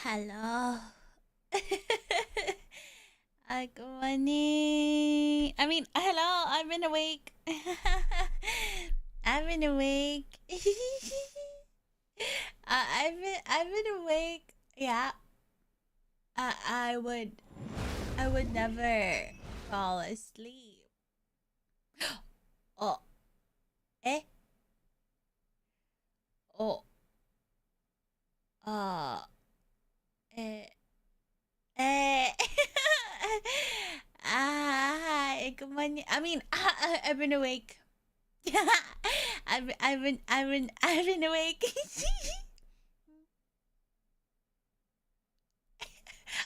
Hello. Good morning. Hello. I've been awake. I've been awake. I've been awake. Yeah. I would never fall asleep. Oh, eh? Oh, uh, eh, eh. Good morning. I've been awake. I've been awake.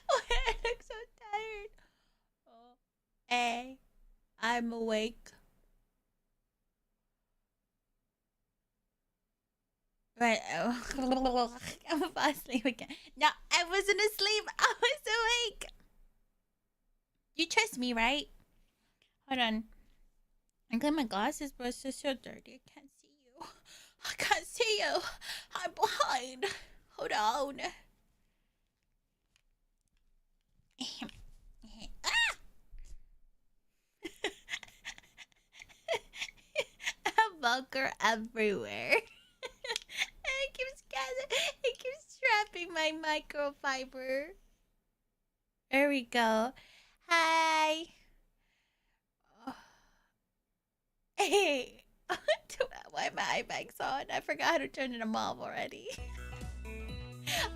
Why I look so tired? Oh, hey, I'm awake. Right. I'm fast asleep again. No, I wasn't asleep. I was awake. You trust me, right? Hold on. I got my glasses, but it's just so dirty. I can't see you. I can't see you. I'm blind. Hold on. A bunker everywhere. It keeps trapping my microfiber. There we go. Hi. Oh, hey. Why my eye bags on? I forgot how to turn them off already.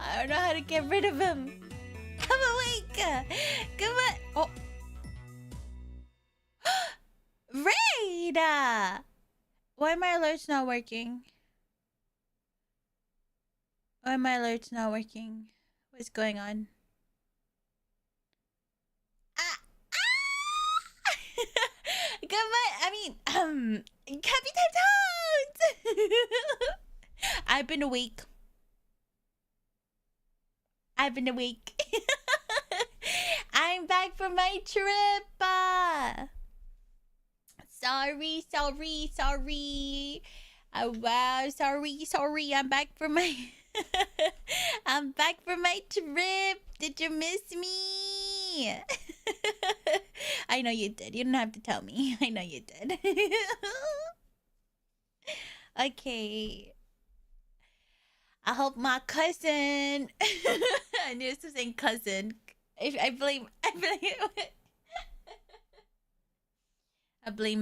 I don't know how to get rid of him. I'm awake. Come on. Oh, Raid. Why my alerts not working? Why my alerts not working? What's going on? Ah, ah! Come on. Happy Time Tones! I've been awake. I've been awake. I'm back from my trip. Sorry. Wow, sorry. I'm back from my I'm back from my trip. Did you miss me? I know you did. You don't have to tell me. I know you did. Okay. I hope my cousin. I knew this was saying cousin. I blame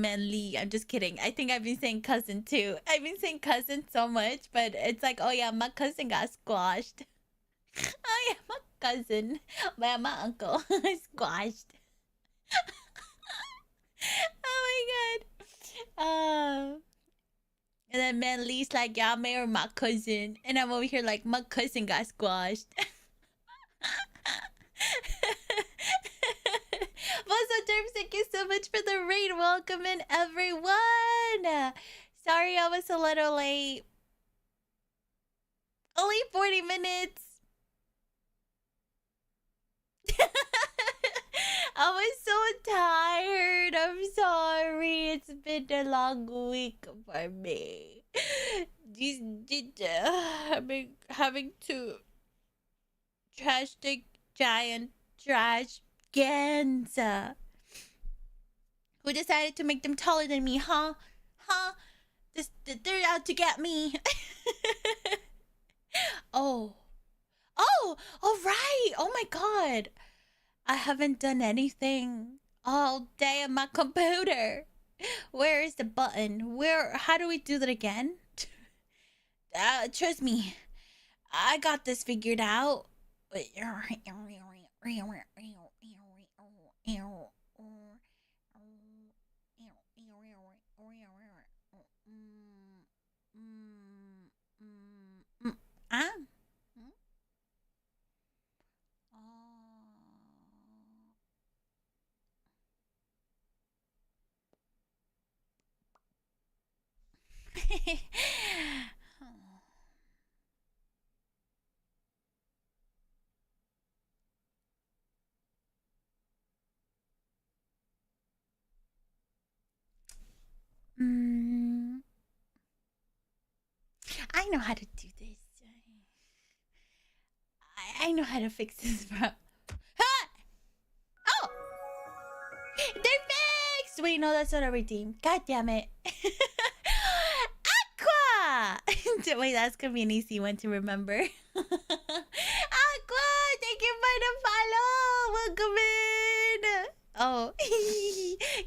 Man Lee. I'm just kidding. I think I've been saying cousin too. I've been saying cousin so much, but it's like, oh yeah, my cousin got squashed. Oh yeah, my cousin. Well, my uncle squashed. Oh my god. And then Man Lee's like, yeah, I'm marrying my cousin. And I'm over here like, my cousin got squashed. Also, Derps, thank you so much for the raid. Welcome in, everyone. Sorry I was a little late. Only 40 minutes. I was so tired. I'm sorry. It's been a long week for me. Having to trash the giant trash cans. Who decided to make them taller than me, huh? Huh? They're out to get me. Oh. Oh, all right. Oh my god. I haven't done anything all day on my computer. Where is the button? How do we do that again? Trust me. I got this figured out. Ah. Mm, I know how to do this. I know how to fix this, bro. Ha! Oh! They're fixed! Wait, no, that's not a redeem. God damn it. Aqua! Wait, that's gonna be an easy one to remember. Aqua! Thank you for the follow! Welcome in! Oh.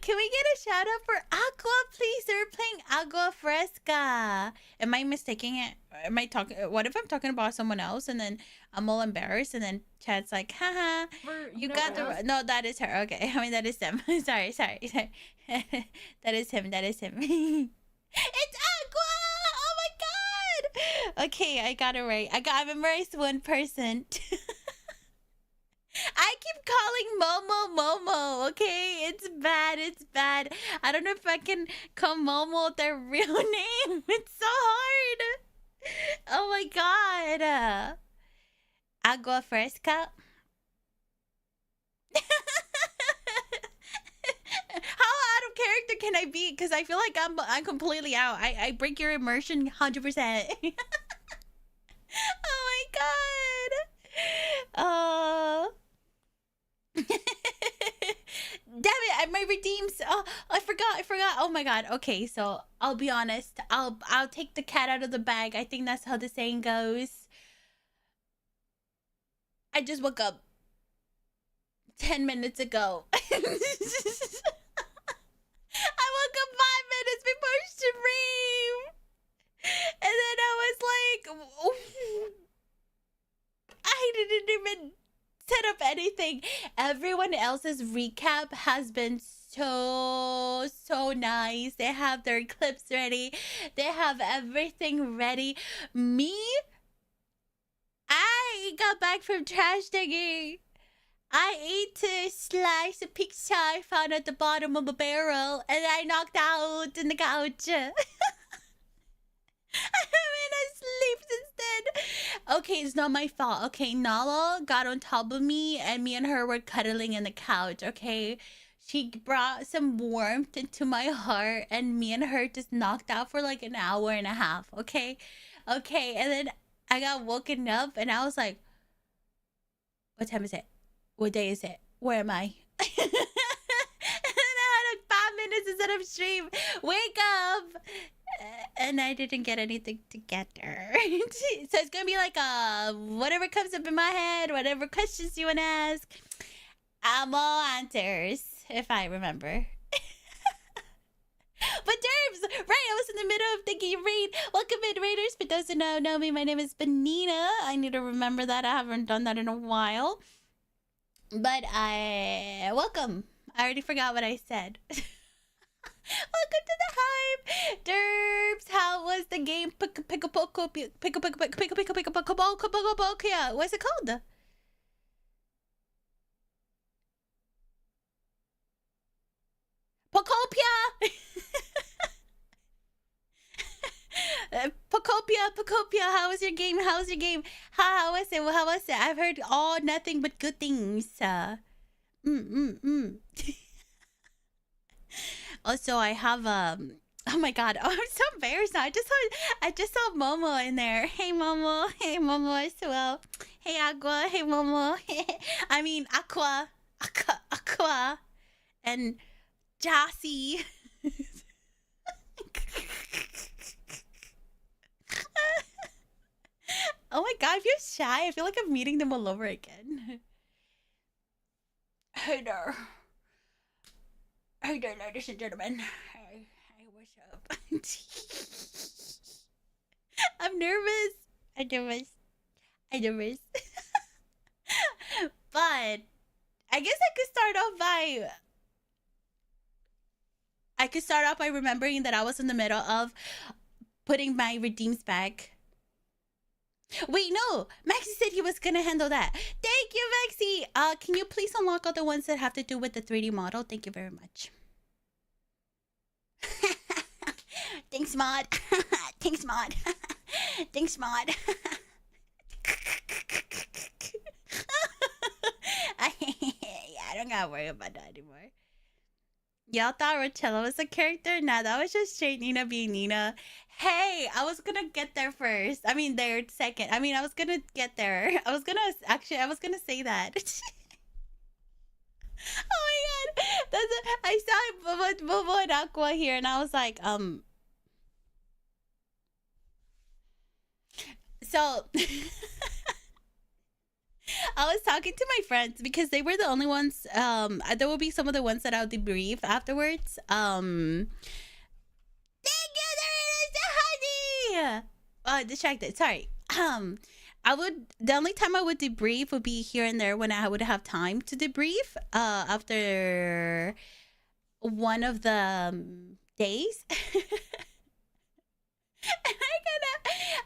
Can we get a shout out for Aqua, please? They're playing Agua Fresca. Am I mistaking it? Am I talking? What if I'm talking about someone else and then I'm all embarrassed and then Chad's like, haha, you got the. No, that is her. Okay. I mean, that is them. sorry. That is him. It's Aqua! Oh my god! Okay, I got it right. I memorized one person. I keep calling Momo, okay? It's bad. I don't know if I can call Momo their real name. It's so hard. Oh my god. Agua Fresca. How out of character can I be? Because I feel like I'm completely out. I break your immersion 100%. Oh my god. Damn it, my redeems. Oh, I forgot. Oh my god. Okay, so I'll be honest. I'll take the cat out of the bag. I think that's how the saying goes. I just woke up 10 minutes ago. I woke up 5 minutes before stream. And then I was like, I didn't even set up anything. Everyone else's recap has been so nice. They have their clips ready. They have everything ready. Me, I got back from trash digging. I ate a slice of pizza I found at the bottom of a barrel, and I knocked out in the couch. I'm in a sleep instead. Okay, it's not my fault. Okay, Nala got on top of me and me and her were cuddling in the couch, okay? She brought some warmth into my heart and me and her just knocked out for like an hour and a half, okay? Okay, and then I got woken up and I was like, what time is it? What day is it? Where am I? And I had like 5 minutes instead of stream. Wake up! And I didn't get anything together. So it's gonna be like whatever comes up in my head, whatever questions you wanna ask, I'm all answers if I remember. But Derbs, right? I was in the middle of thinking you raid. Welcome in, Raiders. For those who don't know me, my name is Benina. I need to remember that. I haven't done that in a while. But welcome. I already forgot what I said. Welcome to the hype, Derbs. How was the game? What's it called? Pocopia. Pocopia. How was your game? How was it? How was it? I've heard nothing but good things. Also, I have oh my god, I'm so embarrassed now. I just saw Momo in there. Hey Momo as well. Hey Agua, hey Momo. I mean Aqua, and Jassy. Oh my god, I feel shy. I feel like I'm meeting them all over again. Hey there, ladies and gentlemen. Hey, what's up? I'm nervous. But I guess I could start off by remembering that I was in the middle of putting my redeems back. Wait, no. Maxi said he was gonna handle that. Thank you, Maxi. Can you please unlock all the ones that have to do with the 3D model? Thank you very much. Thanks, Mod. Thanks, Mod. Yeah, I don't gotta worry about that anymore. Y'all thought Roachella was a character? Nah, that was just straight Nina being Nina. Hey, I was gonna get there first. I mean, there second. I mean, I was gonna get there. I was gonna say that. Oh my god, I saw Bobo and Aqua here, and I was like, so. I was talking to my friends because they were the only ones. There will be some of the ones that I'll debrief afterwards. Thank you, there it is, the honey. Distracted. Sorry. I would. The only time I would debrief would be here and there when I would have time to debrief. After one of the days.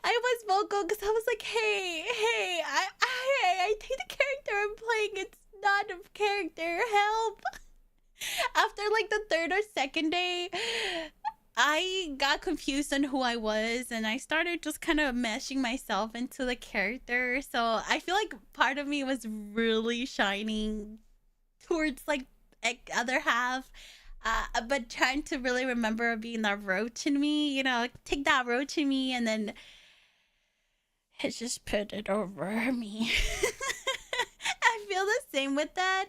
I was vocal because I was like, hey, I think the character I'm playing, it's not a character. Help. After like the third or second day, I got confused on who I was, and I started just kind of meshing myself into the character. So I feel like part of me was really shining towards like other half. But trying to really remember being that roach in me, take that roach in me, and then it just put it over me. I feel the same with that.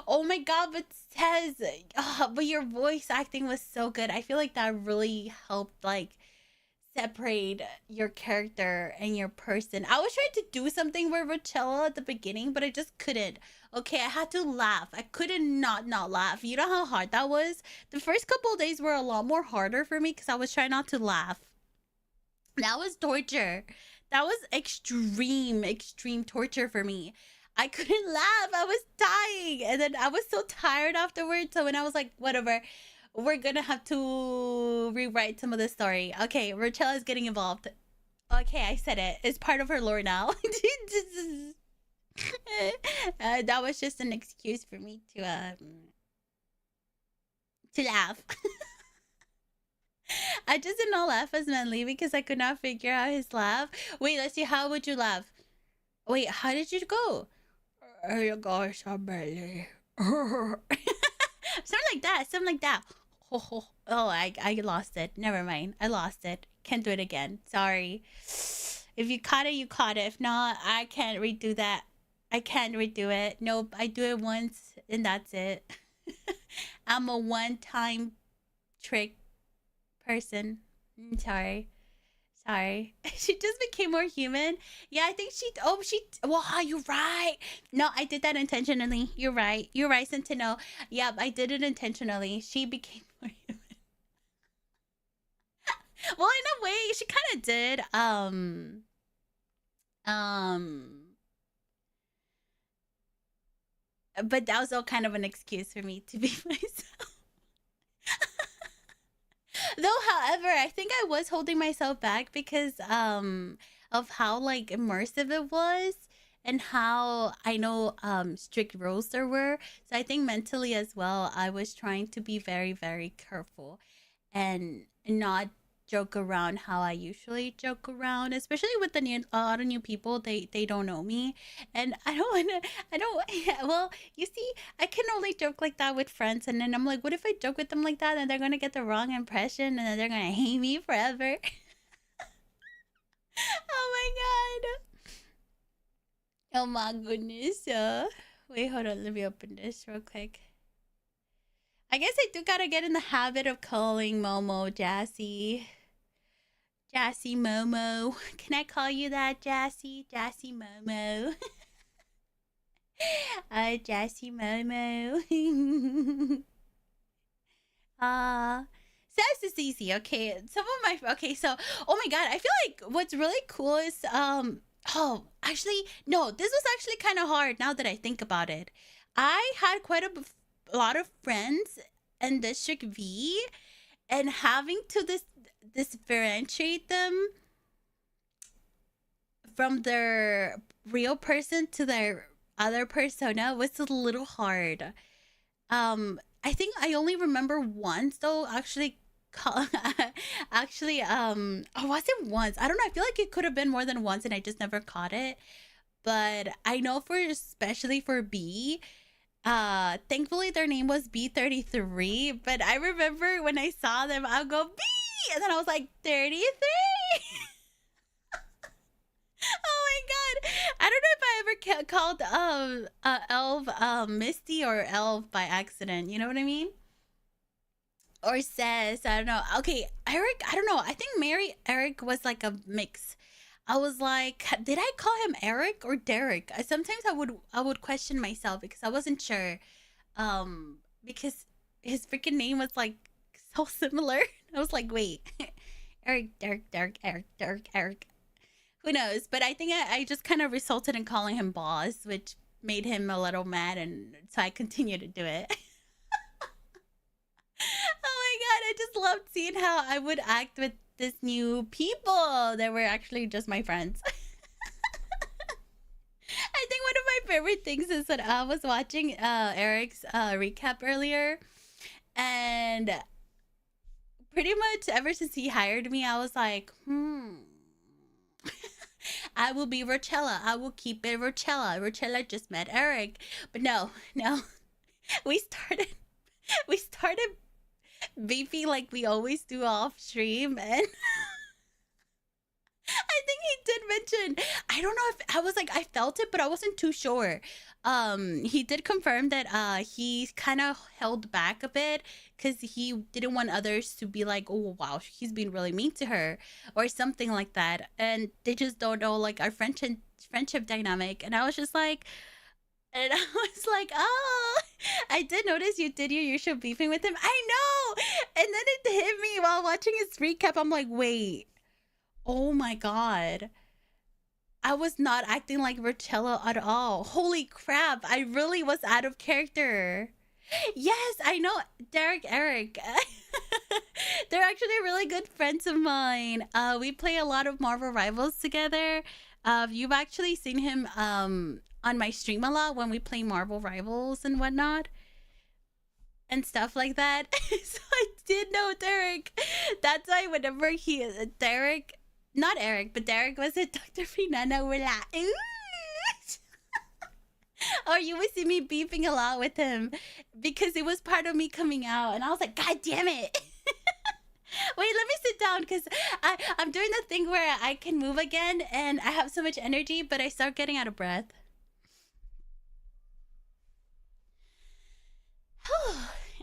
Oh my god, but says, but your voice acting was so good. I feel like that really helped, like, separate your character and your person. I was trying to do something with Roachella at the beginning, but I just couldn't. Okay, I had to laugh. I couldn't not laugh. You know how hard that was? The first couple of days were a lot more harder for me because I was trying not to laugh. That was torture. That was extreme torture for me. I couldn't laugh. I was dying. And then I was so tired afterwards. So when I was like, whatever, we're gonna have to rewrite some of the story. Okay, Roachella is getting involved. Okay, I said it. It's part of her lore now. That was just an excuse for me to laugh. I just did not laugh as Manly because I could not figure out his laugh. Wait, let's see. How would you laugh? Wait, how did you go? Hey guys, I'm Manly. Something like that. Something like that. Oh, I lost it. Never mind. I lost it. Can't do it again. Sorry. If you caught it, you caught it. If not, I can't redo that. I can't redo it. Nope. I do it once and that's it. I'm a one-time trick person. Sorry. She just became more human. Yeah, I think well, you're right. No, I did that intentionally. You're right, Centeno. Yep, I did it intentionally. She became more human. Well, in a way, she kind of did. But that was all kind of an excuse for me to be myself. Though, however, I think I was holding myself back because of how like immersive it was and how I know strict rules there were. So I think mentally as well, I was trying to be very, very careful and not joke around how I usually joke around, especially with the new a lot of new people. They don't know me, and I don't want to. I don't. Yeah, well, you see, I can only joke like that with friends, and then I'm like, what if I joke with them like that, and they're gonna get the wrong impression, and then they're gonna hate me forever. Oh my god. Oh my goodness. Wait, hold on. Let me open this real quick. I guess I do gotta get in the habit of calling Momo Jassy. Jassy Momo. Can I call you that, Jassy? Jassy Momo. Jassy Momo. Says is easy. Okay. So oh my god, I feel like what's really cool is oh, actually no, this was actually kind of hard now that I think about it. I had quite a lot of friends in District V, and having to differentiate them from their real person to their other persona was a little hard. I think I only remember once though. Actually, oh, was it once? I don't know. I feel like it could have been more than once, and I just never caught it. But I know for especially for B, Thankfully their name was B33, but I remember when I saw them, I'll go B, and then I was like 33. Oh my god! I don't know if I ever called Elf Misty or Elf by accident. You know what I mean? Or says I don't know. Okay, Eric. I don't know. I think Mary Eric was like a mix. I was like, did I call him Eric or Derek? Sometimes I would question myself because I wasn't sure. Because his freaking name was like so similar. I was like, wait, Eric, Derek, Derek, Eric, Derek, Eric. Who knows? But I think I just kind of resulted in calling him boss, which made him a little mad, and so I continued to do it. Oh my god, I just loved seeing how I would act with this new people that were actually just my friends. I think one of my favorite things is that I was watching Eric's recap earlier, and pretty much ever since he hired me, I was like, I will be Roachella. I will keep it Roachella. Roachella just met Eric. But no, no. We started we started beefing like we always do off stream, and I think he did mention. I don't know if I was like I felt it, but I wasn't too sure. He did confirm that he kind of held back a bit because he didn't want others to be like, oh wow, he's being really mean to her or something like that, and they just don't know like our friendship dynamic. And I was just like, and I was like, oh, I did notice you did your usual beefing with him. I know, and then it hit me while watching his recap. I'm like, wait. Oh my god. I was not acting like Rochella at all. Holy crap. I really was out of character. Yes, I know Derek Eric. They're actually really good friends of mine. We play a lot of Marvel Rivals together. You've actually seen him on my stream a lot when we play Marvel Rivals and whatnot and stuff like that. So I did know Derek. That's why whenever Derek, not Eric, but Derek was it Dr. Finana, we're like, ooh. Or you would see me beefing a lot with him because it was part of me coming out, and I was like, God damn it. Wait, let me sit down because I'm doing the thing where I can move again and I have so much energy, but I start getting out of breath.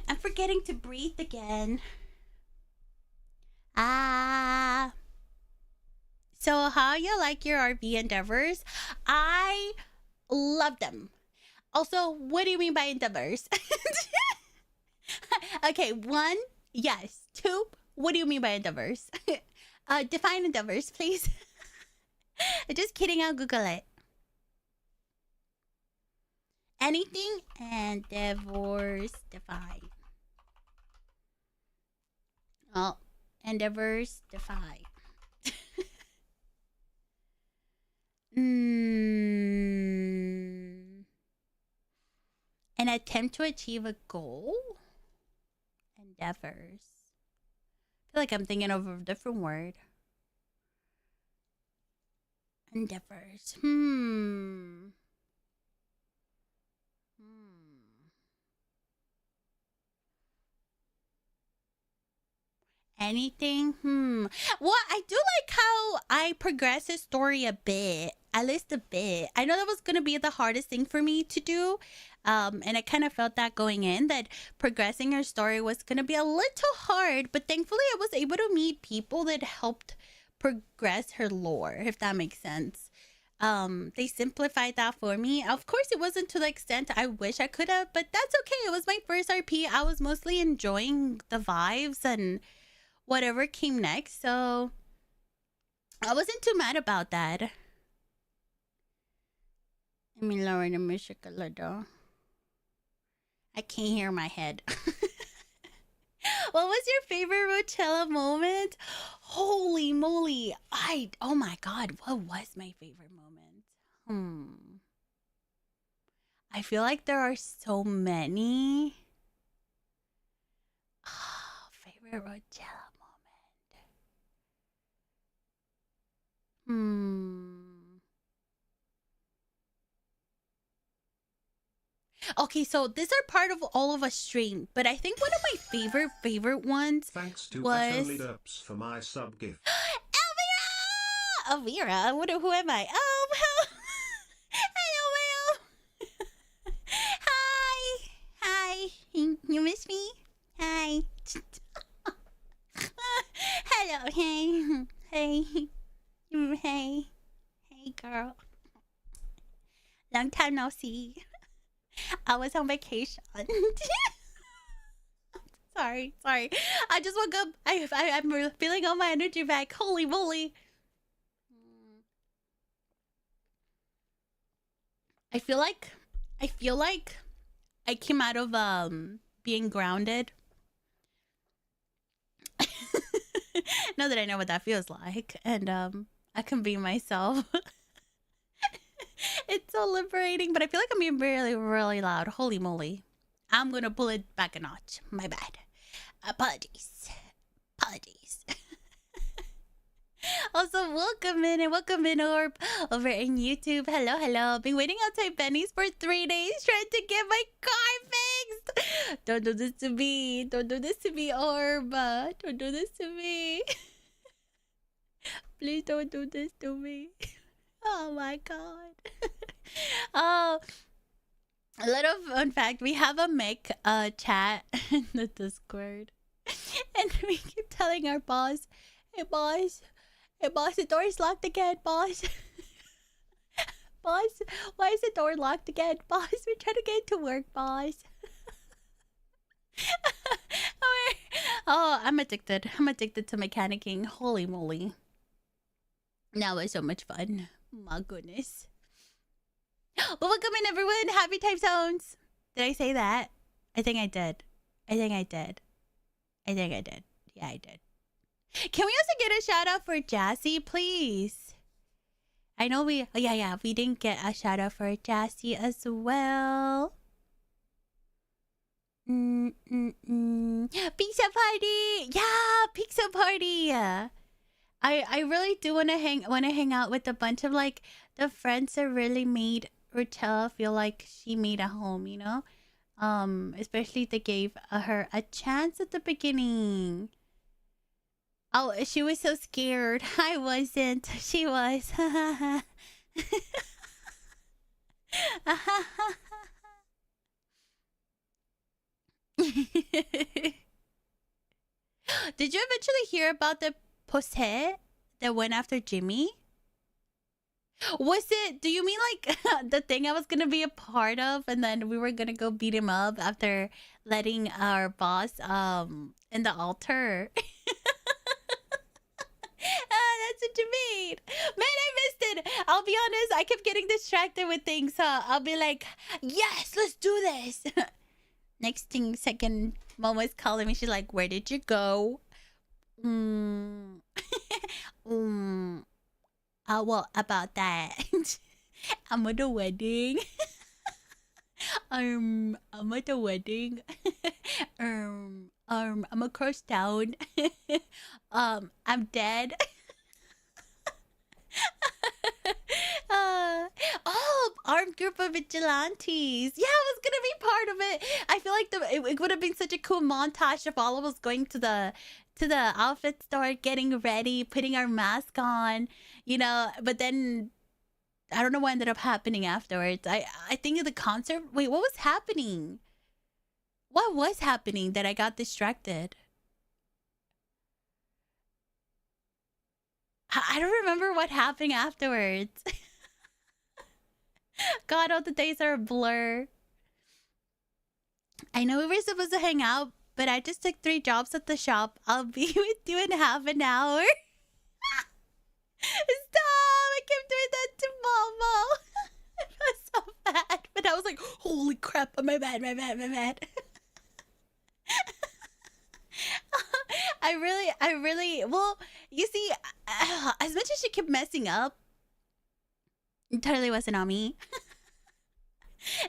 I'm forgetting to breathe again. Ah. So, how you like your RV endeavors? I love them. Also, what do you mean by endeavors? Okay, one, yes. Two, what do you mean by endeavors? Define endeavors, please. Just kidding, I'll Google it. Anything endeavors define. Oh, endeavors define. An attempt to achieve a goal? Endeavors. I feel like I'm thinking of a different word. Endeavors. Anything? Well, I do like how I progress his story a bit. At least a bit. I know that was gonna be the hardest thing for me to do. And I kind of felt that going in that progressing her story was gonna be a little hard, but thankfully I was able to meet people that helped progress her lore, if that makes sense. They simplified that for me. Of course it wasn't to the extent I wish I could have, but that's okay. It was my first RP. I was mostly enjoying the vibes and whatever came next. So I wasn't too mad about that. Let me lower the music a little. I can't hear my head. What was your favorite Roachella moment? Holy moly. Oh my god, what was my favorite moment? I feel like there are so many. Oh, favorite Roachella moment. Okay, so these are part of all of a stream, but I think one of my favorite ones Thanks to was Only Derps for my sub gift. Elvira. Who am I? Oh, well. Hello, well. Hi. Hi. You miss me? Hi. Hello. Hey. Hey. Hey. Hey, girl. Long time no see. I was on vacation. Sorry. I just woke up. I'm feeling all my energy back. Holy moly. I feel like I came out of being grounded. Now that I know what that feels like, and I can be myself. It's so liberating, but I feel like I'm being really loud. Holy moly. I'm gonna pull it back a notch. My bad. Apologies. Also, welcome in Orb over in YouTube. Hello. Been waiting outside Benny's for 3 days trying to get my car fixed. Don't do this to me. Orb. Don't do this to me. Please don't do this to me. Oh my god. Oh, a little fun fact, we have a mic chat in the Discord. And we keep telling our boss, hey boss, the door is locked again, boss. Boss, why is the door locked again, boss? We're trying to get to work, boss. Oh, I'm addicted to mechanicking. Holy moly. That was so much fun. My goodness. Well, welcome in, everyone. Happy time zones. Did I say that? I think I did. Yeah, I did. Can we also get a shout out for Jassy, please? I know we didn't get a shout out for Jassy as well. Pizza party! Yeah, pizza party! I really do want to hang out with a bunch of like the friends that really made Roachella feel like she made a home, you know? Especially they gave her a chance at the beginning. Oh, she was so scared. I wasn't. She was. Did you eventually hear about the Pose that went after Jimmy? Was it, do you mean like the thing I was gonna be a part of and then we were gonna go beat him up after letting our boss in the altar? That's what you mean. Man, I missed it. I'll be honest, I kept getting distracted with things, so I'll be like, yes, let's do this. Next thing, second Momo's calling me. She's like, where did you go? Well, about that. I'm at the wedding. I'm at the wedding. I'm across town. I'm dead. Armed group of vigilantes. Yeah, I was gonna be part of it. I feel like it would have been such a cool montage if all of us going to the outfit store, getting ready, putting our mask on, you know. But then I don't know what ended up happening afterwards. I think of the concert. Wait, what was happening? What was happening that I got distracted? I don't remember what happened afterwards. God, all the days are a blur. I know we were supposed to hang out, but I just took 3 jobs at the shop. I'll be with you in half an hour. Stop! I kept doing that to Momo. It was so bad. But I was like, holy crap, my bad. I really, well, you see, as much as she kept messing up, it totally wasn't on me.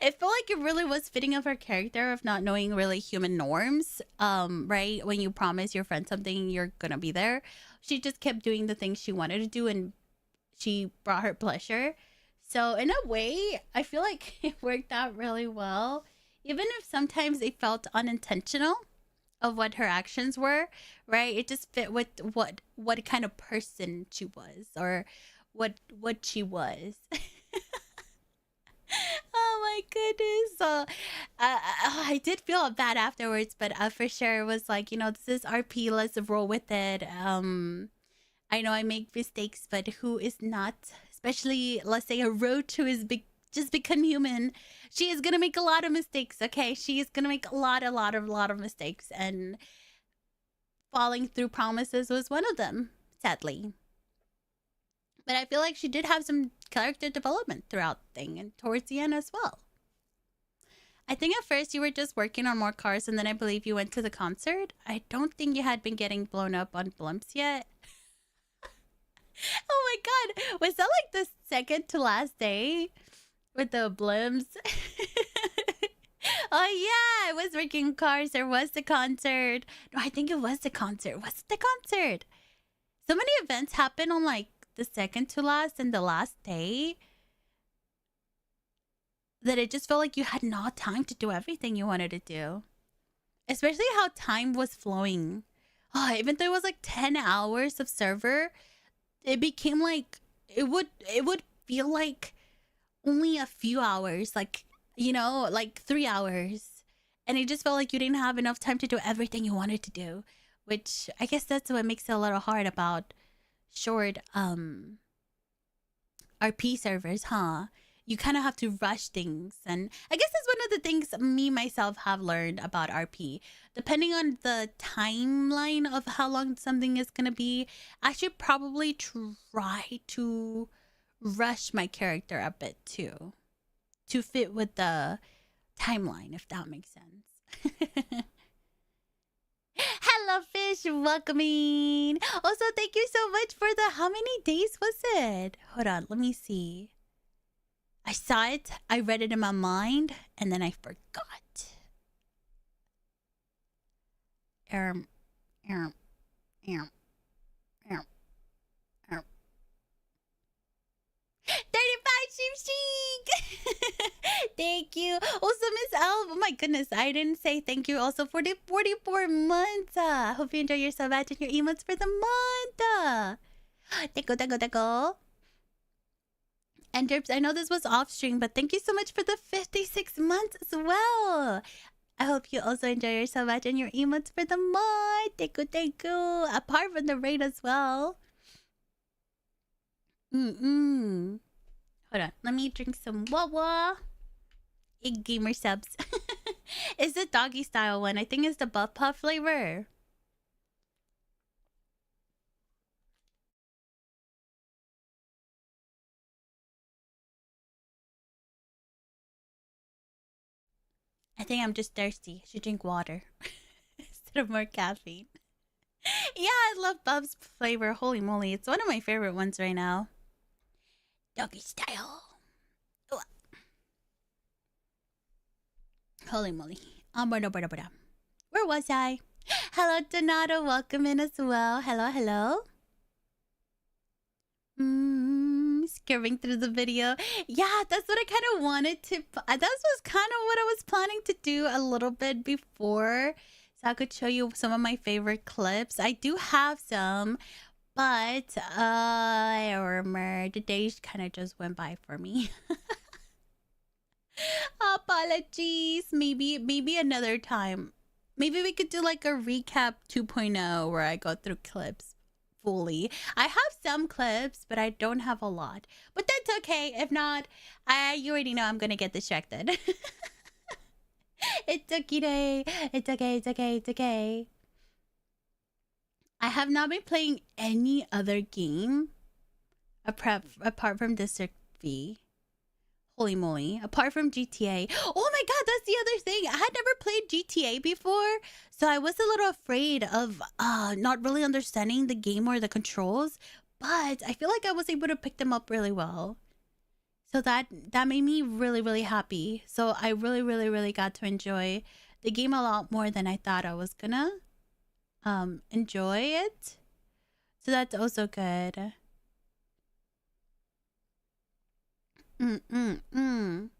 It felt like it really was fitting of her character of not knowing really human norms. Right? When you promise your friend something, you're gonna be there. She just kept doing the things she wanted to do and she brought her pleasure. So in a way, I feel like it worked out really well, even if sometimes it felt unintentional of what her actions were, right? It just fit with what kind of person she was, or what she was. Oh my goodness. So I did feel bad afterwards, but for sure it was like, this is RP, let's roll with it. I know I make mistakes, but who is not? Especially, let's say, a roach who is just become human. She is gonna make a lot of mistakes. Okay, she is gonna make a lot of mistakes, and falling through promises was one of them, sadly. But I feel like she did have some character development throughout the thing and towards the end as well. I think at first you were just working on more cars, and then I believe you went to the concert. I don't think you had been getting blown up on blimps yet. Oh my god, was that like the second to last day with the blimps? Oh yeah, I was working cars. There was the concert. No, I think it was the concert. Was it the concert? So many events happen on like the second to last and the last day that it just felt like you had not time to do everything you wanted to do. Especially how time was flowing. Oh, even though it was like 10 hours of server, it became like it would feel like only a few hours, like, like 3 hours. And it just felt like you didn't have enough time to do everything you wanted to do, which I guess that's what makes it a little hard about short RP servers, huh? You kind of have to rush things. And I guess that's one of the things me myself have learned about RP. Depending on the timeline of how long something is going to be, I should probably try to rush my character a bit too, to fit with the timeline, if that makes sense. Hello, fish. Welcoming. Also, thank you so much for the... How many days was it? Hold on. Let me see. I saw it. I read it in my mind. And then I forgot. 35 Sheep Chic! Thank you. Also, Miss Elf. Oh my goodness. I didn't say thank you also for the 44 months. Hope you enjoy yourself at your emotes for the month. Teko. And Derps, I know this was off stream, but thank you so much for the 56 months as well. I hope you also enjoy yourself at your emotes for the month. Teko. Apart from the raid as well. Hold on. Let me drink some wawa. Egg gamer subs. It's the doggy style one. I think it's the buff puff flavor. I think I'm just thirsty. I should drink water instead of more caffeine. Yeah, I love Bub's flavor. Holy moly. It's one of my favorite ones right now. Doggy style. Ooh. Holy moly. Where was I? Hello, Donato. Welcome in as well. Hello. Skipping through the video. Yeah, that's what I kind of wanted to... That was kind of what I was planning to do a little bit before. So I could show you some of my favorite clips. I do have some, but I remember the days kind of just went by for me. Apologies. Maybe another time. Maybe we could do like a recap 2.0 where I go through clips fully. I have some clips, but I don't have a lot. But that's okay. If not, you already know I'm gonna get distracted. It's okay. It's okay. I have not been playing any other game apart from DistrictV. Holy moly. Apart from GTA. Oh my god, that's the other thing. I had never played GTA before, so I was a little afraid of not really understanding the game or the controls, but I feel like I was able to pick them up really well. So that made me really, really happy. So I really got to enjoy the game a lot more than I thought I was gonna enjoy it. So that's also good. Mm.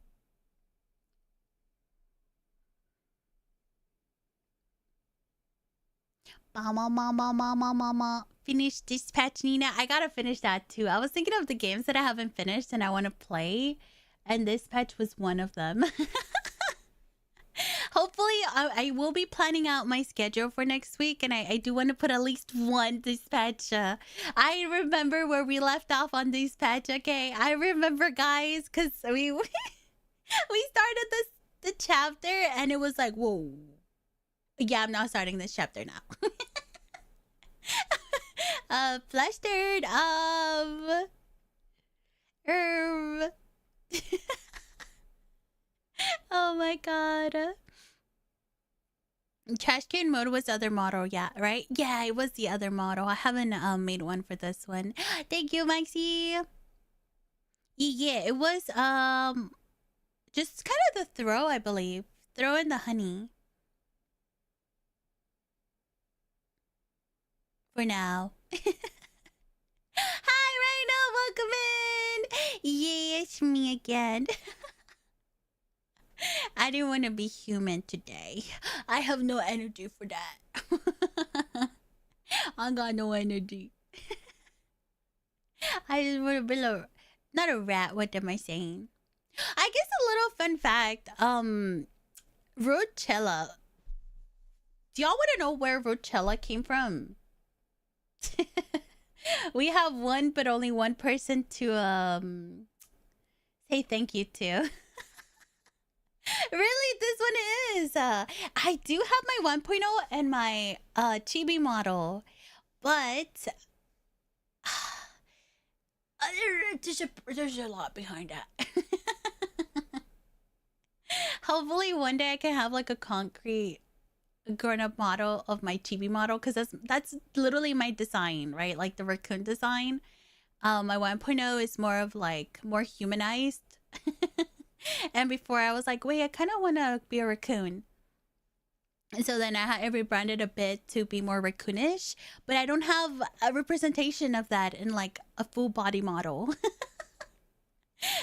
Mama. Finish Dispatch, Nina. I gotta finish that too. I was thinking of the games that I haven't finished and I want to play, and Dispatch was one of them. Hopefully, I will be planning out my schedule for next week, and I do want to put at least one Dispatch. I remember where we left off on Dispatch. Okay, I remember, guys, because we we started the chapter, and it was like, whoa. Yeah, I'm not starting this chapter now. Flustered. Oh my god. Trash can mode was the other model, yeah, right? Yeah, it was the other model. I haven't made one for this one. Thank you, Maxie. Yeah, it was just kind of the throw, I believe. Throw in the honey. For now. Hi, Rhino, welcome in. Yeah, it's me again. I didn't want to be human today. I have no energy for that. I got no energy. I just want to be not a rat. What am I saying? I guess a little fun fact. Roachella. Do y'all want to know where Roachella came from? We have one, but only one person to say thank you to. Really, this one is. I do have my 1.0 and my chibi model, but there's a lot behind that. Hopefully, one day I can have like a concrete grown-up model of my chibi model, because that's literally my design, right? Like the raccoon design. My 1.0 is more of like more humanized. And before I was like, wait, I kind of want to be a raccoon. And so then I had rebranded a bit to be more raccoonish, but I don't have a representation of that in like a full body model.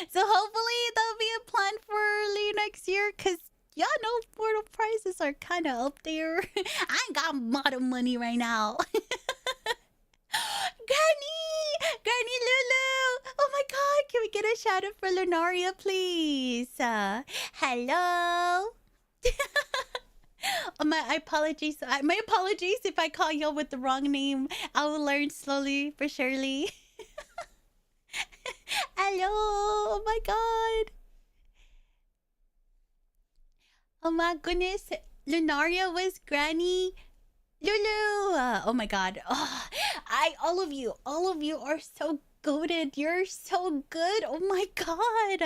So hopefully there'll be a plan for early next year, because y'all know portal prices are kind of up there. I ain't got model money right now. Granny Lulu! Oh my god, can we get a shout out for Lunaria, please? Hello? Oh, my apologies. My apologies if I call y'all with the wrong name. I will learn slowly but surely. Hello! Oh my god. Oh my goodness. Lunaria was Granny Lulu. Oh my god. Oh, all of you are so goated. You're so good. Oh my god.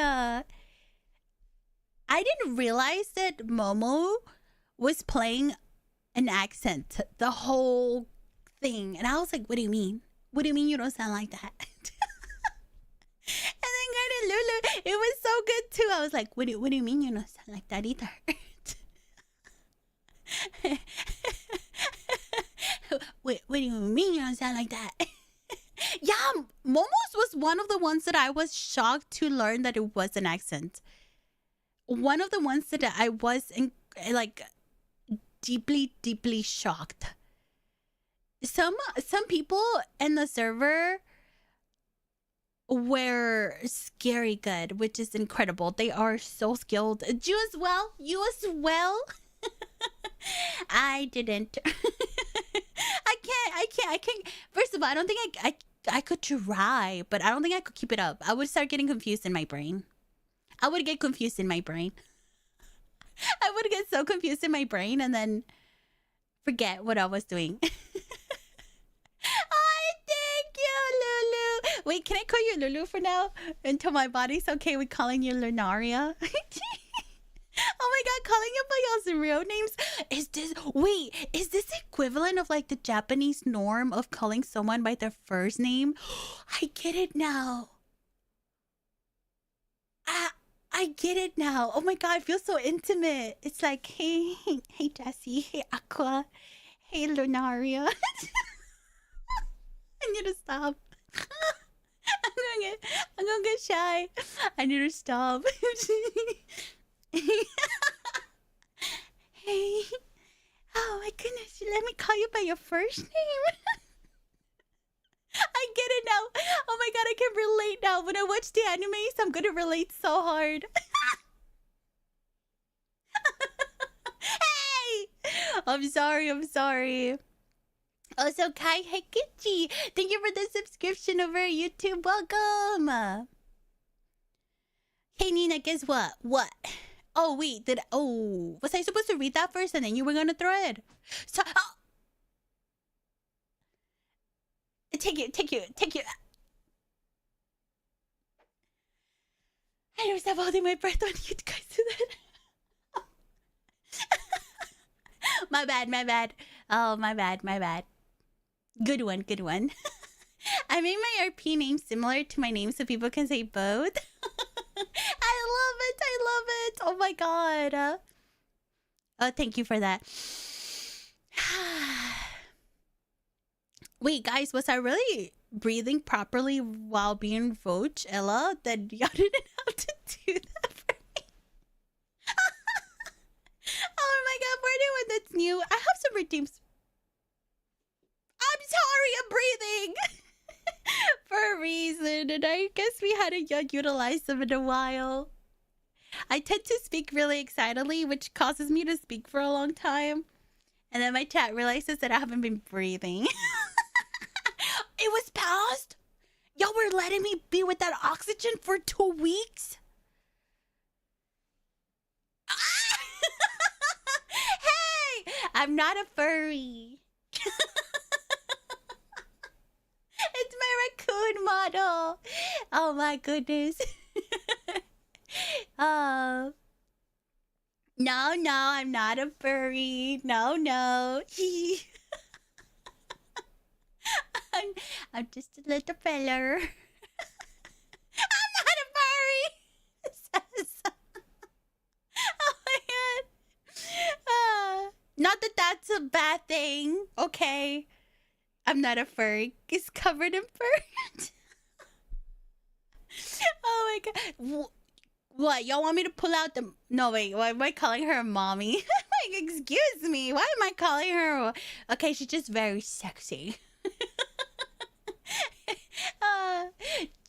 I didn't realize that Momo was playing an accent the whole thing, and I was like, what do you mean? What do you mean you don't sound like that? And then kind of Lulu, it was so good too. I was like, what do you mean you don't sound like that either? What do you mean you don't sound like that? Yeah, Momo's was one of the ones that I was shocked to learn that it was an accent. One of the ones that I was like deeply shocked. Some people in the server were scary good, which is incredible. They are so skilled. You as well. I didn't. I can't. First of all, I don't think I could try, but I don't think I could keep it up. I would start getting confused in my brain. I would get confused in my brain. I would get so confused in my brain and then forget what I was doing. Oh, thank you, Lulu. Wait, can I call you Lulu for now? Until my body's okay with calling you Lunaria? Oh my god, calling you by y'all's real names? Is this equivalent of like the Japanese norm of calling someone by their first name? I get it now. I get it now. Oh my god, it feels so intimate. It's like, hey Jessie, hey Aqua, hey Lunaria. I need to stop. I'm I'm gonna get shy. I need to stop. Hey. Oh my goodness, let me call you by your first name. I get it now. Oh my god, I can relate now. When I watch the animes, I'm gonna relate so hard. Hey! I'm sorry. Also, Kai Hekichi, thank you for the subscription over at YouTube. Welcome. Hey Nina, guess what? What? Oh wait, was I supposed to read that first and then you were gonna throw it? So, take you. I don't stop holding my breath when you guys do that. My bad. Oh, my bad. Good one. I made my RP name similar to my name so people can say both. I love it. Oh my god. Oh, thank you for that. Wait, guys, was I really breathing properly while being Roachella? That y'all didn't have to do that for me. Oh my god, for anyone that's new, I have some routines. I'm sorry, I'm breathing for a reason, and I guess we hadn't utilized them in a while. I tend to speak really excitedly, which causes me to speak for a long time. And then my chat realizes that I haven't been breathing. It was past? Y'all were letting me be without oxygen for 2 weeks? Hey! I'm not a furry. It's my raccoon model. Oh my goodness. Oh. No, I'm not a furry. No. I'm just a little feller. I'm not a furry. Oh my god. Not that that's a bad thing. Okay. I'm not a furry. It's covered in fur. Oh my god. What? Y'all want me to pull out the... No, wait. Why am I calling her a mommy? Like, excuse me. Why am I calling her... Okay, she's just very sexy.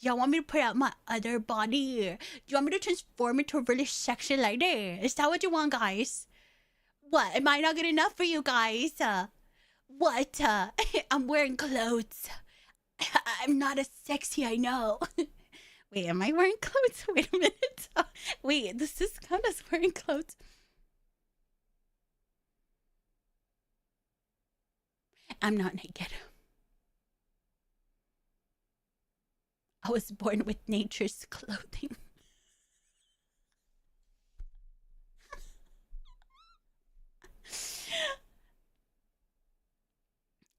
Y'all want me to put out my other body? Do you want me to transform into a really sexy lady? Is that what you want, guys? What? Am I not good enough for you guys? What? I'm wearing clothes. I'm not as sexy, I know. Wait, am I wearing clothes? Wait a minute. Wait, this is kind of wearing clothes. I'm not naked. I was born with nature's clothing.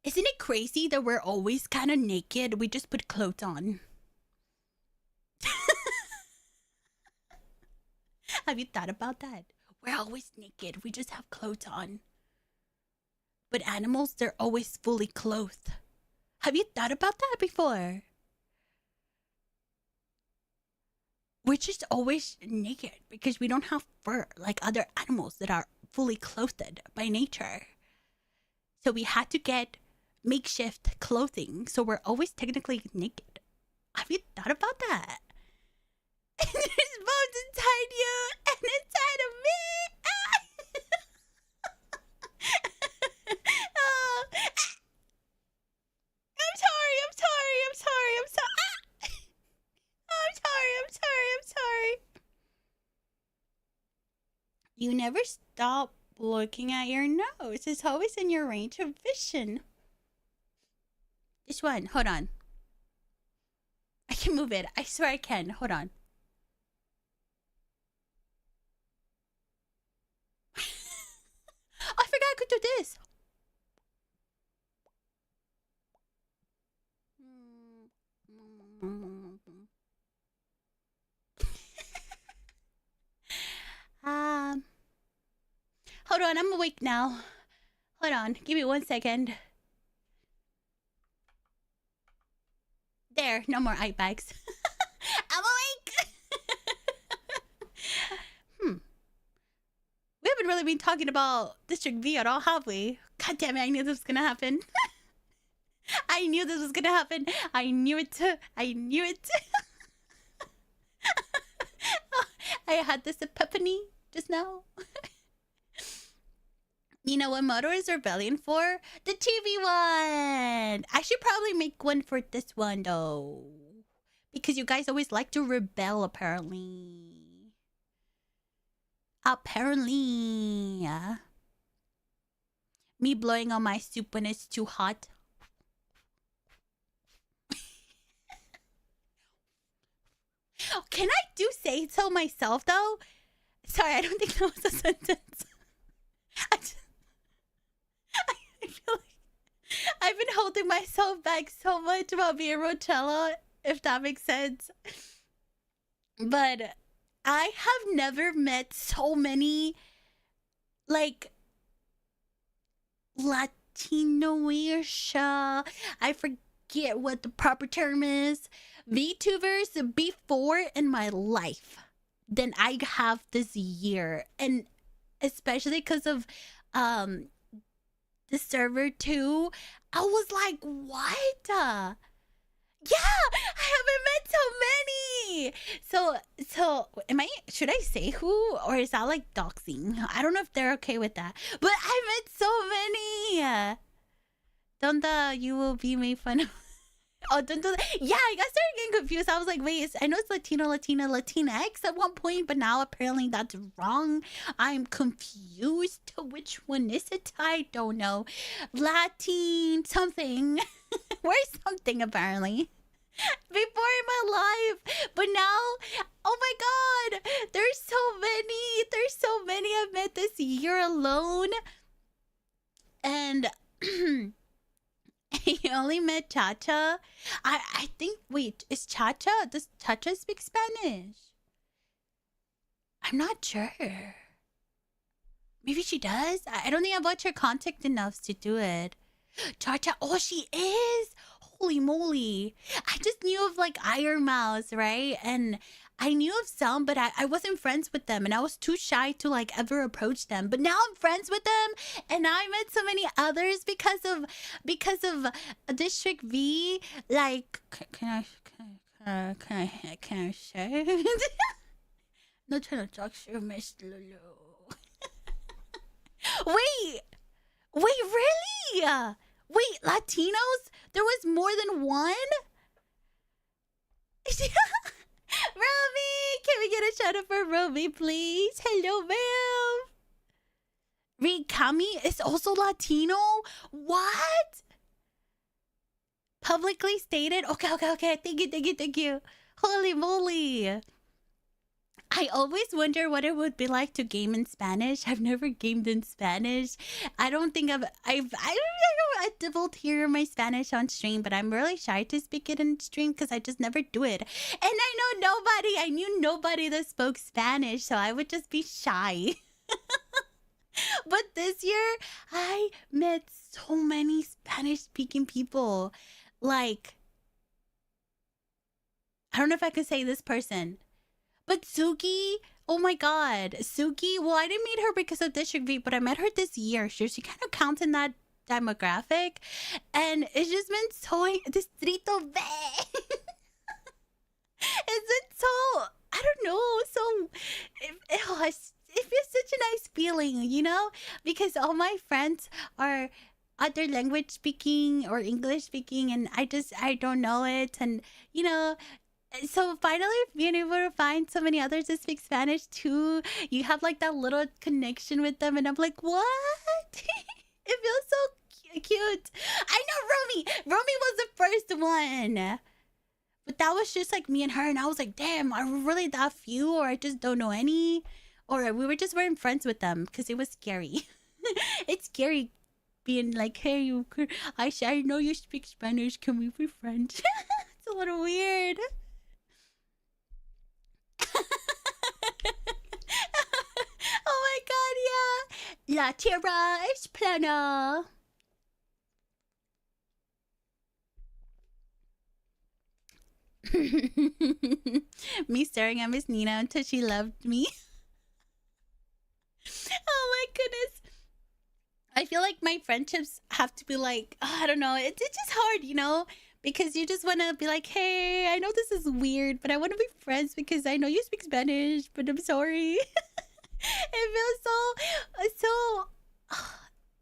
Isn't it crazy that we're always kind of naked? We just put clothes on. Have you thought about that? We're always naked. We just have clothes on. But animals, they're always fully clothed. Have you thought about that before? We're just always naked because we don't have fur like other animals that are fully clothed by nature. So we had to get makeshift clothing, so we're always technically naked. Have you thought about that? And there's bones inside you and inside of me. Oh. I'm sorry. You never stop looking at your nose. It's always in your range of vision. This one. Hold on. I can move it. I swear I can. Hold on. I forgot I could do this. Hold on, I'm awake now. Hold on, give me 1 second. There, no more eye bags. really been talking about District V at all, have we? God damn it, I knew this was gonna happen. I knew this was gonna happen. I knew it. I knew it. I had this epiphany just now. You know what Motor is rebellion for? The TV one! I should probably make one for this one, though. Because you guys always like to rebel, apparently. Apparently. Me blowing on my soup when it's too hot. Can I do say so myself, though? Sorry, I don't think that was a sentence. I feel like I've been holding myself back so much about being Roachella, if that makes sense. But I have never met so many, like, Latino-ish, I forget what the proper term is, VTubers before in my life than I have this year. And especially because of the server too, I was like, what? Yeah, I haven't met so many. So should I say who, or is that like doxing? I don't know if they're okay with that, but I met so many. Don't you will be made fun of. Oh, don't do that. Yeah, I got started getting confused. I was like, wait, I know it's Latino, Latina, Latinx at one point, but now apparently that's wrong. I'm confused to which one is it. I don't know. Latin something. We're something apparently. Before in my life. But now, oh my god, there's so many. There's so many I've met this year alone. And you only met Chacha? I think, wait, is Chacha? Does Chacha speak Spanish? I'm not sure. Maybe she does? I don't think I've watched her contact enough to do it. Chacha, oh, she is! Holy moly. I just knew of like Iron Mouse, right? And I knew of some, but I wasn't friends with them, and I was too shy to like ever approach them. But now I'm friends with them, and I met so many others because of District V. Like, can I share? Not trying to talk to Miss Lulu. Wait, really? Wait, Latinos? There was more than one? Romy, can we get a shout out for Romy, please? Hello, ma'am. Rikami is also Latino? What? Publicly stated? Okay. Thank you. Holy moly. I always wonder what it would be like to game in Spanish. I've never gamed in Spanish. I don't think I divulged here my Spanish on stream, but I'm really shy to speak it in stream because I just never do it. And I knew nobody that spoke Spanish, so I would just be shy. But this year, I met so many Spanish-speaking people. Like, I don't know if I could say this person. But Suki, oh my god, Suki, well, I didn't meet her because of District V, but I met her this year. She kind of counts in that demographic. And it's just been so... Distrito V! It's been so... I don't know, so... It feels such a nice feeling, you know? Because all my friends are other language speaking or English speaking, and I don't know it. And, you know... So finally being able to find so many others that speak Spanish too, you have like that little connection with them, and I'm like, what? It feels so cute. I know Romy was the first one, but that was just like me and her, and I was like, damn, are we really that few, or I just don't know any, or we weren't friends with them because it was scary. It's scary being like, hey, I know you speak Spanish, can we be friends? It's a little weird. Oh my god, yeah. La tierra es plana. Me staring at Miss Nina until she loved me. Oh my goodness. I feel like my friendships have to be like, I don't know. It's just hard, you know? Because you just want to be like, hey, I know this is weird, but I want to be friends because I know you speak Spanish, but I'm sorry. It feels so,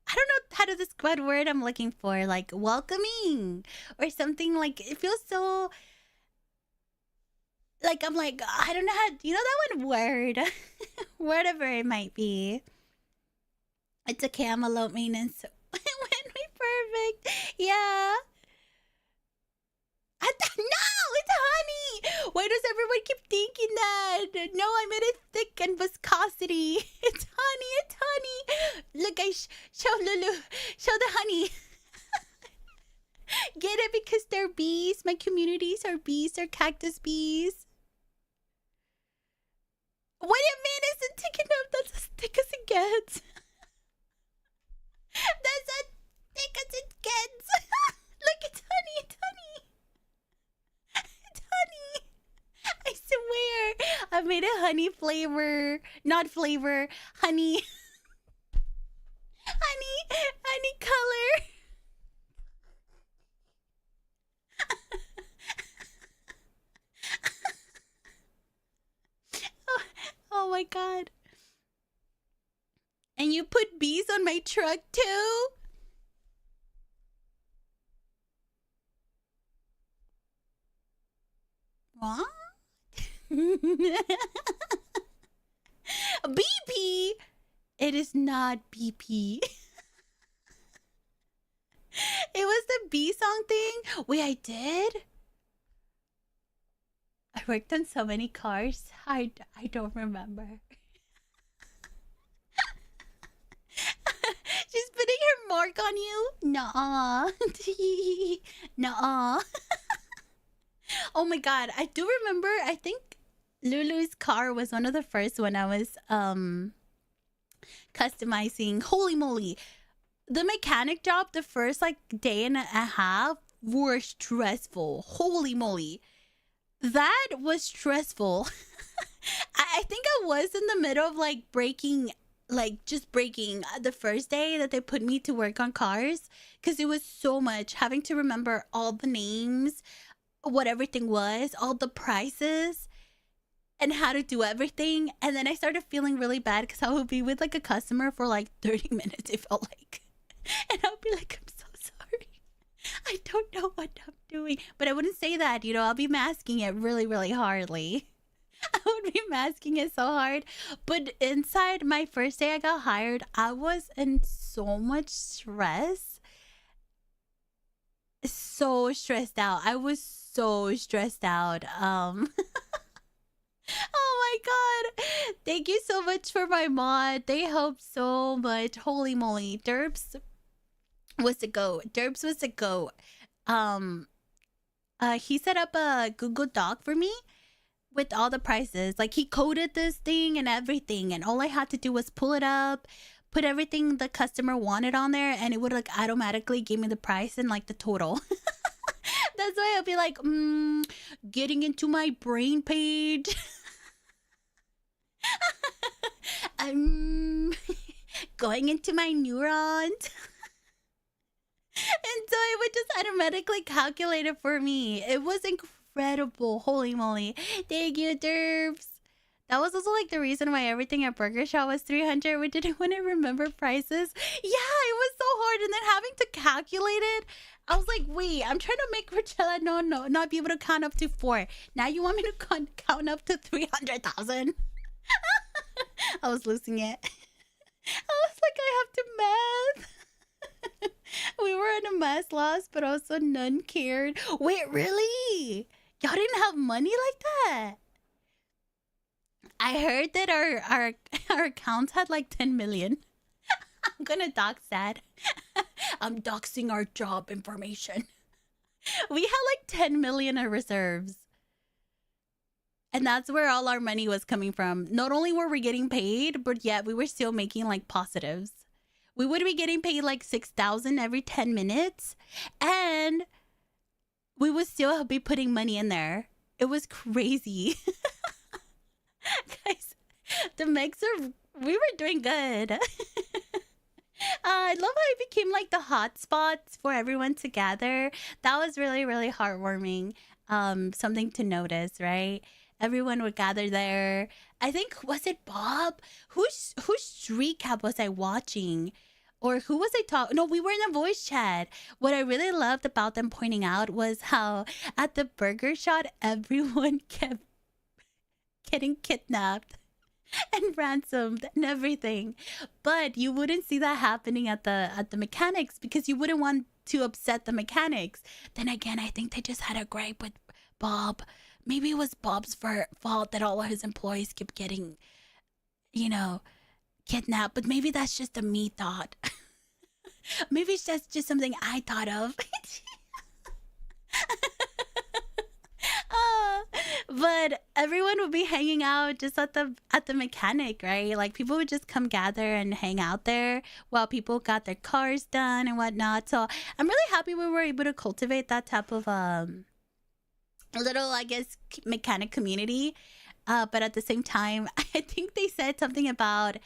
I don't know how to describe what word I'm looking for, like welcoming or something. Like it feels so, like I'm like, I don't know how, you know that one word, whatever it might be. It's okay, I'm a low maintenance. It went me perfect. Yeah. No, it's honey. Why does everyone keep thinking that? No, I meant it thick and viscosity. It's honey. It's honey. Look, show Lulu. Show the honey. Get it because they're bees. My communities are bees. They're cactus bees. Wait a minute, isn't thick enough? That's as thick as it gets. That's as thick as it gets. Look, it's honey. It's honey. It's honey. I swear. I made a honey flavor. Not flavor. Honey. Honey color. Oh my god. And you put bees on my truck too? What? BP? It is not BP. It was the bee song thing? Wait, I did? I worked on so many cars. I don't remember. She's putting her mark on you? Nuh-uh. Nuh-uh. Oh my god, I do remember, I think Lulu's car was one of the first when I was customizing. Holy moly. The mechanic job the first like day and a half were stressful. Holy moly. That was stressful. I think I was in the middle of like breaking the first day that they put me to work on cars because it was so much having to remember all the names, what everything was, all the prices, and how to do everything. And then I started feeling really bad because I would be with like a customer for like 30 minutes, it felt like. And I would be like, I'm so sorry. I don't know what I'm doing. But I wouldn't say that, you know, I'll be masking it really, really hardly. I would be masking it so hard. But inside my first day I got hired, I was in so much stress. So stressed out. I was so stressed out. Oh my god. Thank you so much for my mod. They helped so much. Holy moly. Derps was the goat. Derps was the goat. He set up a Google Doc for me with all the prices. Like he coded this thing and everything, and all I had to do was pull it up, put everything the customer wanted on there, and it would like automatically give me the price and like the total. That's why I'll be like, getting into my brain page. I'm going into my neurons. And so it would just automatically calculate it for me. It was incredible. Holy moly. Thank you, Derps. That was also like the reason why everything at Burger Shop was 300. We didn't want to remember prices. Yeah, it was so hard. And then having to calculate it, I was like, wait, I'm trying to make Roachella not be able to count up to 4. Now you want me to count up to 300,000? I was losing it. I was like, I have to math. We were in a math loss, but also none cared. Wait, really? Y'all didn't have money like that? I heard that our accounts had like 10 million. I'm gonna dox that. I'm doxing our job information. We had like 10 million in reserves. And that's where all our money was coming from. Not only were we getting paid, but yet we were still making like positives. We would be getting paid like 6,000 every 10 minutes. And we would still be putting money in there. It was crazy. Guys, the mechs We were doing good. I love how it became like the hot spots for everyone to gather. That was really, really heartwarming. Something to notice, right? Everyone would gather there. I think was it Bob? Whose recap was I watching? Or who was I talking? No, we were in a voice chat. What I really loved about them pointing out was how at the burger shot everyone kept getting kidnapped and ransomed and everything. But you wouldn't see that happening at the mechanics because you wouldn't want to upset the mechanics. Then again, I think they just had a gripe with Bob. Maybe it was Bob's fault that all of his employees kept getting, you know, kidnapped. But maybe that's just a me thought. Maybe it's just something I thought of. uh, but everyone would be hanging out just at the mechanic, right? Like people would just come gather and hang out there while people got their cars done and whatnot. So I'm really happy we were able to cultivate that type of little, I guess, mechanic community. But at the same time, I think they said something about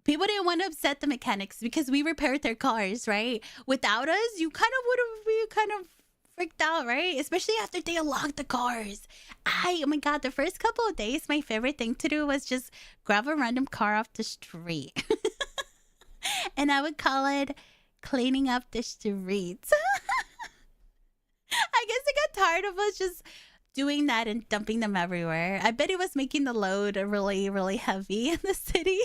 people didn't want to upset the mechanics because we repaired their cars, right? Without us, you kind of would have be kind of freaked out, right? Especially after they unlocked the cars. Oh my God, the first couple of days, my favorite thing to do was just grab a random car off the street. And I would call it cleaning up the streets. I guess I got tired of us just doing that and dumping them everywhere. I bet it was making the load really, really heavy in the city.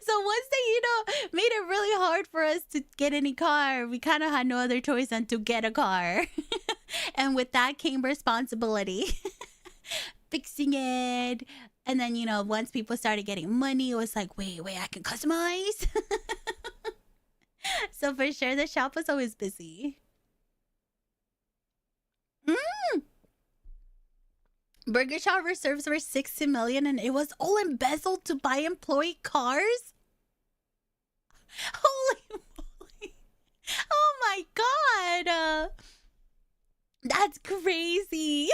So once they, made it really hard for us to get any car, we kind of had no other choice than to get a car. And with that came responsibility. Fixing it. And then, once people started getting money, it was like, wait, I can customize. So for sure, the shop was always busy. Burger Shop reserves were 60 million and it was all embezzled to buy employee cars? Holy moly. Oh my God. That's crazy.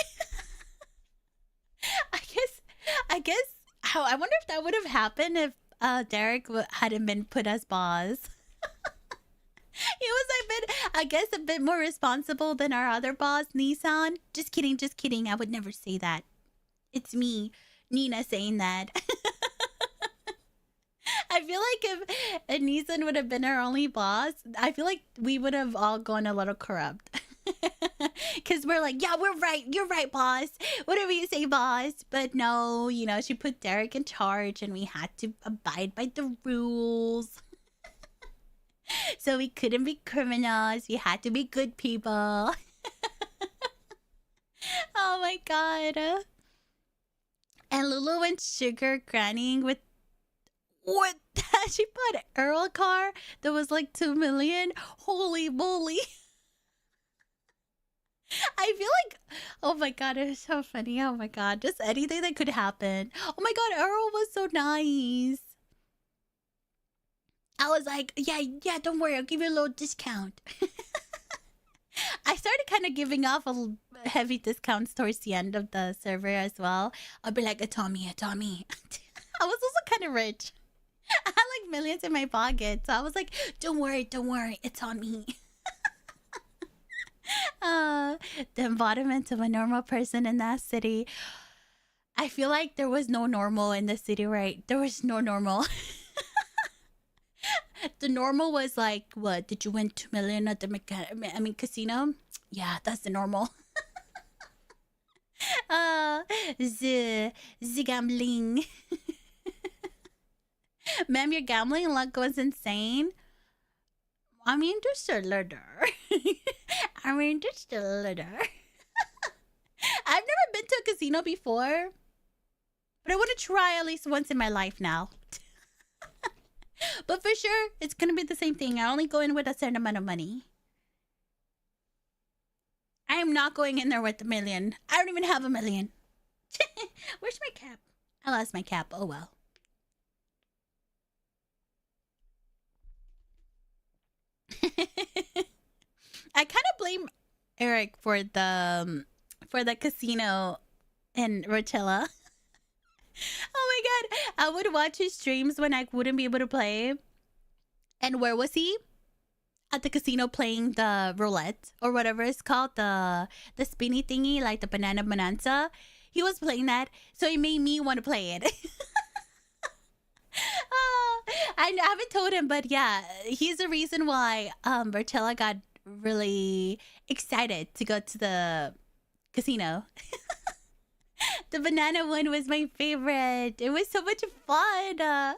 I guess, I wonder if that would have happened if Derek hadn't been put as boss. He was a bit more responsible than our other boss, Nissan. Just kidding. I would never say that. It's me, Nina, saying that. I feel like if Nissan would have been our only boss, I feel like we would have all gone a little corrupt. Because we're like, yeah, we're right. You're right, boss. Whatever you say, boss. But no, she put Derek in charge and we had to abide by the rules. So we couldn't be criminals. We had to be good people. Oh my God. And Lulu went sugar grannying with what? She bought an Earl car that was like 2 million. Holy moly. I feel like, oh my God, it was so funny. Oh my God, just anything that could happen. Oh my God, Earl was so nice. I was like, yeah, don't worry. I'll give you a little discount. I started kind of giving off heavy discounts towards the end of the server as well. I'll be like, a Tommy. I was also kind of rich. I had like millions in my pocket. So I was like, don't worry. It's on me. The embodiment of a normal person in that city. I feel like there was no normal in the city, right? There was no normal. The normal was like, what? Did you win 2 million at the casino? Yeah, that's the normal. The gambling. Ma'am, your gambling luck was insane. Just a little. Just a little. I've never been to a casino before, but I want to try at least once in my life now. But for sure, it's going to be the same thing. I only go in with a certain amount of money. I am not going in there with $1 million. I don't even have $1 million. Where's my cap? I lost my cap. Oh, well. I kind of blame Eric for the casino in Roachella. Oh my God. I would watch his streams when I wouldn't be able to play. And where was he? At the casino playing the roulette or whatever it's called, the spinny thingy, like the banana bonanza. He was playing that, so it made me want to play it. I haven't told him, but yeah, he's the reason why Roachella got really excited to go to the casino. The banana one was my favorite. It was so much fun. I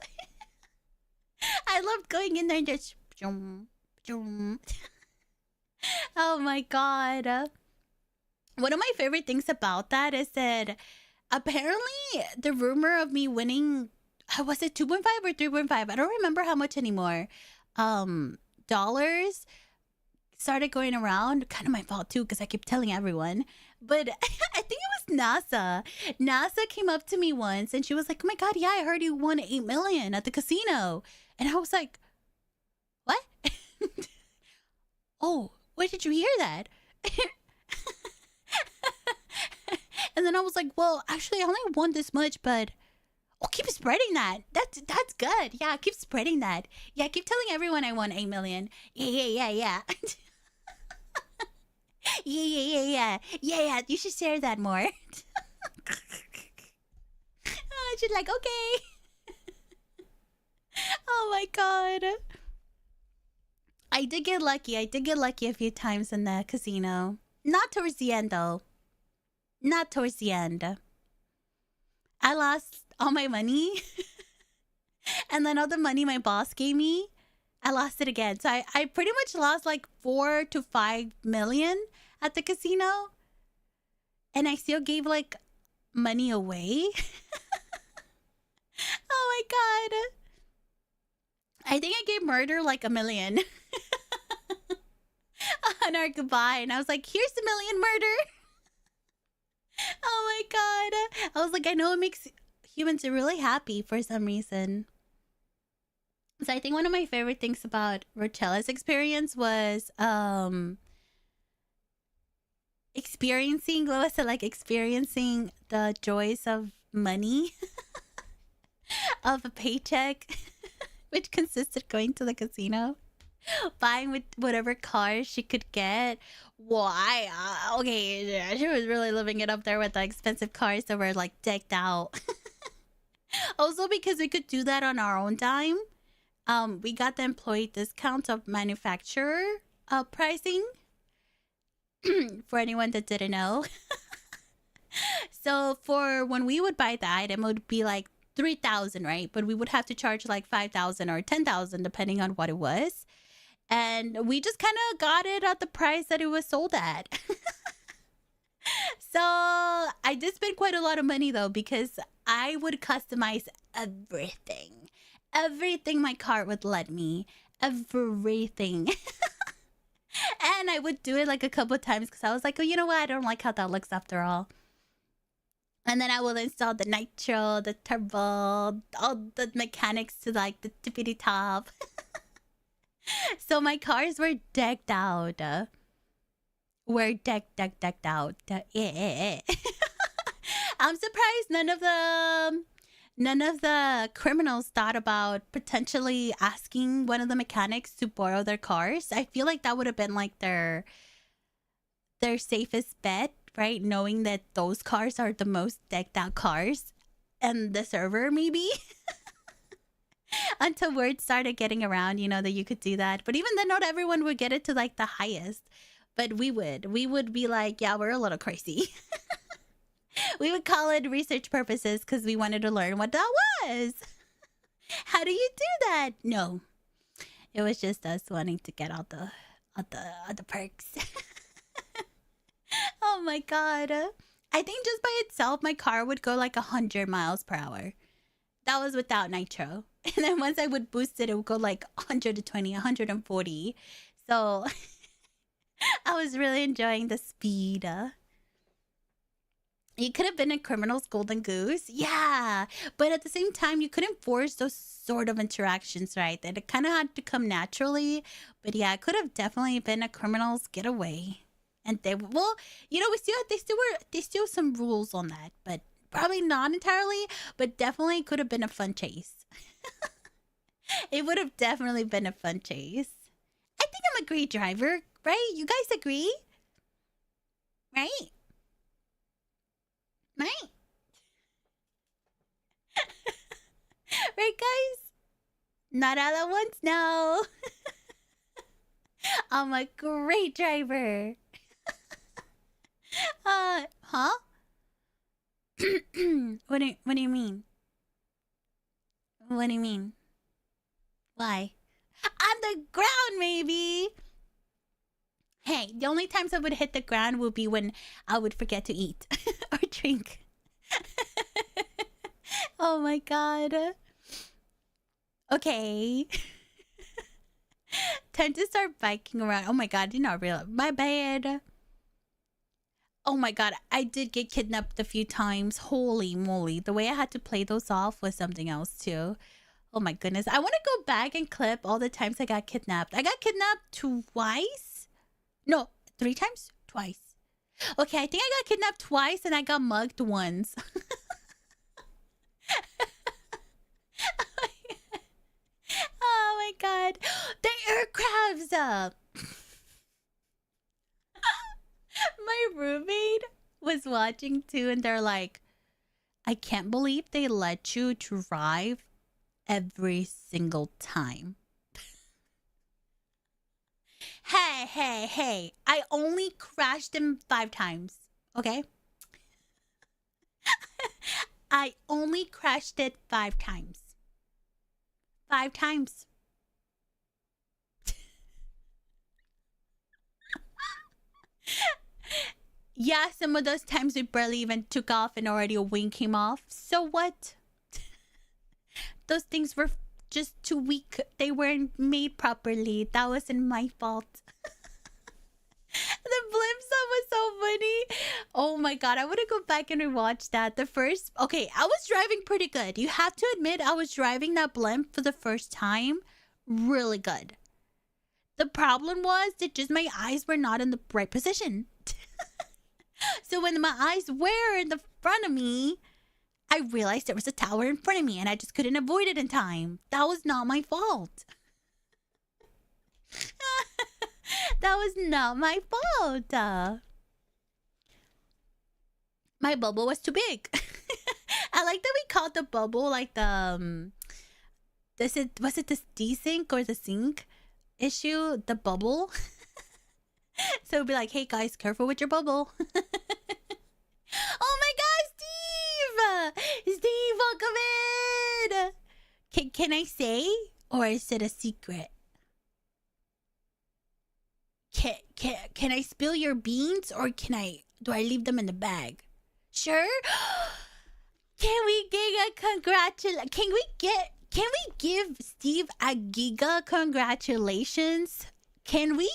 loved going in there and just... Oh my god. One of my favorite things about that is that apparently the rumor of me winning, was it 2.5 or 3.5? I don't remember how much anymore. Dollars started going around. Kind of my fault too, because I kept telling everyone. But I think it was NASA. NASA came up to me once and she was like, oh my god, yeah, I heard you won 8 million at the casino. And I was like, what? Oh, where did you hear that? And then I was like, well, actually, I only won this much, but oh, keep spreading that. That's good. Yeah, keep spreading that. Yeah, keep telling everyone I won 8 million. Yeah. Yeah. You should share that more. She's like, okay. Oh my god. I did get lucky. I did get lucky a few times in the casino. Not towards the end, though. Not towards the end. I lost all my money. And then all the money my boss gave me, I lost it again. So I pretty much lost like 4 to 5 million at the casino. And I still gave like money away. Oh my god. I think I gave murder like 1 million. On our goodbye. And I was like, here's 1 million murder. Oh my god. I was like, I know it makes humans really happy for some reason. So I think one of my favorite things about Roachella's experience was experiencing the joys of money. Of a paycheck. Which consisted going to the casino, buying with whatever cars she could get. Why? Okay, she was really living it up there with the expensive cars that were like decked out. Also, because we could do that on our own dime, we got the employee discount of manufacturer pricing. For anyone that didn't know. So for when we would buy the item, it would be like 3,000, right? But we would have to charge like 5,000 or 10,000 depending on what it was. And we just kind of got it at the price that it was sold at. So I did spend quite a lot of money though, because I would customize everything. Everything my car would let me. Everything. And I would do it like a couple of times because I was like, oh, you know what? I don't like how that looks after all. And then I will install the nitro, the turbo, all the mechanics to like the tippity top. So my cars were decked out. Were decked out. Yeah. I'm surprised none of the criminals thought about potentially asking one of the mechanics to borrow their cars. I feel like that would have been like their safest bet. Right? Knowing that those cars are the most decked out cars and the server maybe. Until word started getting around, you know, that you could do that. But even then, not everyone would get it to like the highest. But we would be like, yeah, we're a little crazy. We would call it research purposes because we wanted to learn what that was. How do you do that? No, it was just us wanting to get all the perks. Oh my god. I think just by itself, my car would go like 100 miles per hour. That was without nitro. And then once I would boost it, it would go like 120, 140. So I was really enjoying the speed. You could have been a criminal's golden goose. Yeah. But at the same time, you couldn't force those sort of interactions, right? That it kind of had to come naturally. But yeah, it could have definitely been a criminal's getaway. And they, well, you know, they still some rules on that, but Probably not entirely, but definitely could have been a fun chase. It would have definitely been a fun chase. I think I'm a great driver, right? You guys agree? Right? Right? Right, guys? Not all at once, no. I'm a great driver. Huh? What do you mean? What do you mean? Why? On the ground, maybe. Hey, the only times I would hit the ground would be when I would forget to eat or drink. Oh my god. Okay. Time to start biking around. Oh my god, I did not realize. My bad. Oh my god, I did get kidnapped a few times. Holy moly. The way I had to play those off was something else too. Oh my goodness. I want to go back and clip all the times I got kidnapped. I got kidnapped twice? No, 3 times? Twice. Okay, I think I got kidnapped twice and I got mugged once. Oh my god. The aircrafts! My roommate was watching too and they're like, I can't believe they let you drive every single time. Hey. I only crashed him 5 times. Okay? I only crashed it 5 times. 5 times. Yeah, some of those times we barely even took off and already a wing came off. So what? Those things were just too weak. They weren't made properly. That wasn't my fault. The blimp stuff was so funny. Oh my god, I want to go back and rewatch that. Okay, I was driving pretty good. You have to admit, I was driving that blimp for the first time really good. The problem was that just my eyes were not in the right position. So when my eyes were in the front of me, I realized there was a tower in front of me and I just couldn't avoid it in time. That was not my fault. That was not my fault. My bubble was too big. I like that we called the bubble like the was it the desync or the sync issue? The bubble. So it'd be like, hey guys, careful with your bubble. Oh my god, Steve! Steve, welcome in! Can I say? Or is it a secret? Can I spill your beans or do I leave them in the bag? Sure? Can we give Steve a giga congratulations? Can we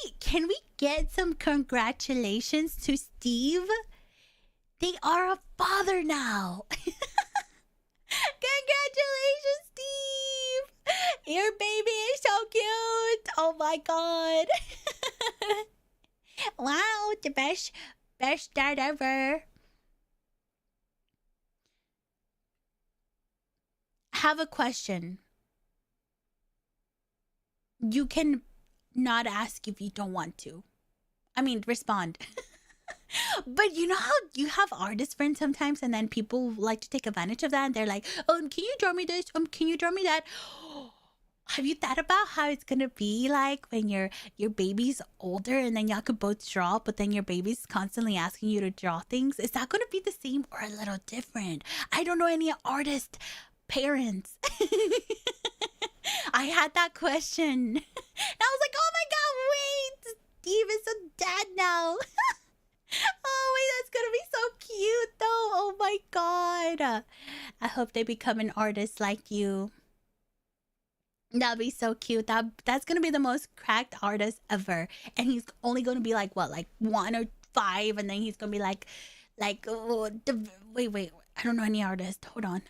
get some congratulations to Steve? They are a father now. Congratulations, Steve! Your baby is so cute. Oh my god. Wow, the best start ever. Have a question. You can not ask if you don't want to. I mean, respond. But you know how you have artist friends sometimes and then people like to take advantage of that and they're like, can you draw me this? Can you draw me that? Have you thought about how it's gonna be like when your baby's older and then y'all could both draw, but then your baby's constantly asking you to draw things? Is that gonna be the same or a little different? I don't know any artist parents. I had that question. And I was like, oh my god, wait! Steve is a dad now. Oh wait, that's gonna be so cute though. Oh my god. I hope they become an artist like you. That'd be so cute. That's gonna be the most cracked artist ever. And he's only gonna be like what, like 1 or 5, and then he's gonna be like wait. I don't know any artist. Hold on.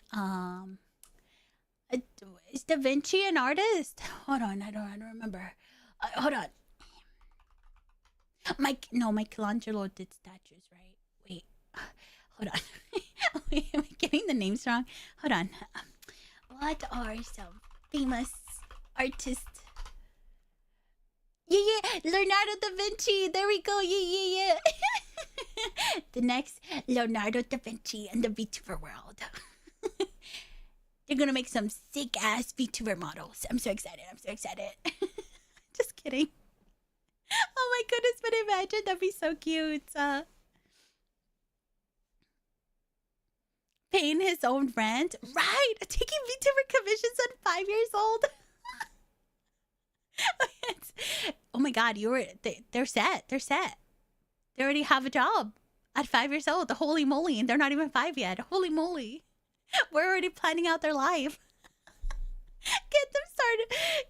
Is Da Vinci an artist? Hold on, I don't remember. Hold on. Michelangelo did statues, right? Wait, hold on. Am I getting the names wrong? Hold on. What are some famous artists? Yeah, Leonardo da Vinci. There we go. Yeah. The next Leonardo da Vinci and the VTuber world. They're gonna make some sick ass VTuber models. I'm so excited. Just kidding. Oh my goodness, but imagine that'd be so cute. Paying his own rent. Right! Taking VTuber commissions at 5 years old. Oh my god, they're set. They're set. They already have a job at 5 years old. Holy moly, and they're not even 5 yet. Holy moly. We're already planning out their life.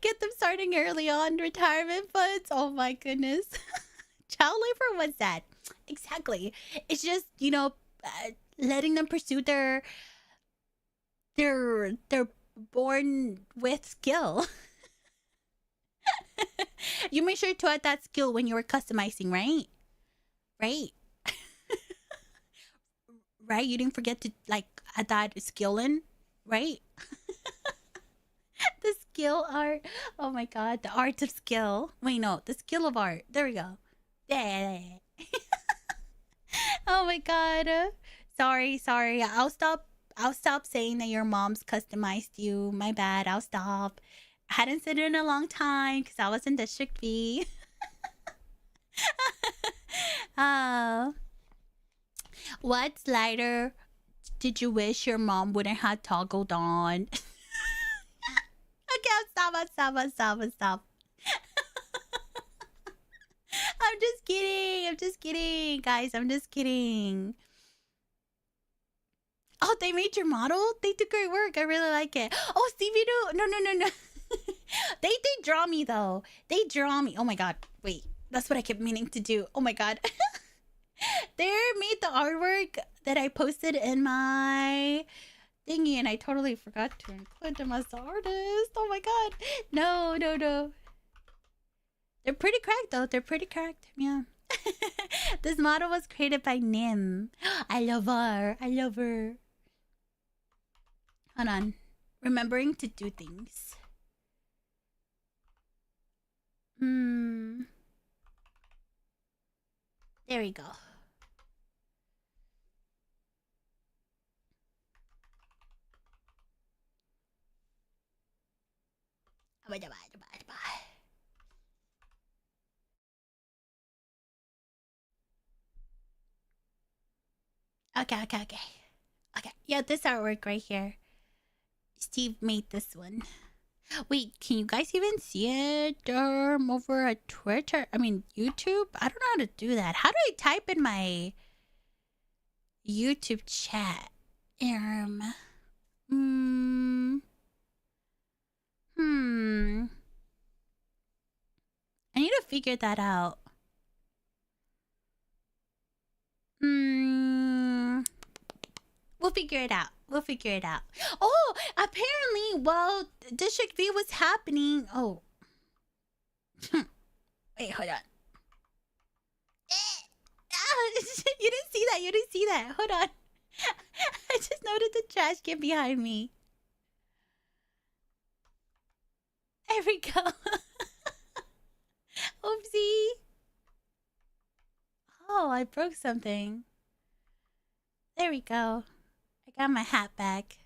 Get them starting early on retirement funds. Oh my goodness. Child labor was that. Exactly. It's just, letting them pursue their born with skill. You make sure to add that skill when you were customizing, right? Right. Right? You didn't forget to add that skill in, right? The skill art. Oh my god, the art of skill. Wait, no, the skill of art. There we go. Yeah. Oh my god. Sorry. I'll stop saying that your mom's customized you. My bad. I'll stop. I hadn't said it in a long time because I was in District V. What slider did you wish your mom wouldn't have toggled on? Okay, I'll stop. I'm just kidding, guys. I'm just kidding. Oh, they made your model? They did great work. I really like it. Oh, Stevie, no. They draw me, though. They draw me. Oh, my God. Wait. That's what I kept meaning to do. Oh, my God. They made the artwork that I posted in my thingy, and I totally forgot to include them as the artist. Oh, my God. No. They're pretty cracked, though. They're pretty cracked. Yeah. This model was created by Nim. I love her. Hold on. Remembering to do things. There we go. Okay. Yeah, this artwork right here. Steve made this one. Wait, can you guys even see it over at Twitch? YouTube? I don't know how to do that. How do I type in my YouTube chat? I need to figure that out. We'll figure it out. Oh, apparently, while District V was happening. Oh. Wait, hold on. You didn't see that. Hold on. I just noticed the trash can behind me. There we go. Oopsie. Oh, I broke something. There we go. I got my hat back.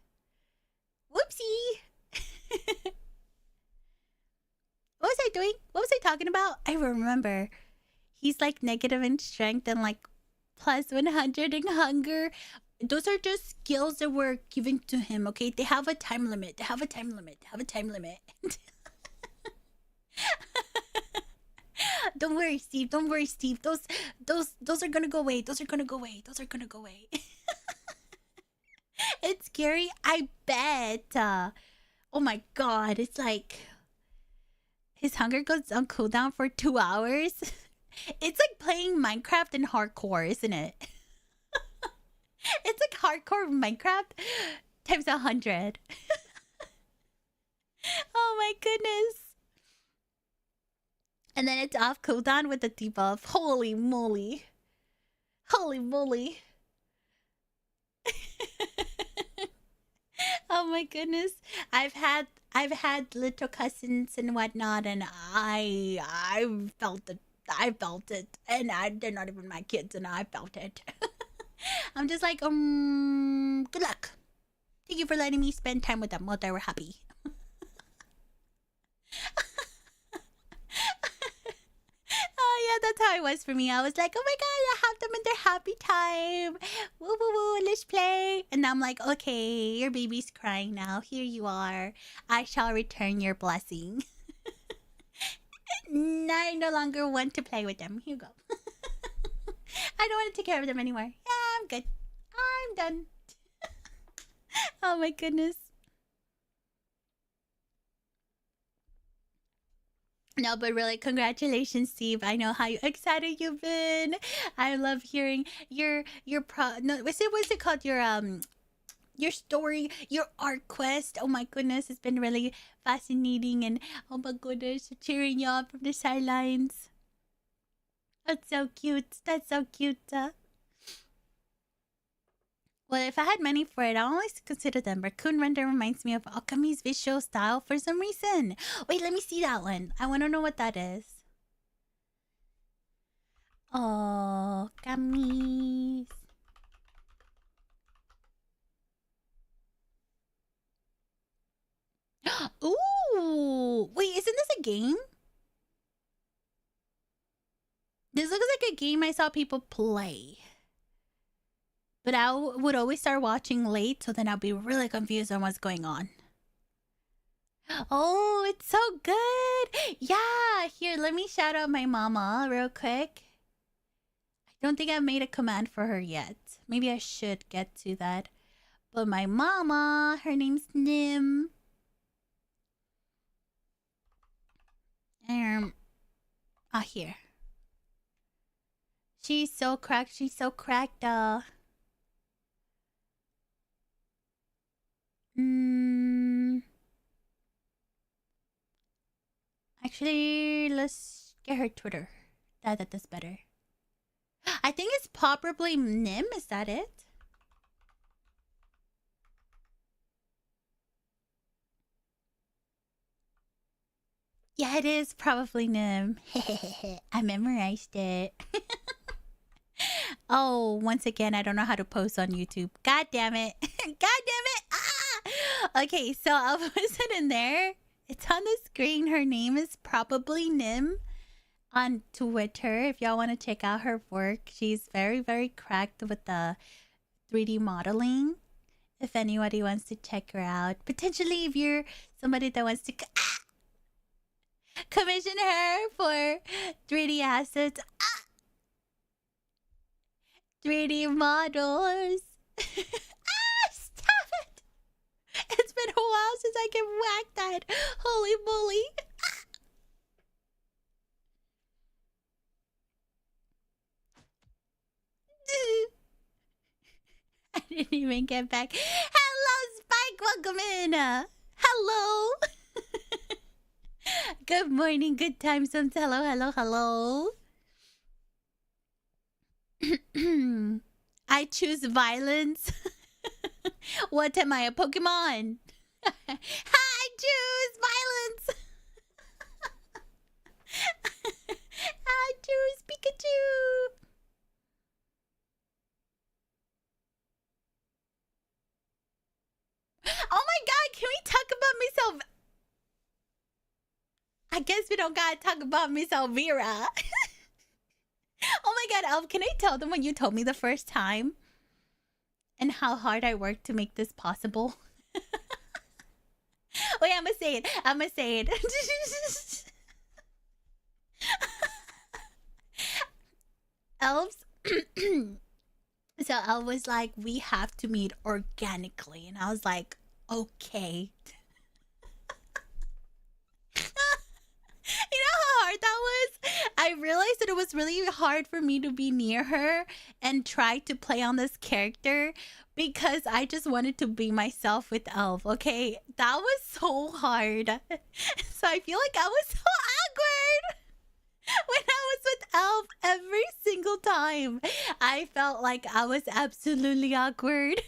Whoopsie. What was I doing? What was I talking about? I remember. He's negative in strength and plus 100 in hunger. Those are just skills that were given to him, okay? They have a time limit. Don't worry, Steve. Those are gonna go away. It's scary. I bet. Oh my god. It's his hunger goes on cooldown for 2 hours. It's like playing Minecraft in hardcore, isn't it? It's like hardcore Minecraft times 100. Oh my goodness. And then it's off cooldown with the debuff. Holy moly. Oh my goodness. I've had little cousins and whatnot, and I felt it. I felt it, and they're not even my kids, and I felt it. I'm just like, good luck. Thank you for letting me spend time with them while they were happy. Oh yeah, that's how it was for me. I was like, oh my god, I have them in their happy time. Woo woo woo, let's play. And I'm like, okay, your baby's crying now. Here you are. I shall return your blessing. I no longer want to play with them. Here you go. I don't want to take care of them anymore. Yeah, I'm good. I'm done. Oh my goodness. No, but really, congratulations, Steve. I know how excited you've been. I love hearing no, what's it called? Your story, your art quest. Oh my goodness, it's been really fascinating, and oh my goodness, cheering you up from the sidelines. That's so cute. That's so cute. Well, if I had money for it, I always consider them. Raccoon Render reminds me of Okami's visual style for some reason. Wait, let me see that one. I want to know what that is. Oh, Okami's. Ooh, wait, isn't this a game? This looks like a game I saw people play. But I would always start watching late, so then I'll be really confused on what's going on. Oh, it's so good. Yeah, here, let me shout out my mama real quick. I don't think I've made a command for her yet. Maybe I should get to that. But my mama, her name's Nim. Here. She's so cracked. She's so cracked. Actually, let's get her Twitter. That's better. I think it's probably Nim. Is that it? Yeah, it is probably Nim. I memorized it. Oh, once again, I don't know how to post on YouTube. God damn it. God damn it. Ah! Okay, so I'll post it in there. It's on the screen. Her name is probably Nim on Twitter. If y'all want to check out her work, she's very, very cracked with the 3D modeling. If anybody wants to check her out, potentially if you're somebody that wants to commission her for 3D assets, 3D models. Stop it! It's been a while since I can whack that. Holy moly. I didn't even get back. Hello, Spike. Welcome in. Hello. Good morning. Good time. Hello, hello, hello. I choose violence. What am I, a Pokemon? I choose violence. I choose Pikachu. Oh my god, can we talk about myself? I guess we don't gotta talk about Miss Elvira. Oh my god, Elf, can I tell them what you told me the first time? And how hard I worked to make this possible? Wait, I'm gonna say it. I'm gonna say it. Elves. So Elf was like, we have to meet organically. And I was like, okay. You know how hard that was? I realized that it was really hard for me to be near her and try to play on this character because I just wanted to be myself with Elf, okay? That was so hard. So I feel like I was so awkward when I was with Elf every single time. I felt like I was absolutely awkward.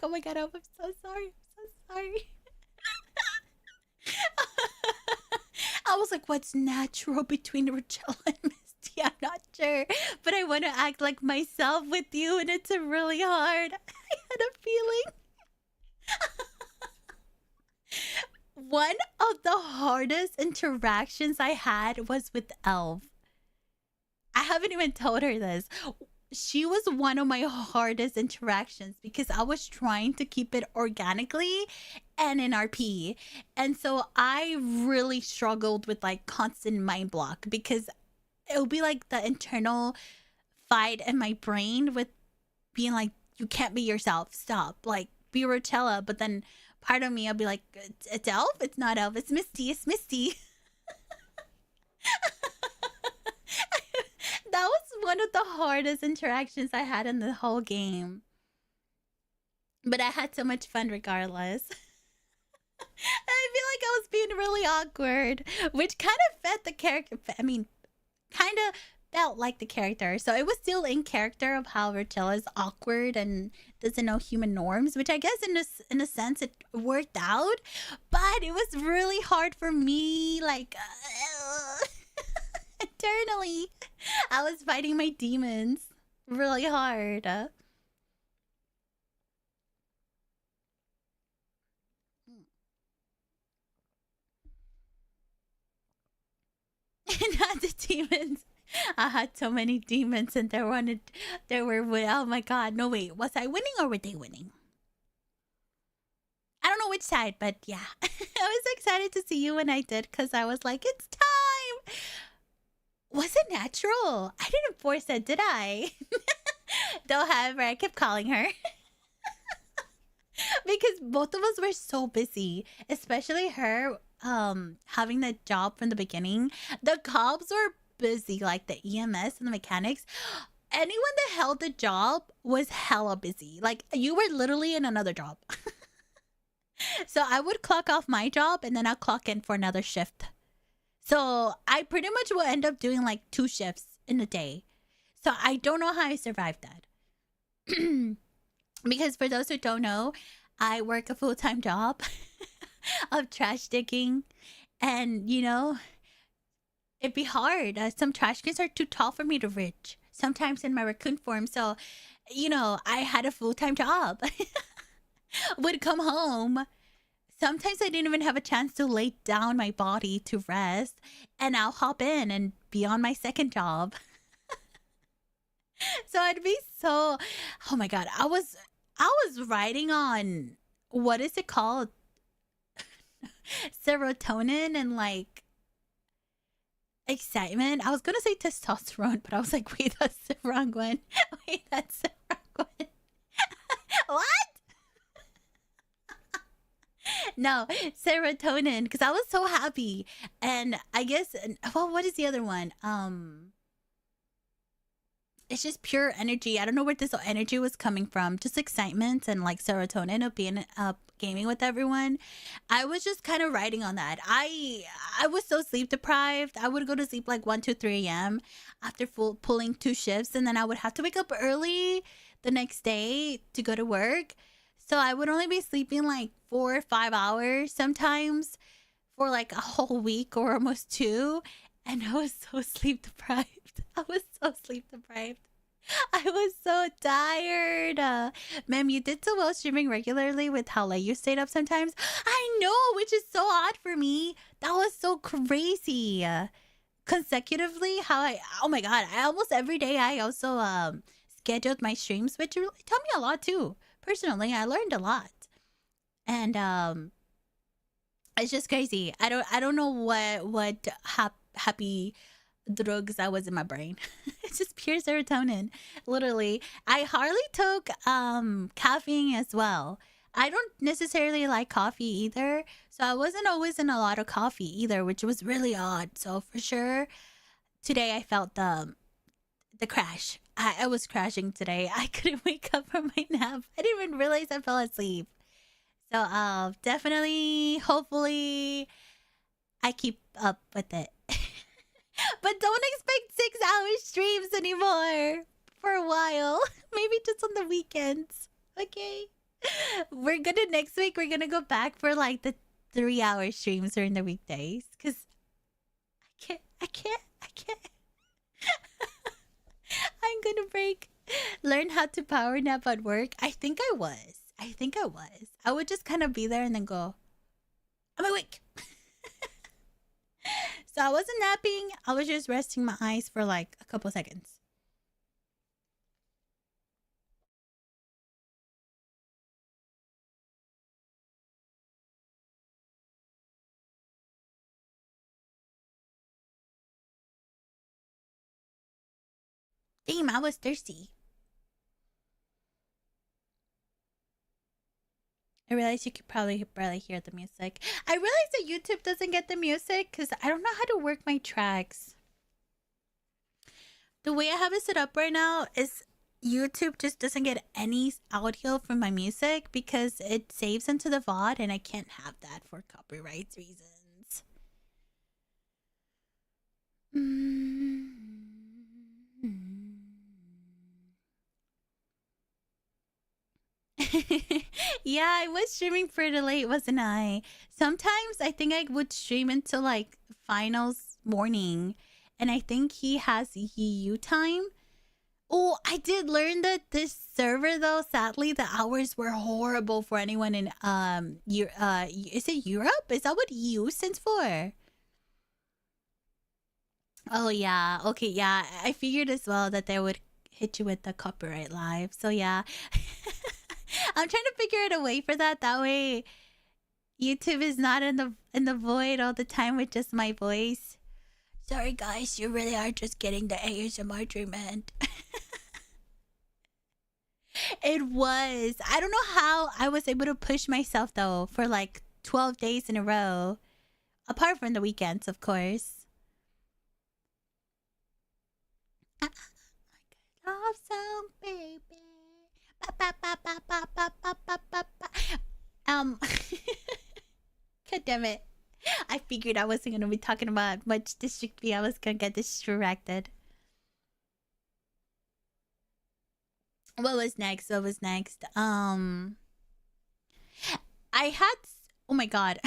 oh my god, I'm so sorry. I'm so sorry. I was like, what's natural between Rochella and Misty? I'm not sure. But I want to act like myself with you, and it's really hard. I had a feeling. One of the hardest interactions I had was with Elf. I haven't even told her this. She was one of my hardest interactions because I was trying to keep it organically and in RP. And so I really struggled with like constant mind block because it would be like the internal fight in my brain with being like, you can't be yourself. Stop. Like, be Rochella. But then part of me, I'll be like, it's Elf? It's not Elf. It's Misty. It's Misty. That was one of the hardest interactions I had in the whole game. But I had so much fun regardless. I feel like I was being really awkward, which kind of fed the character. I mean, kind of felt like the character. So it was still in character of how Rochella is awkward and doesn't know human norms, which I guess in a sense it worked out. But it was really hard for me, like internally. I was fighting my demons really hard. Not the demons. I had so many demons, and there were. Oh my god! No wait, was I winning or were they winning? I don't know which side, but yeah, I was excited to see you when I did because I was like, it's time. Was it natural? I didn't force it, did I? Though, however, I kept calling her. Because both of us were so busy, especially her having the job from the beginning. The cops were busy, like the EMS and the mechanics. Anyone that held the job was hella busy. Like, you were literally in another job. So I would clock off my job and then I'll clock in for another shift. So I pretty much will end up doing like 2 shifts in a day. So I don't know how I survived that. Because for those who don't know, I work a full-time job of trash digging. And, you know, it'd be hard. Some trash cans are too tall for me to reach. Sometimes in my raccoon form. So, you know, I had a full-time job. Would come home. Sometimes I didn't even have a chance to lay down my body to rest. And I'll hop in and be on my second job. So I'd be so... Oh my god. I was riding on... What is it called? Serotonin and like... excitement. I was gonna say testosterone, but I was like, wait, that's the wrong one. Wait, that's the wrong one. What? No, serotonin, because I was so happy. And I guess, well, what is the other one? It's just pure energy. I don't know where this energy was coming from. Just excitement and like serotonin of being gaming with everyone. I was just kind of riding on that. I was so sleep deprived. I would go to sleep like 1, 2, 3 a.m. after pulling 2 shifts, and then I would have to wake up early the next day to go to work. So I would only be sleeping like 4 or 5 hours sometimes for like a whole week or almost 2. And I was so sleep deprived. I was so sleep deprived. I was so tired. Ma'am, you did so well streaming regularly with how late you stayed up sometimes. I know, which is so odd for me. That was so crazy. Consecutively, oh my god, I almost every day I also scheduled my streams, which really taught me a lot too. Personally, I learned a lot. And it's just crazy. I don't know what happy drugs that was in my brain. It's just pure serotonin, literally. I hardly took caffeine as well. I don't necessarily like coffee either, so I wasn't always in a lot of coffee either, which was really odd. So for sure today I felt the crash. I was crashing today. I couldn't wake up from my nap. I didn't even realize I fell asleep. So definitely, hopefully I keep up with it. But don't expect 6-hour streams anymore for a while. Maybe just on the weekends. Okay. We're gonna next week. We're gonna go back for like the 3-hour streams during the weekdays because I can't. I'm gonna break. Learn how to power nap at work. I think I was. I would just kind of be there and then go, I'm awake. So I wasn't napping. I was just resting my eyes for like a couple seconds. Damn, I was thirsty. I realized you could probably barely hear the music. I realized that YouTube doesn't get the music because I don't know how to work my tracks. The way I have it set up right now is YouTube just doesn't get any audio from my music because it saves into the VOD and I can't have that for copyright reasons. Yeah, I was streaming pretty late, wasn't I? Sometimes I think I would stream until like finals morning, and I think he has EU time. Oh, I did learn that this server though, sadly, the hours were horrible for anyone in is it Europe? Is that what EU stands for? Oh yeah, okay, yeah. I figured as well that they would hit you with the copyright live. So yeah. I'm trying to figure out a way for that. That way YouTube is not in the void all the time with just my voice. Sorry guys, you really are just getting the ASMR treatment. It was. I don't know how I was able to push myself though for like 12 days in a row. Apart from the weekends, of course. Love song, baby. Um, God damn it. I figured I wasn't gonna be talking about much District V. I was gonna get distracted. What was next? I had. Oh my god.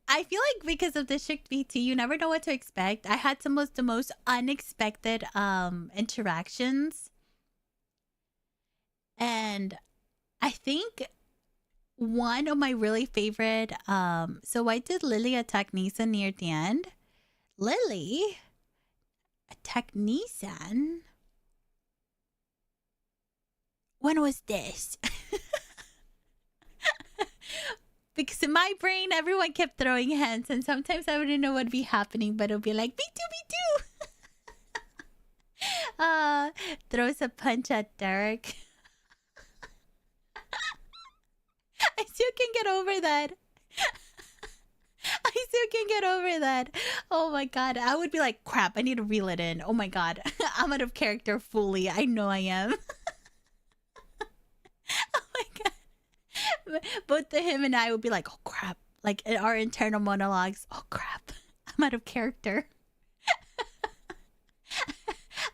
I feel like because of District V2, you never know what to expect. I had the most unexpected interactions. And I think one of my really favorite so I did Lily attack Nissan near the end. Lily attack Nissan? When was this? Because in my brain everyone kept throwing hands and sometimes I wouldn't know what'd be happening, but it'll be like B2 B2 throws a punch at Derek. I still can get over that. Oh my god. I would be like, crap, I need to reel it in. Oh my god. I'm out of character fully. I know I am. Oh my god. Both him and I would be like, oh crap. Like in our internal monologues. Oh crap. I'm out of character.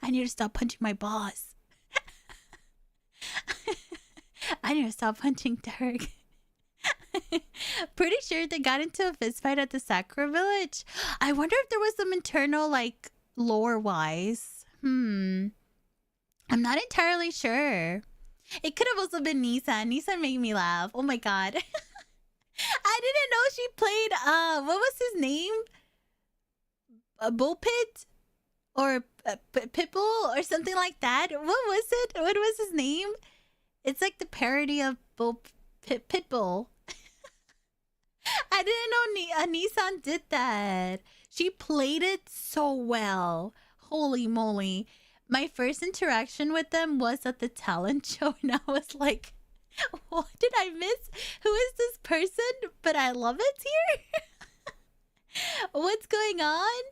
I need to stop punching my boss. I need to stop punching Derek. Pretty sure they got into a fist fight at the Sakura village. I wonder if there was some internal like lore wise. I'm not entirely sure. It could have also been Nissan. Nissan made me laugh. Oh my god. I didn't know she played what was his name? A Bullpit? Or Pitbull or something like that. What was it? What was his name? It's like the parody of Pitbull. I didn't know Nissan did that. She played it so well. Holy moly. My first interaction with them was at the talent show and I was like, what did I miss? Who is this person? But I love it here. What's going on?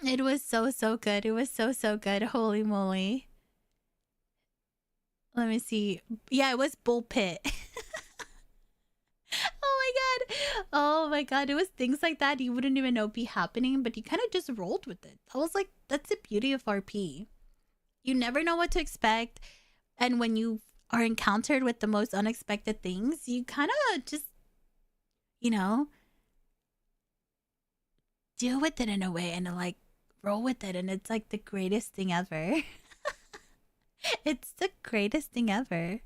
It was so good. It was so good. Holy moly. Let me see. Yeah, it was Bullpit. Oh my god. It was things like that you wouldn't even know be happening, but you kind of just rolled with it. I was like, that's the beauty of RP. You never know what to expect. And when you are encountered with the most unexpected things, you kind of just, you know, deal with it in a way and like roll with it. And it's like the greatest thing ever. It's the greatest thing ever.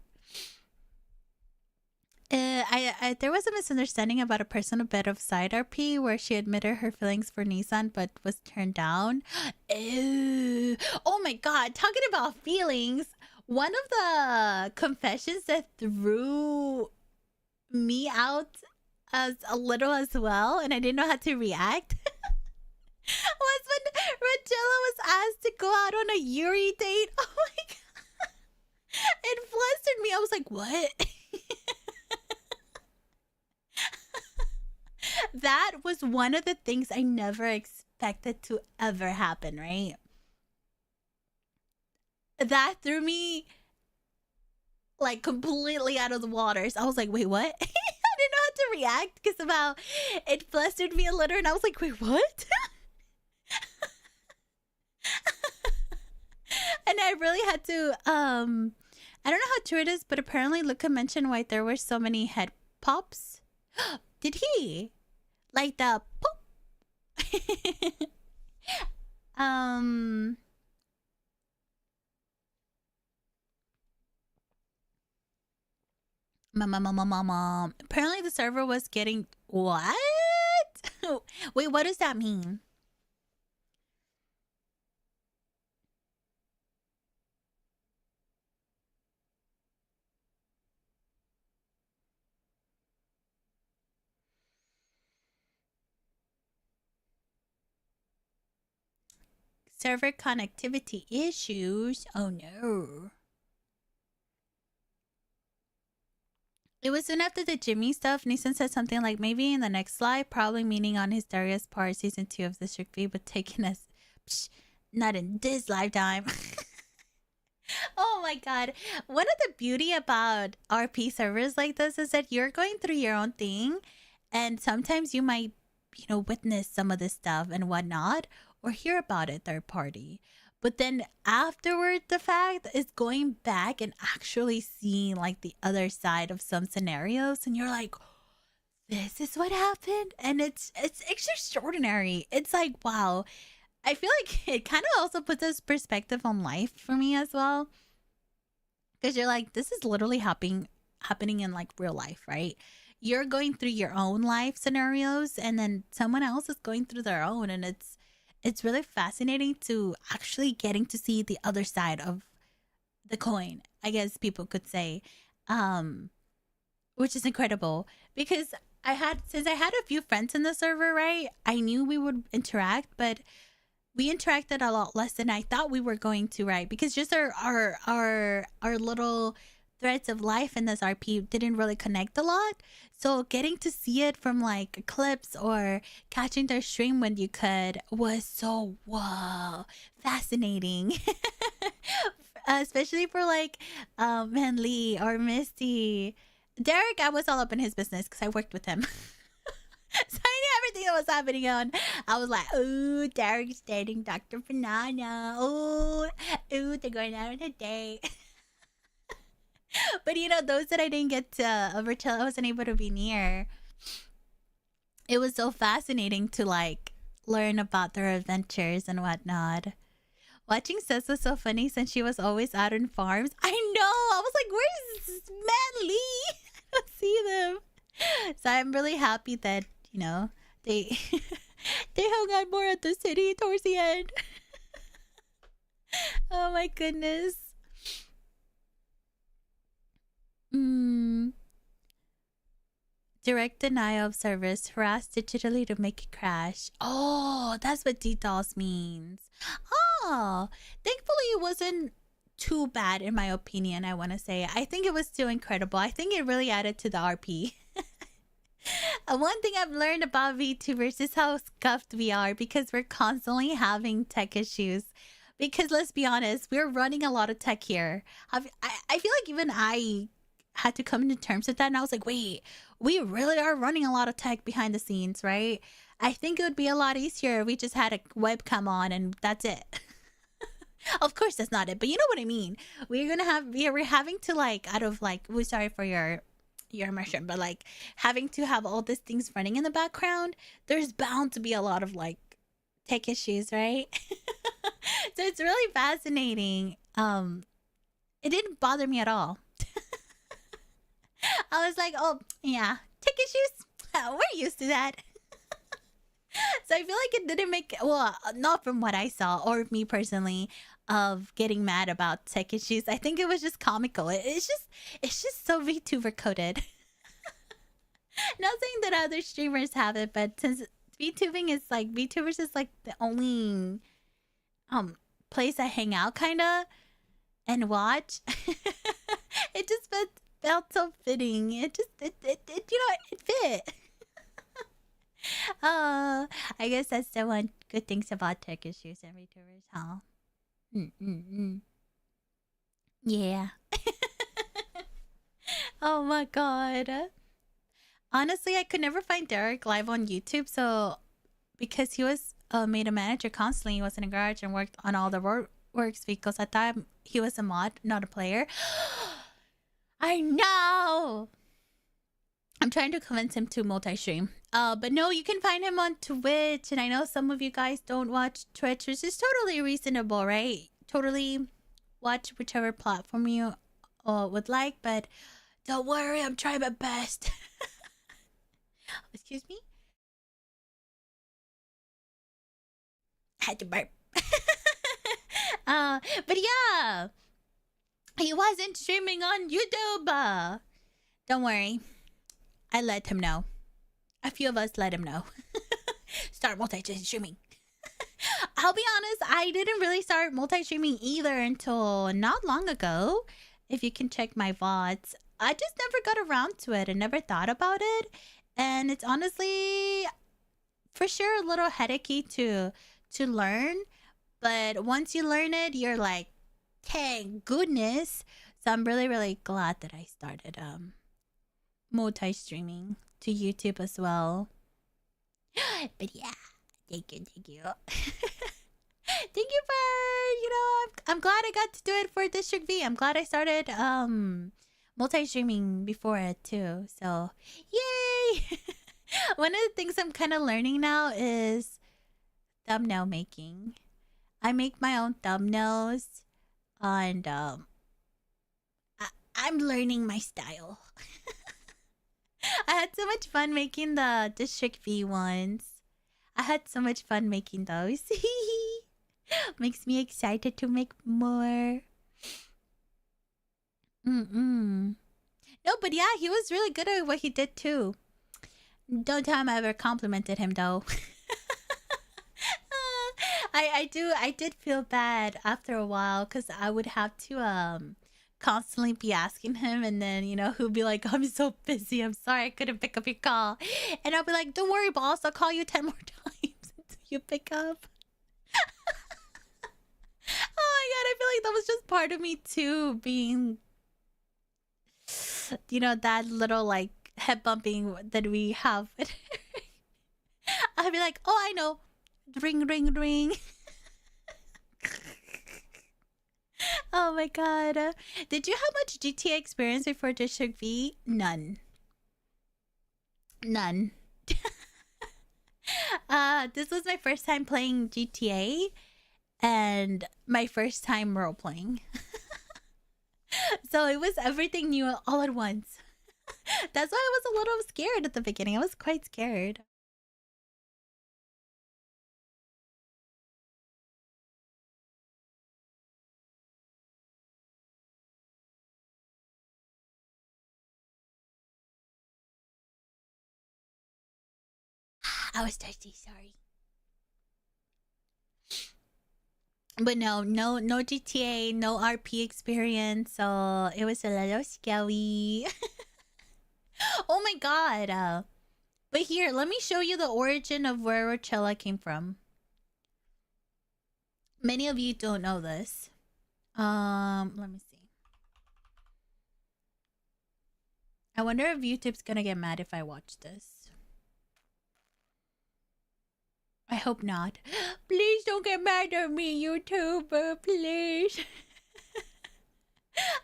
There was a misunderstanding about a personal bit of side RP where she admitted her feelings for Nissan but was turned down. Ew. Oh my god, talking about feelings. One of the confessions that threw me out as a little as well, and I didn't know how to react, was when Roachella was asked to go out on a Yuri date. Oh my god. It flustered me. I was like, what? That was one of the things I never expected to ever happen, right? That threw me like completely out of the waters. I was like, wait, what? I didn't know how to react because somehow it flustered me a little and I was like, wait, what? And I really had to I don't know how true it is, but apparently Luca mentioned why there were so many head pops. Did he? Like the pop. um Mama. Apparently the server was getting what? Wait, what does that mean? Server connectivity issues. Oh no. It was soon after the Jimmy stuff. Nissan said something like maybe in the next live, probably meaning on his Darius part season 2 of DistrictV, but taking us not in this lifetime. Oh my god. One of the beauty about RP servers like this is that you're going through your own thing and sometimes you might, witness some of this stuff and whatnot or hear about it third party. But then afterward, the fact is going back and actually seeing like the other side of some scenarios and you're like, this is what happened. And it's extraordinary. It's like, wow. I feel like it kind of also puts this perspective on life for me as well. Because you're like, this is literally happening in like real life, right? You're going through your own life scenarios and then someone else is going through their own. And it's really fascinating to actually getting to see the other side of the coin, I guess people could say, which is incredible because since I had a few friends in the server, right? I knew we would interact, but we interacted a lot less than I thought we were going to, right? Because just our little threads of life in this RP didn't really connect a lot. So getting to see it from like clips or catching their stream when you could was so fascinating. Especially for like Lee or Misty. Derek, I was all up in his business because I worked with him. So I knew everything that was happening on. I was like, ooh, Derek's dating Dr. Banana. Ooh, they're going out on a date. But those that I didn't get to Roachella, I wasn't able to be near. It was so fascinating to like learn about their adventures and whatnot. Watching Sis was so funny since she was always out in farms. I know. I was like, where's this man Lee? I don't see them. So I'm really happy that, they they hung out more at the city towards the end. Oh my goodness. Direct denial of service, harass digitally to make it crash. Oh, that's what DDoS means. Oh, thankfully it wasn't too bad in my opinion, I want to say. I think it was still incredible. I think it really added to the RP. One thing I've learned about VTubers is how scuffed we are because we're constantly having tech issues. Because let's be honest, we're running a lot of tech here. I feel like even I had to come to terms with that. And I was like, wait, we really are running a lot of tech behind the scenes, right? I think it would be a lot easier if we just had a webcam on and that's it. Of course, that's not it, but you know what I mean. We're having to like out of like we're sorry for your immersion, but like having to have all these things running in the background. There's bound to be a lot of like tech issues, right? So it's really fascinating. It didn't bother me at all. I was like, oh yeah, tech issues. We're used to that. So I feel like it didn't make well, not from what I saw or me personally of getting mad about tech issues. I think it was just comical. It's just so VTuber coded. Not saying that other streamers have it, but since VTubers is like the only um place I hang out kinda and watch. It just felt so fitting. It it fit. I guess that's the one good things about tech issues and VTubers, huh? Mm-mm-mm. Yeah. Oh my god. Honestly, I could never find Derek live on YouTube, so because he was made a manager constantly, he was in a garage and worked on all the works vehicles. I thought he was a mod, not a player. I know. I'm trying to convince him to multi-stream. But no, you can find him on Twitch, and I know some of you guys don't watch Twitch, which is totally reasonable, right? Totally watch whichever platform you would like, but don't worry, I'm trying my best. Excuse me? I had to burp. But yeah, he wasn't streaming on YouTube. Don't worry, I let him know. A few of us let him know. Start multi-streaming. I'll be honest, I didn't really start multi-streaming either until not long ago. If you can check my VODs, I just never got around to it and never thought about it. And it's honestly, for sure, a little headachy to learn. But once you learn it, you're like, thank goodness. So I'm really, really glad that I started multi-streaming to YouTube as well. But yeah, thank you. Thank you for, I'm glad I got to do it for District V. I'm glad I started multi-streaming before it too. So, yay! One of the things I'm kind of learning now is thumbnail making. I make my own thumbnails and I'm learning my style. I had so much fun making the District V ones. I had so much fun making those. Makes me excited to make more. Mm-mm. No, but yeah, he was really good at what he did too. Don't tell him I ever complimented him though. I did feel bad after a while because I would have to constantly be asking him, and then he'll be like, I'm so busy, I'm sorry I couldn't pick up your call, and I'll be like, don't worry boss, I'll call you 10 more times until you pick up. Oh my god, I feel like that was just part of me too, being that little like head bumping that we have. I'd be like, oh, I know, ring ring ring. Oh my god. Did you have much GTA experience before District V? None. This was my first time playing GTA and my first time role playing. So it was everything new all at once. That's why I was a little scared at the beginning. I was quite scared. I was thirsty, sorry. But no GTA, no RP experience, so it was a little scary. Oh my god. But here, let me show you the origin of where Roachella came from. Many of you don't know this. Let me see. I wonder if YouTube's gonna get mad if I watch this. I hope not. Please don't get mad at me, YouTuber, please.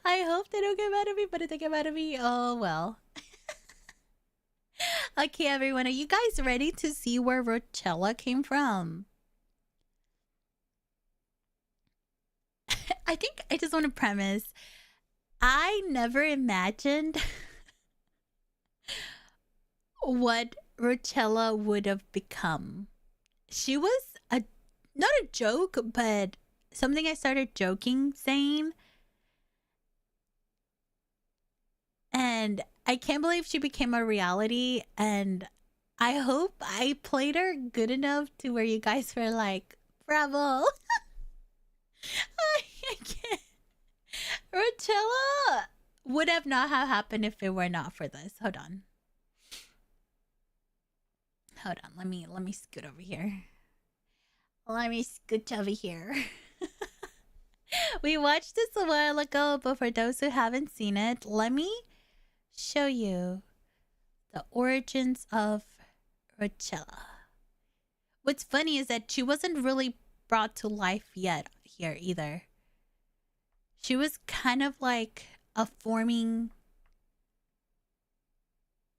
I hope they don't get mad at me, but if they get mad at me, oh well. Okay, everyone, are you guys ready to see where Roachella came from? I think I just want to premise. I never imagined what Roachella would have become. She was not a joke, but something I started joking saying. And I can't believe she became a reality. And I hope I played her good enough to where you guys were like, bravo. I can't. Roachella would have not have happened if it were not for this. Hold on. Let me scoot over here. Let me scooch over here. We watched this a while ago, but for those who haven't seen it, let me show you the origins of Roachella. What's funny is that she wasn't really brought to life yet here either. She was kind of like a forming.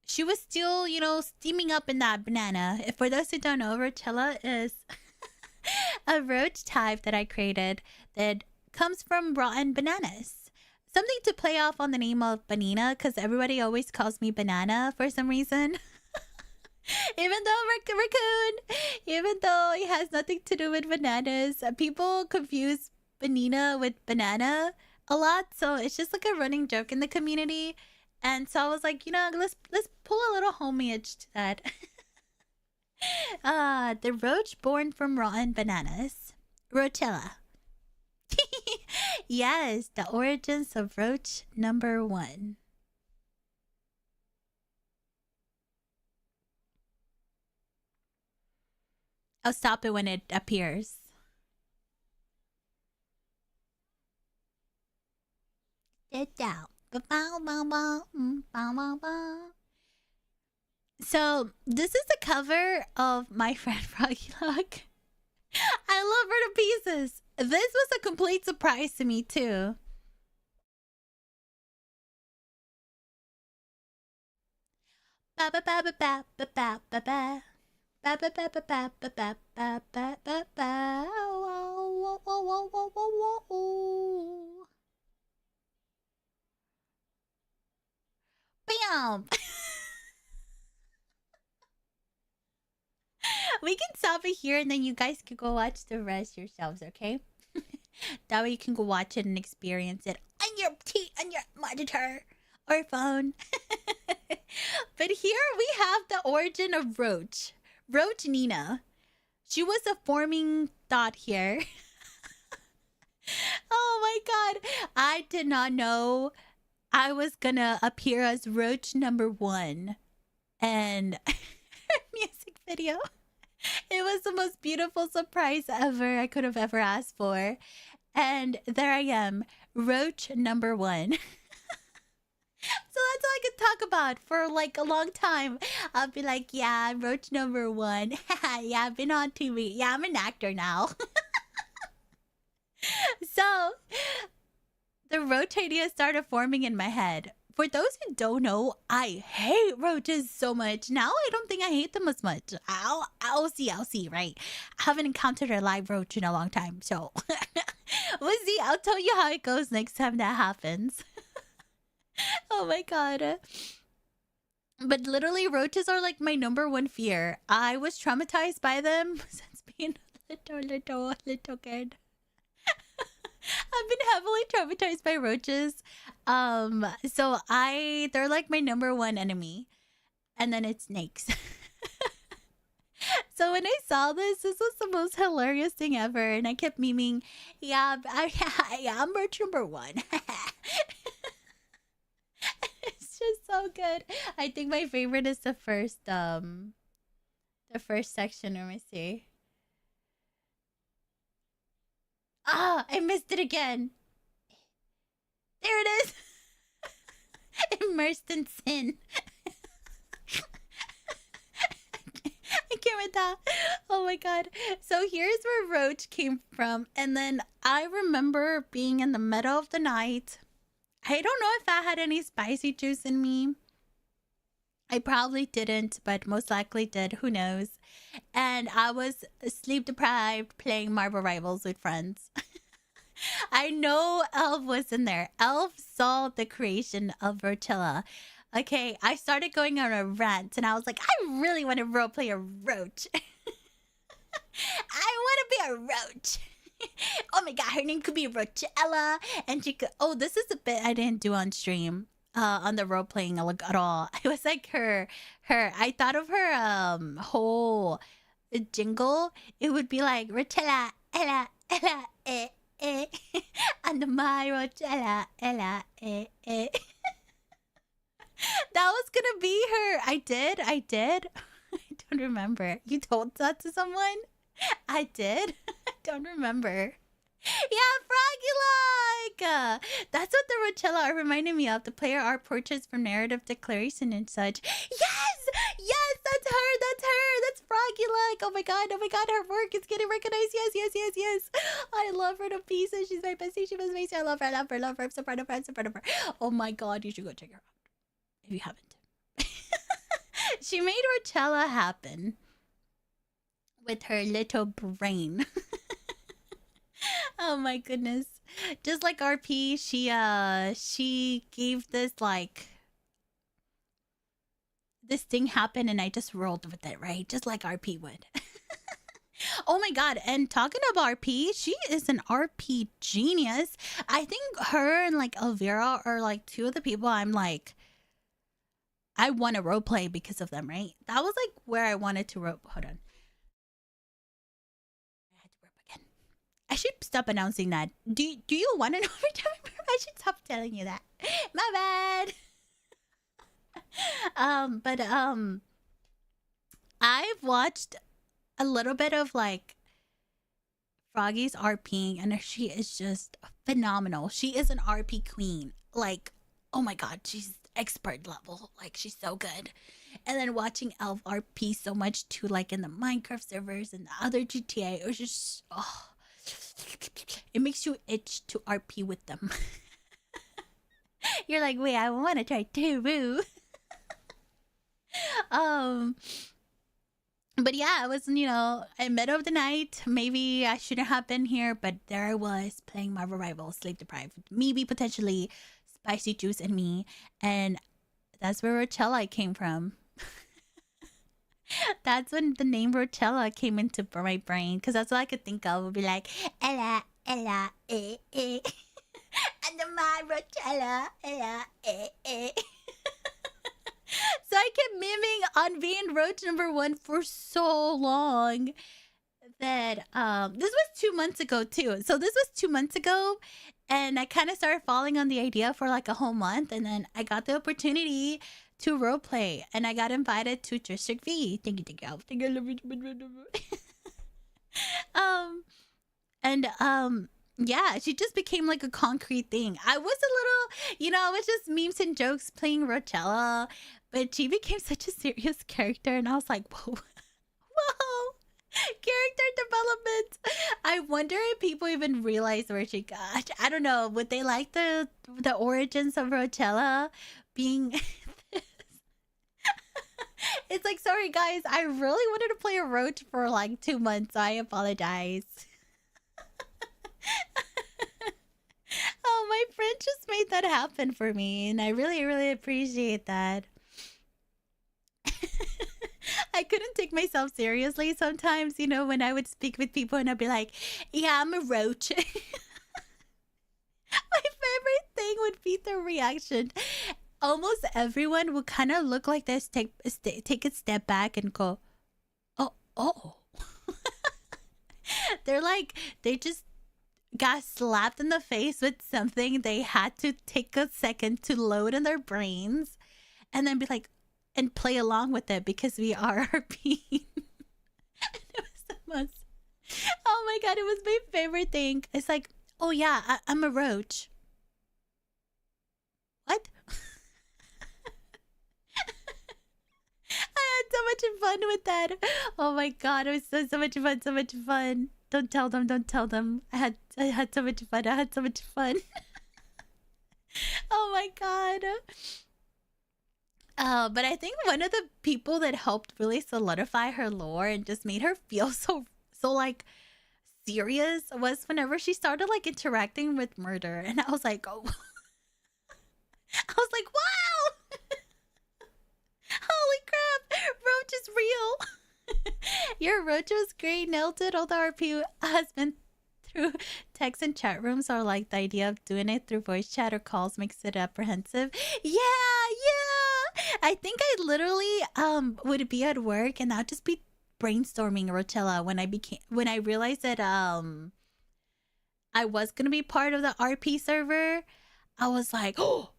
She was still, steaming up in that banana. If for those who don't know, Roachella is a roach type that I created that comes from rotten bananas. Something to play off on the name of Banana, because everybody always calls me Banana for some reason. Even though raccoon, even though it has nothing to do with bananas, people confuse Banana with banana a lot. So it's just like a running joke in the community. And so I was like, let's pull a little homage to that. The roach born from rotten bananas. Roachella. Yes, the origins of roach number 1. I'll stop it when it appears. So this is the cover of my friend Froggy Luck. I love her to pieces. This was a complete surprise to me too. Ba ba ba ba ba ba ba ba ba. Ba ba ba ba ba ba ba ba ba ba ba. Bam! We can stop it here and then you guys can go watch the rest yourselves, okay? That way you can go watch it and experience it on your monitor or phone. But here we have the origin of Roach. Roach Nina. She was a forming thought here. Oh my god. I did not know I was gonna appear as Roach number 1. And music video. It was the most beautiful surprise ever I could have ever asked for. And there I am, Roach number 1. So that's all I could talk about for like a long time. I'll be like, yeah, I'm Roach number 1. Yeah, I've been on TV. Yeah, I'm an actor now. So the roach idea started forming in my head. For those who don't know, I hate roaches so much. Now I don't think I hate them as much. I'll see, right? I haven't encountered a live roach in a long time, so we'll see. I'll tell you how it goes next time that happens. Oh my god. But literally, roaches are like my number 1 fear. I was traumatized by them since being a little kid. I've been heavily traumatized by roaches. So they're like my number 1 enemy. And then it's snakes. So when I saw this was the most hilarious thing ever. And I kept memeing, yeah, I'm roach number 1. It's just so good. I think my favorite is the first section. Let me see. I missed it again. There it is. Immersed in sin. I can't with Oh my god. So here's where Roach came from. And then I remember being in the middle of the night. I don't know if I had any spicy juice in me. I probably didn't, but most likely did. Who knows? And I was sleep deprived playing Marble Rivals with friends. I know Elf was in there. Elf saw the creation of Roachella. Okay, I started going on a rant and I was like, I really want to roleplay a roach. I want to be a roach. Oh my god, her name could be Roachella. And she could. Oh, this is a bit I didn't do on stream. On the role playing at all. It was like her. I thought of her whole jingle. It would be like Roachella, Ella, Ella, and my Roachella, Ella, That was gonna be her. I did. I don't remember. You told that to someone? I did. I don't remember. Yeah, Froggy-like! That's what the Roachella are reminding me of. The player art portraits from narrative declaration and such. Yes! Yes, that's her! That's Froggy-like! Oh my god, her work is getting recognized. Yes. I love her to pieces. She's my bestie. She was amazing. I love her. I'm so proud of her. Oh my god, you should go check her out. If you haven't. She made Roachella happen with her little brain. Oh my goodness. Just like RP, she gave this thing happen and I just rolled with it, right? Just like RP would. Oh my god, and talking about RP, she is an RP genius. I think her and like Elvira are like two of the people I'm like I want to roleplay because of them, right? That was like where I wanted to hold on. I had to burp again. I should stop announcing that. Do you want to know every time I burp? I should stop telling you that. My bad. But I've watched a little bit of like Froggy's RPing and she is just phenomenal. She is an RP queen. Like, oh my god, she's expert level. Like, she's so good. And then watching Elf RP so much too, like in the Minecraft servers and the other GTA, it was just, oh, it makes you itch to RP with them. You're like, wait, I want to try too, boo. But yeah, it was, in middle of the night. Maybe I shouldn't have been here, but there I was playing Marvel Rivals, sleep deprived, maybe potentially spicy juice in me, and that's where Roachella came from. That's when the name Roachella came into my brain, because that's all I could think of. Would be like Ella, Ella, and my Roachella, Ella, So I kept miming on being Roach number 1 for so long that this was 2 months ago too. So this was 2 months ago, and I kind of started falling on the idea for like a whole month, and then I got the opportunity to roleplay, and I got invited to DistrictV. Thank you. Yeah, she just became like a concrete thing. I was a little, I was just memes and jokes playing Roachella, but she became such a serious character, and I was like, whoa, character development. I wonder if people even realize where she got. I don't know. Would they like the origins of Roachella being this? It's like, sorry guys, I really wanted to play a roach for like 2 months, so I apologize. Oh, my friend just made that happen for me, and I really, really appreciate that. I couldn't take myself seriously sometimes, when I would speak with people and I'd be like, yeah, I'm a roach. My favorite thing would be the reaction. Almost everyone would kind of look like this, take a step back and go, oh. They're like, they just got slapped in the face with something they had to take a second to load in their brains and then be like, and play along with it because we are RP. It was the most. Oh my god, it was my favorite thing. It's like, oh yeah, I'm a roach. What? I had so much fun with that. Oh my god, it was so much fun, so much fun. Don't tell them, don't tell them. I had so much fun. I had so much fun. Oh my god. But I think one of the people that helped really solidify her lore and just made her feel so like serious was whenever she started like interacting with murder, and I was like, oh, I was like, wow, holy crap, Roach is real. Your Roach was great, nailed it. Although our has been through text and chat rooms, or like the idea of doing it through voice chat or calls makes it apprehensive. Yeah. I think I literally would be at work and I'd just be brainstorming Roachella when I realized that I was gonna be part of the RP server. I was like, oh,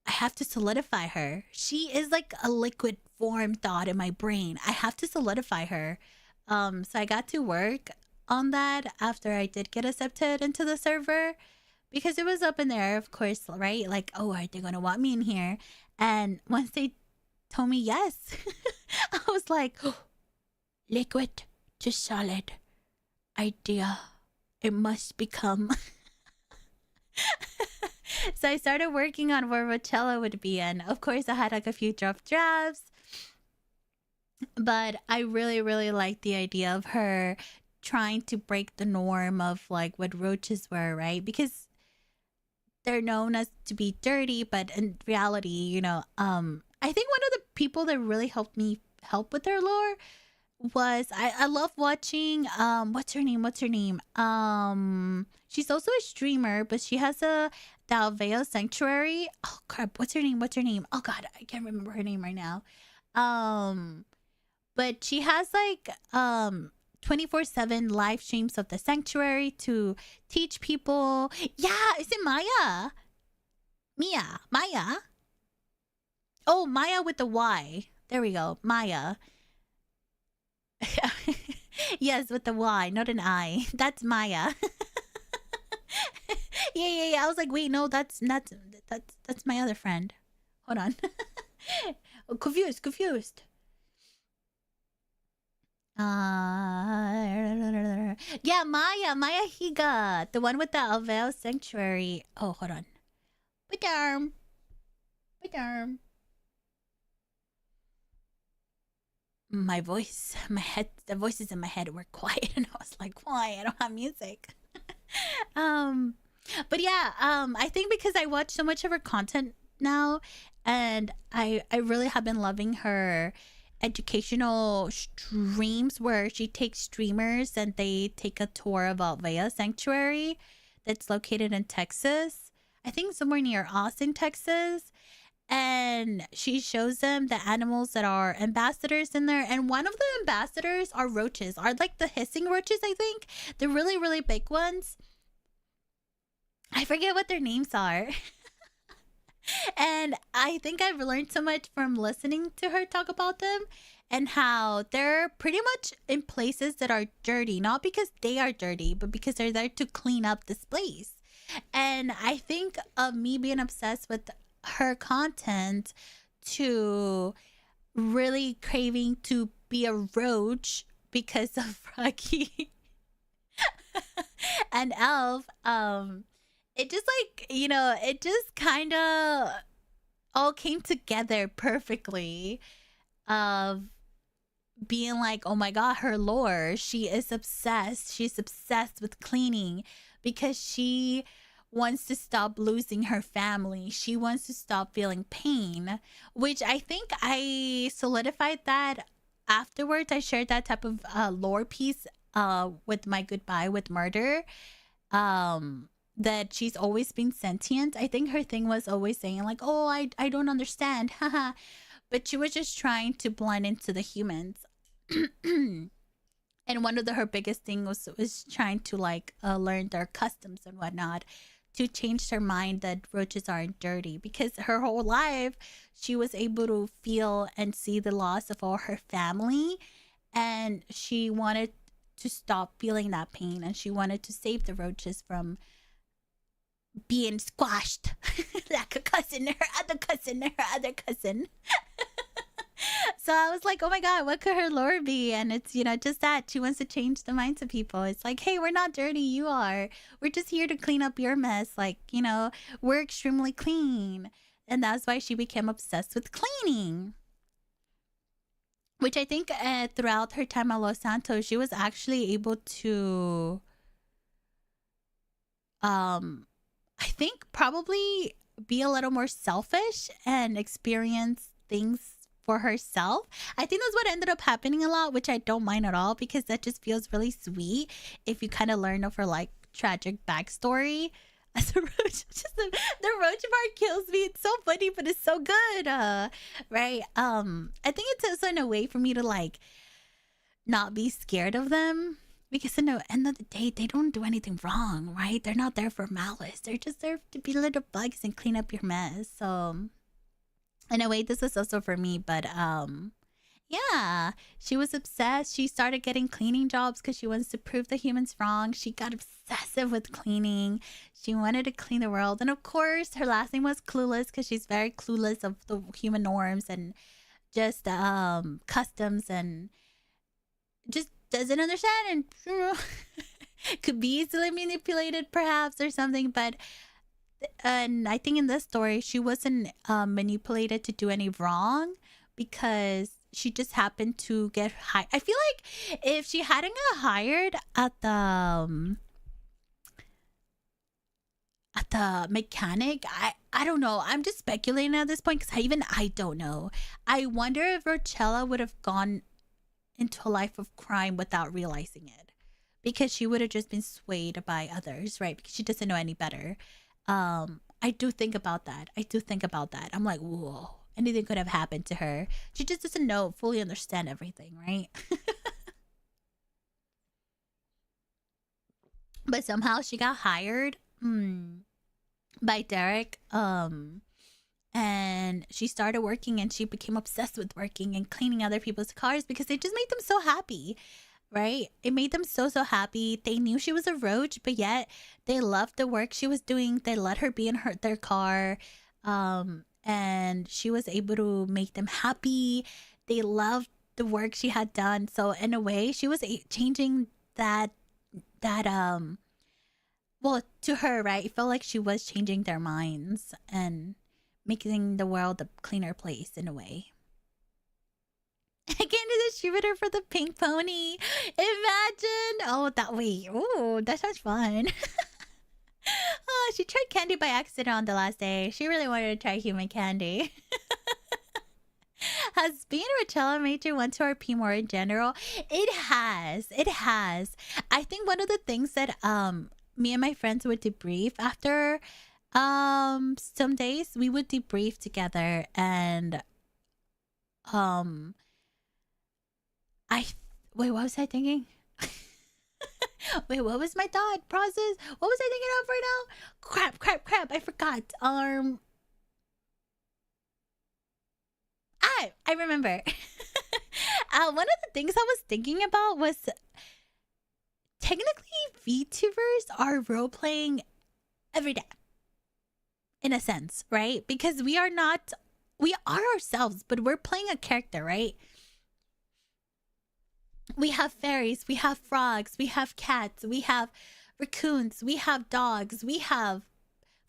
I have to solidify her. She is like a liquid form thought in my brain. I have to solidify her. So I got to work on that after I did get accepted into the server, because it was up in there, of course, right? Like, oh, are they gonna want me in here? And once they told me yes, I was like, oh, liquid to solid idea. It must become. So I started working on where Roachella would be, and of course I had like a few rough drafts, but I really, really liked the idea of her trying to break the norm of like what roaches were, right? Because they're known as to be dirty, but in reality, you know, I think one of the people that really helped me help with their lore was I love watching what's her name? She's also a streamer, but she has a Dalveo Sanctuary. Oh crap, what's her name? Oh god, I can't remember her name right now. But she has like 24/7 live streams of the sanctuary to teach people. Yeah, is it Maya? Maya? Oh, Maya with the Y. There we go. Maya. Yes, with the Y, not an I. That's Maya. Yeah. I was like, wait, no, that's my other friend. Hold on. Oh, confused. Yeah, Maya Higa, the one with the Alveo Sanctuary. Oh, hold on. Ba-darm. My voice, the voices in my head were quiet, and I was like, why? I don't have music. But yeah, I think because I watch so much of her content now, and I really have been loving her educational streams where she takes streamers and they take a tour of Alvea Sanctuary that's located in Texas. I think somewhere near Austin, Texas. And she shows them the animals that are ambassadors in there. And one of the ambassadors are roaches, are like the hissing roaches, I think. The really, really big ones. I forget what their names are. And I think I've learned so much from listening to her talk about them, and how they're pretty much in places that are dirty, not because they are dirty, but because they're there to clean up this place. And I think of me being obsessed with her content to really craving to be a roach because of Rocky and Elf. It just like, you know, it just kind of all came together perfectly of being like, oh my god, her lore, she's obsessed with cleaning because she wants to stop losing her family. She wants to stop feeling pain, which I think I solidified that afterwards. I shared that type of lore piece with my goodbye with murder, that she's always been sentient. I think her thing was always saying like, oh, I don't understand, haha. But she was just trying to blend into the humans. And one of her biggest thing was trying to like learn their customs and whatnot, to change her mind that roaches aren't dirty, because her whole life she was able to feel and see the loss of all her family, and she wanted to stop feeling that pain, and she wanted to save the roaches from being squashed like a cousin, her other cousin. So I was like, oh my God, what could her lore be? And it's, just that she wants to change the minds of people. It's like, hey, we're not dirty. You are. We're just here to clean up your mess. Like, we're extremely clean. And that's why she became obsessed with cleaning. Which I think throughout her time at Los Santos, she was actually able to, I think probably be a little more selfish and experience things for herself. I think that's what ended up happening a lot, which I don't mind at all because that just feels really sweet if you kind of learn of her like tragic backstory. As a roach, just the roach part kills me. It's so funny, but it's so good. Right? I think it's also in a way for me to like not be scared of them because in the end of the day, they don't do anything wrong, right? They're not there for malice. They're just there to be little bugs and clean up your mess. So, in a way, this is also for me, but yeah, she was obsessed. She started getting cleaning jobs because she wants to prove the humans wrong. She got obsessive with cleaning. She wanted to clean the world. And of course, her last name was Kluliz because she's very clueless of the human norms and just customs and just doesn't understand and could be easily manipulated perhaps or something. But and I think in this story, she wasn't manipulated to do any wrong because she just happened to get hired. I feel like if she hadn't got hired at the mechanic, I don't know. I'm just speculating at this point because I don't know. I wonder if Roachella would have gone into a life of crime without realizing it because she would have just been swayed by others, right? Because she doesn't know any better. I do think about that. I'm like, whoa. Anything could have happened to her. She just doesn't fully understand everything, right? But somehow she got hired by Derek. And she started working and she became obsessed with working and cleaning other people's cars because it just made them so happy, right? It made them so happy. They knew she was a roach, but yet they loved the work she was doing. They let her be in their car. And she was able to make them happy. They loved the work she had done. So in a way, she was changing that well, to her, right? It felt like she was changing their minds and making the world a cleaner place in a way. I came to the distributor for the pink pony. Imagine. Oh, that way. Oh, that sounds fun. Oh, she tried candy by accident on the last day. She really wanted to try human candy. Has being a Roachella made you want to RP more in general? It has. I think one of the things that me and my friends would debrief after some days, we would debrief together and wait, what was I thinking? Wait, what was my thought process? What was I thinking of right now? Crap. I forgot. I remember. One of the things I was thinking about was technically VTubers are role playing every day. In a sense, right? Because we are ourselves, but we're playing a character, right? We have fairies, we have frogs, we have cats, we have raccoons, we have dogs, we have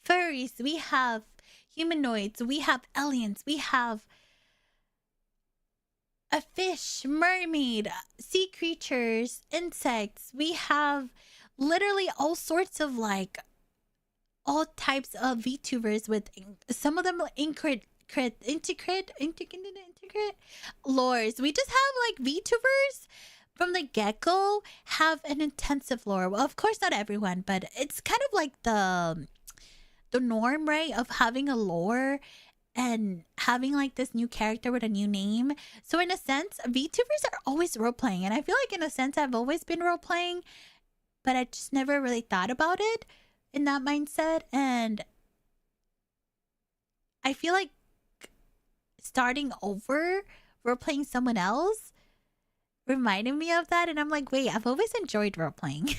furries, we have humanoids, we have aliens, we have a fish, mermaid, sea creatures, insects. We have literally all sorts of like all types of VTubers with some of them integrate lores. We just have like VTubers from the get-go have an intensive lore. Well, of course not everyone, but it's kind of like the norm, right, of having a lore and having like this new character with a new name. So in a sense, VTubers are always role-playing, and I feel like in a sense I've always been role-playing, but I just never really thought about it in that mindset. And I feel like starting over role-playing someone else reminded me of that, and I'm like, wait, I've always enjoyed role-playing.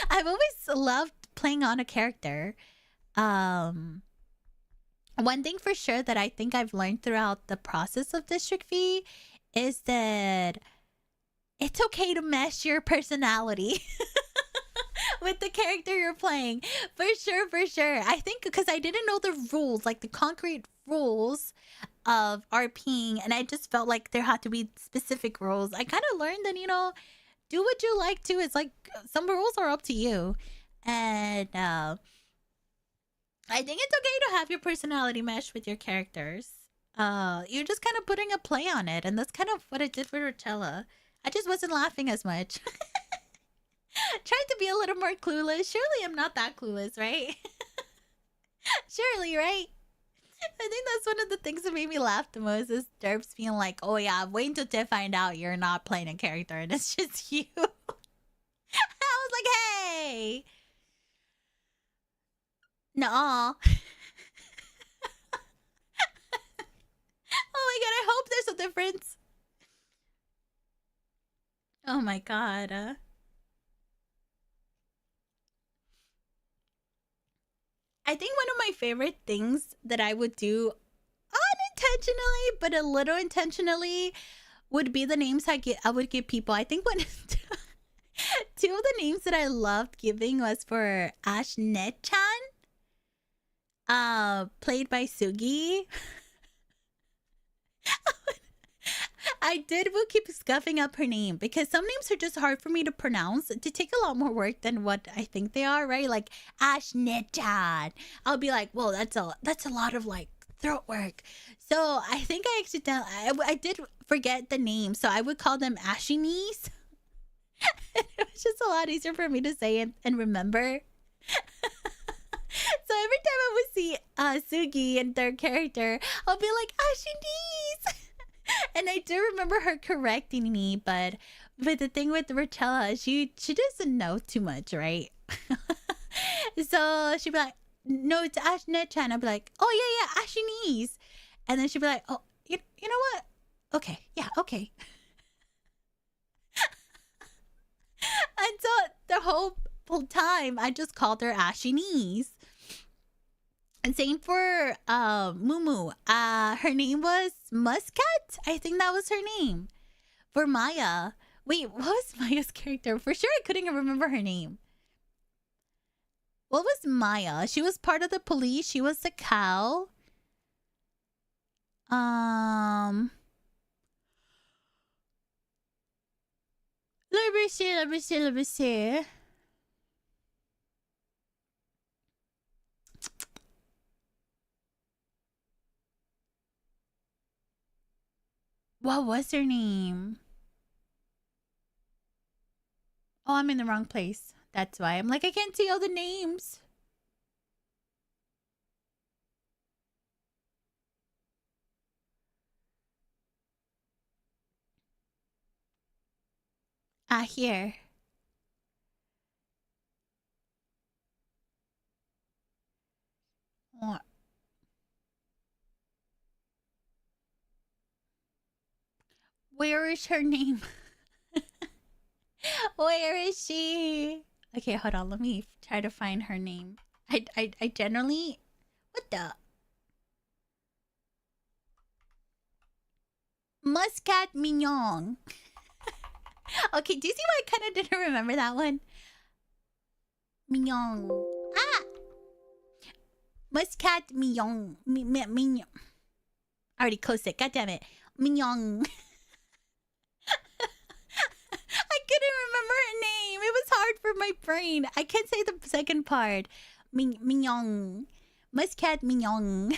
I've always loved playing on a character. One thing for sure that I think I've learned throughout the process of District V is that it's okay to mesh your personality with the character you're playing. For sure, for sure. I think because I didn't know the rules, like the concrete rules of RPing, and I just felt like there had to be specific rules. I kind of learned that, do what you like to. It's like some rules are up to you. And I think it's okay to have your personality mesh with your characters. You're just kind of putting a play on it, and that's kind of what I did for Roachella. I just wasn't laughing as much. Tried to be a little more clueless. Surely I'm not that clueless, right? Surely, right? I think that's one of the things that made me laugh the most is Derps being like, oh yeah, wait until they find out you're not playing a character and it's just you. I was like, hey. No. Oh my god, I hope there's a difference. Oh my god. I think one of my favorite things that I would do unintentionally, but a little intentionally, would be the names I would give people. I think two of the names that I loved giving was for Ashnet-chan, played by Sugi. Will keep scuffing up her name because some names are just hard for me to pronounce. To take a lot more work than what I think they are, right? Like Ashnet-chan. I'll be like, whoa, that's a lot of like throat work. So I think I did forget the name, so I would call them Ashy Knees. It was just a lot easier for me to say and remember. So every time I would see Sugi and their character, I'll be like, Ashy Knees. And I do remember her correcting me, but the thing with Roachella, she doesn't know too much, right? So she'd be like, no, it's Ashnet-chan. I'd be like, oh yeah, Ashy Knees. And then she'd be like, oh, you know what? Okay, yeah, okay. And so the whole time, I just called her Ashy Knees. And same for Mumu. Her name was Muscat. I think that was her name. For Maya. Wait, what was Maya's character? For sure I couldn't remember her name. What was Maya? She was part of the police. She was the cow. Let me see. What was her name? Oh, I'm in the wrong place. That's why. I'm like, I can't see all the names. Here. What? Where is her name? Where is she? Okay, hold on. Let me try to find her name. I generally... What the? Muscat Mignon. Okay, do you see why I kind of didn't remember that one? Mignon. Ah! Muscat Mignon. Mignon. I already closed it. God damn it. Mignon. I couldn't remember her name. It was hard for my brain. I can't say the second part. Mignon. Muscat Mignon.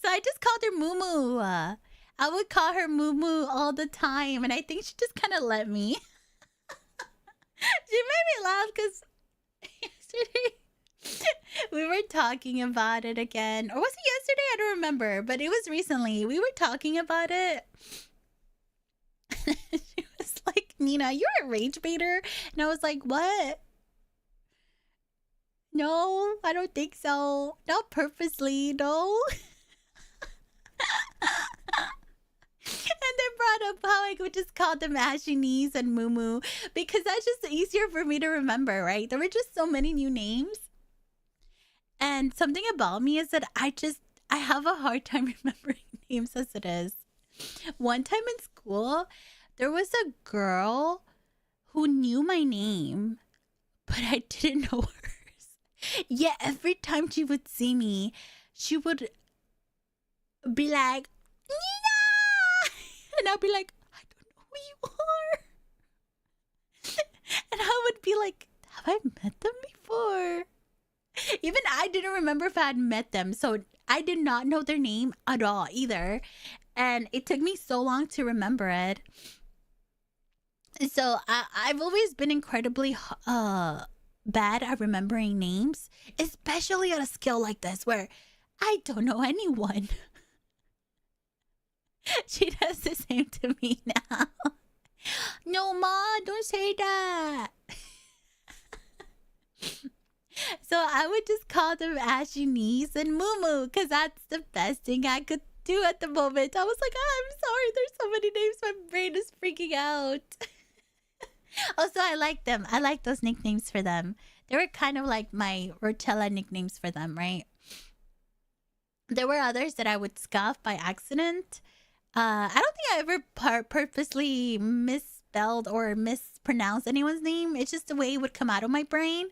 So I just called her Mumu. I would call her Mumu all the time, and I think she just kind of let me. She made me laugh because yesterday we were talking about it again. Or was it yesterday? I don't remember, but it was recently. We were talking about it. She was like, Nina, you're a rage baiter. And I was like, what? No, I don't think so. Not purposely, no. And they brought up how I would just call them Ashy Knees and Mumu because that's just easier for me to remember, right? There were just so many new names. And something about me is that I have a hard time remembering names as it is. One time in school, there was a girl who knew my name, but I didn't know hers. Yeah, every time she would see me, she would be like, Nina! And I'd be like, I don't know who you are. And I would be like, have I met them before? Even I didn't remember if I had met them. So I did not know their name at all either. And it took me so long to remember it. So I've always been incredibly bad at remembering names, especially on a scale like this where I don't know anyone. She does the same to me now. No, Ma, don't say that. So I would just call them Ashy Knees and Moo Moo because that's the best thing I could do at the moment. I was like, I'm sorry, there's so many names, my brain is freaking out. Also, I like them. I like those nicknames for them. They were kind of like my Roachella nicknames for them, right? There were others that I would scuff by accident. I don't think I ever purposely misspelled or mispronounced anyone's name. It's just the way it would come out of my brain.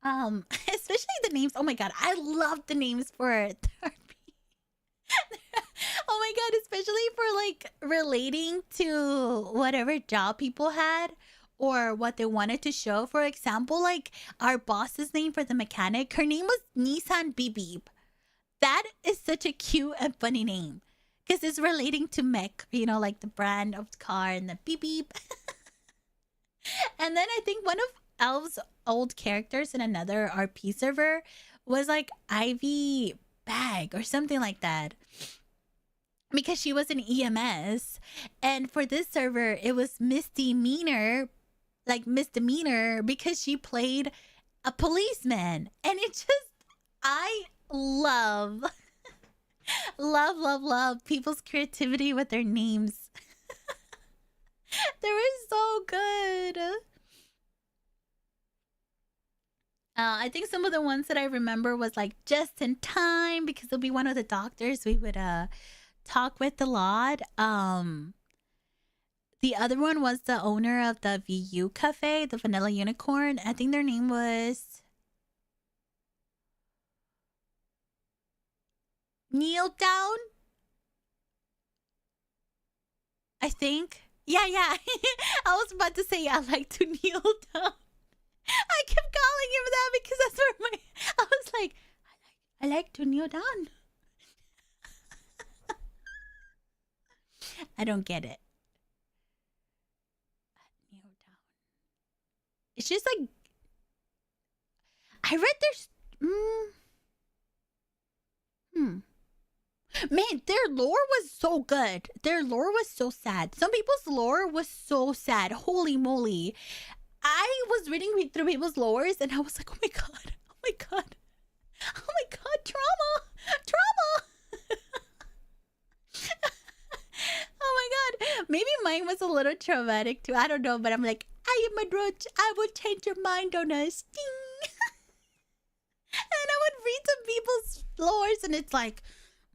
Especially the names. Oh my god, I love the names for therapy. Oh my god, especially for like relating to whatever job people had or what they wanted to show. For example, like our boss's name for the mechanic, her name was Nissan Beep Beep. That is such a cute and funny name because it's relating to mech, you know, like the brand of the car and the beep beep. And then I think one of Elf's old characters in another RP server was like Ivy Bag or something like that because she was an EMS. And for this server, it was Misdemeanor, like misdemeanor, because she played a policeman. And it just, I love, love people's creativity with their names. They were so good. I think some of the ones that I remember was like Just in Time because it'll be one of the doctors we would talk with a lot. The other one was the owner of the VU Cafe, the Vanilla Unicorn. I think their name was Kneel Down. I think. Yeah. I was about to say I like to kneel down. I kept calling him that because that's where I was like, I like to kneel down. I don't get it. Kneel down. It's just like I read there's Man, their lore was so good. Their lore was so sad. Some people's lore was so sad. Holy moly. I was reading through people's lores and I was like, oh my god. Trauma. Oh my god. Maybe mine was a little traumatic too. I don't know, but I'm like, I am a roach. I will change your mind on us. Ding. And I would read some people's lores and it's like,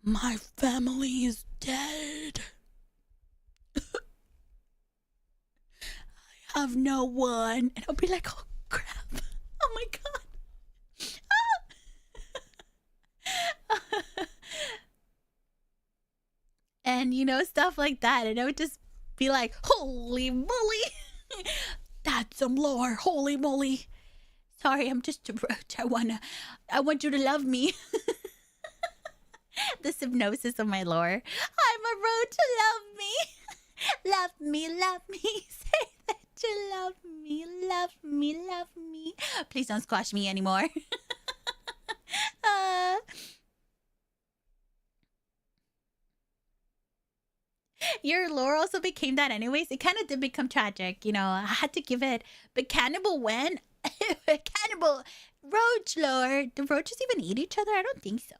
my family is dead. I have no one. And I'll be like, oh crap. Oh my god. And you know, stuff like that. And I would just be like, holy moly. That's some lore. Holy moly. Sorry, I'm just a roach. I want you to love me. The hypnosis of my lore. I'm a roach. Love me. Love me. Say that you love me. Please don't squash me anymore. Your lore also became that anyways. It kind of did become tragic, you know. I had to give it. But Cannibal went. Cannibal roach lore. Do roaches even eat each other? I don't think so.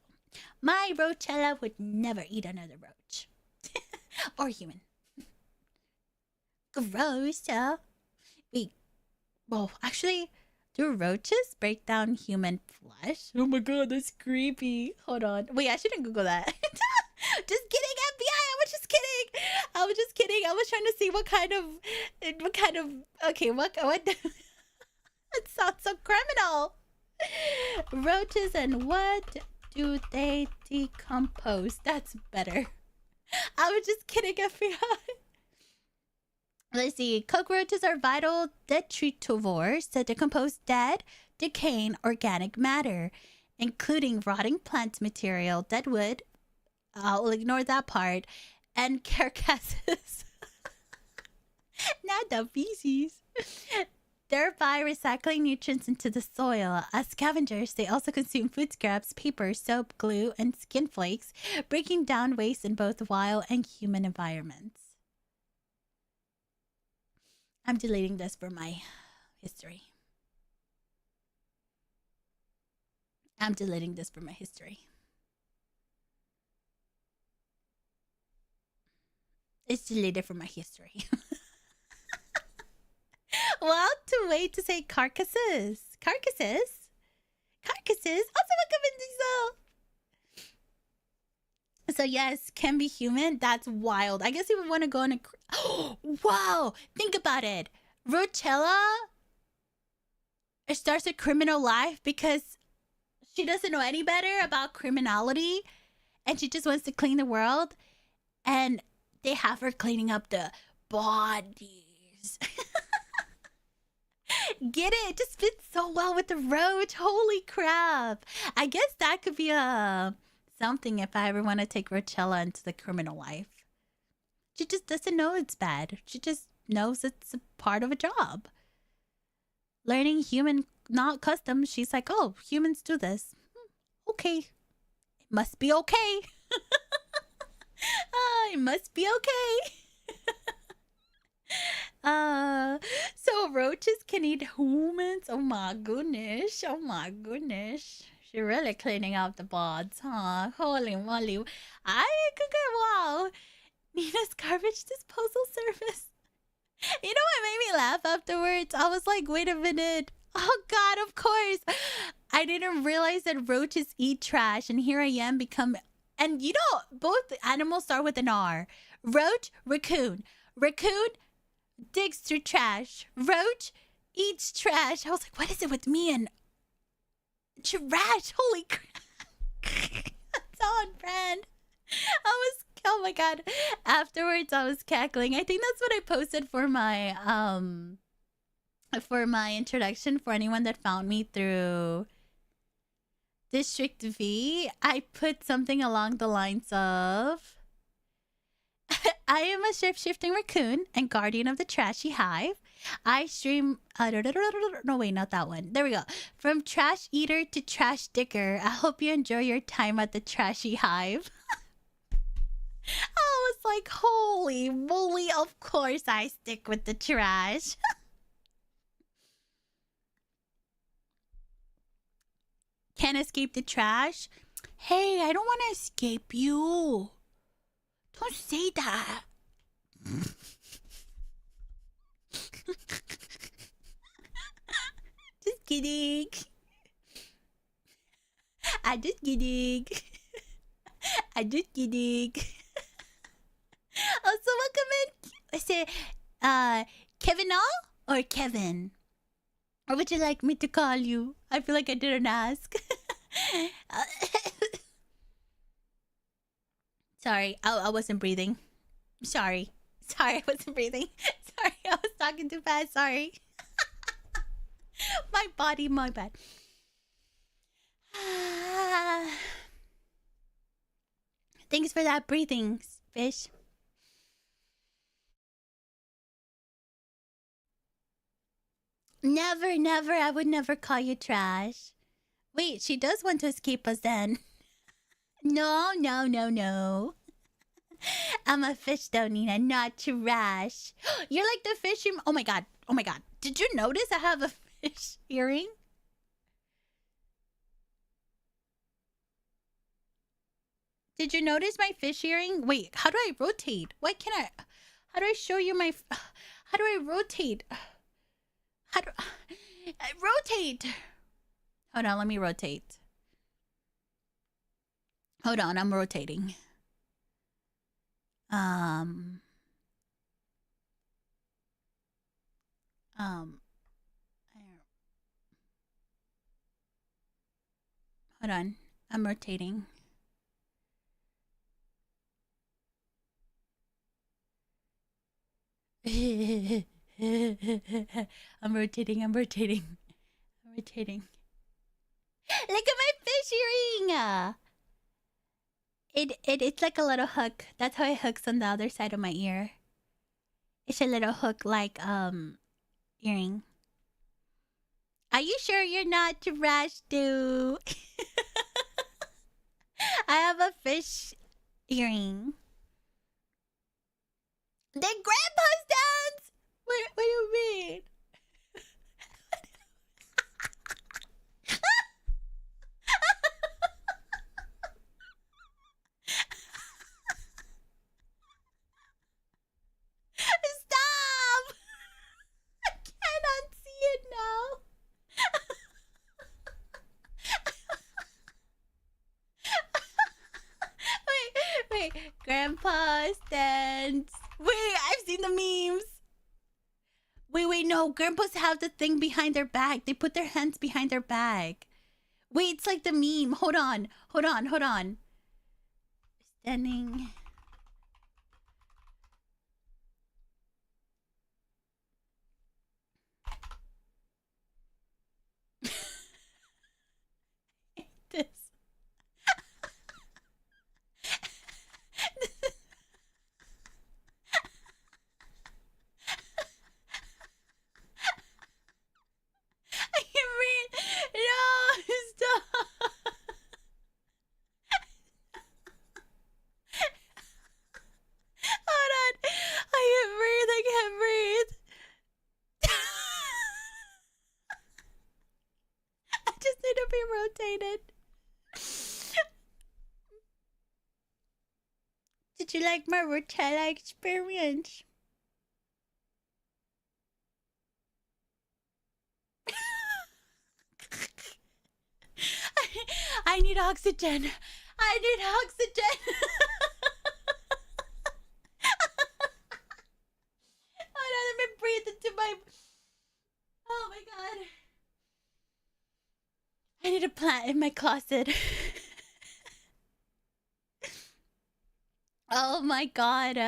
My Roachella would never eat another roach. Or human. Gross. Wait. Well, actually, Do roaches break down human flesh? Oh my god, that's creepy. Hold on. Wait, I shouldn't Google that. Just kidding, FBI. I was just kidding. I was just kidding. I was trying to see what kind of. Okay, what? It sounds so criminal. Roaches and what do they decompose? That's better. I was just kidding, FBI. Let's see. Cockroaches are vital detritivores that decompose dead, decaying organic matter, including rotting plant material, dead wood. I'll ignore that part. And carcasses. Not the feces. Thereby recycling nutrients into the soil. As scavengers, they also consume food scraps, paper, soap, glue, and skin flakes, breaking down waste in both wild and human environments. I'm deleting this for my history. I'm deleting this for my history. It's deleted from my history. Well, to wait to say carcasses. Carcasses? Carcasses? Also, welcome in. So yes, can be human. That's wild. I guess you would want to go on a... Wow! Think about it. Roachella starts a criminal life because she doesn't know any better about criminality and she just wants to clean the world. And they have her cleaning up the bodies. Get it? It just fits so well with the roach. Holy crap. I guess that could be something if I ever want to take Roachella into the criminal life. She just doesn't know it's bad. She just knows it's a part of a job. Learning human, not custom. She's like, oh, humans do this. Okay. It must be okay. It must be okay. So roaches can eat humans? Oh my goodness. Oh my goodness. She's really cleaning out the bods, huh? Holy moly. I could go, wow. Nina's garbage disposal service. You know what made me laugh afterwards? I was like, wait a minute. Oh God, of course. I didn't realize that roaches eat trash, and here I am and you know, both animals start with an R. Roach, raccoon. Raccoon digs through trash. Roach eats trash. I was like, what is it with me and trash? Holy crap. That's on brand. Oh my God. Afterwards, I was cackling. I think that's what I posted for my introduction for anyone that found me through DistrictV. I put something along the lines of, I am a shape-shifting raccoon and guardian of the trashy hive. I stream... no, wait, not that one. There we go. From trash eater to trash digger. I hope you enjoy your time at the trashy hive. I was like, holy moly, of course I stick with the trash. Can't escape the trash? Hey, I don't want to escape you. Don't say that. Just kidding. I just kidding. I just kidding. Also, welcome in. I say, Kevin or Kevin? Or would you like me to call you? I feel like I didn't ask. Sorry, I wasn't breathing. Sorry, I wasn't breathing. Sorry, I was talking too fast. Sorry. My body, my bad. Thanks for that breathing, fish. Never, never. I would never call you trash. Wait, she does want to escape us then. No, no, no, no. I'm a fish though, Nina, not trash. You're like the fish you... Oh my God. Oh my God. Did you notice I have a fish earring? Did you notice my fish earring? Wait, how do I rotate? Why can't I... How do I show you my... How do I rotate? How do... Rotate. Hold on, let me rotate. Hold on, I'm rotating. Um, hold on, I'm rotating. I'm rotating. I'm rotating. I'm rotating. Look at my fish earring. It's like a little hook. That's how it hooks on the other side of my ear. It's a little hook like earring. Are you sure you're not trash, dude? I have a fish earring. The grandpa's dance. What do you mean? Stop! I cannot see it now. Wait. Grandpa's dance. Wait, I've seen the memes. Wait, no. Grandpas have the thing behind their back. They put their hands behind their back. Wait, it's like the meme. Hold on. Standing. This. I can't breathe. No, stop. Hold on. I can't breathe. I just need to be rotated. Did you like my Roachella experience? I need oxygen. I need oxygen. Hold on, let me breathe into my... Oh my god. I need a plant in my closet. Oh my god.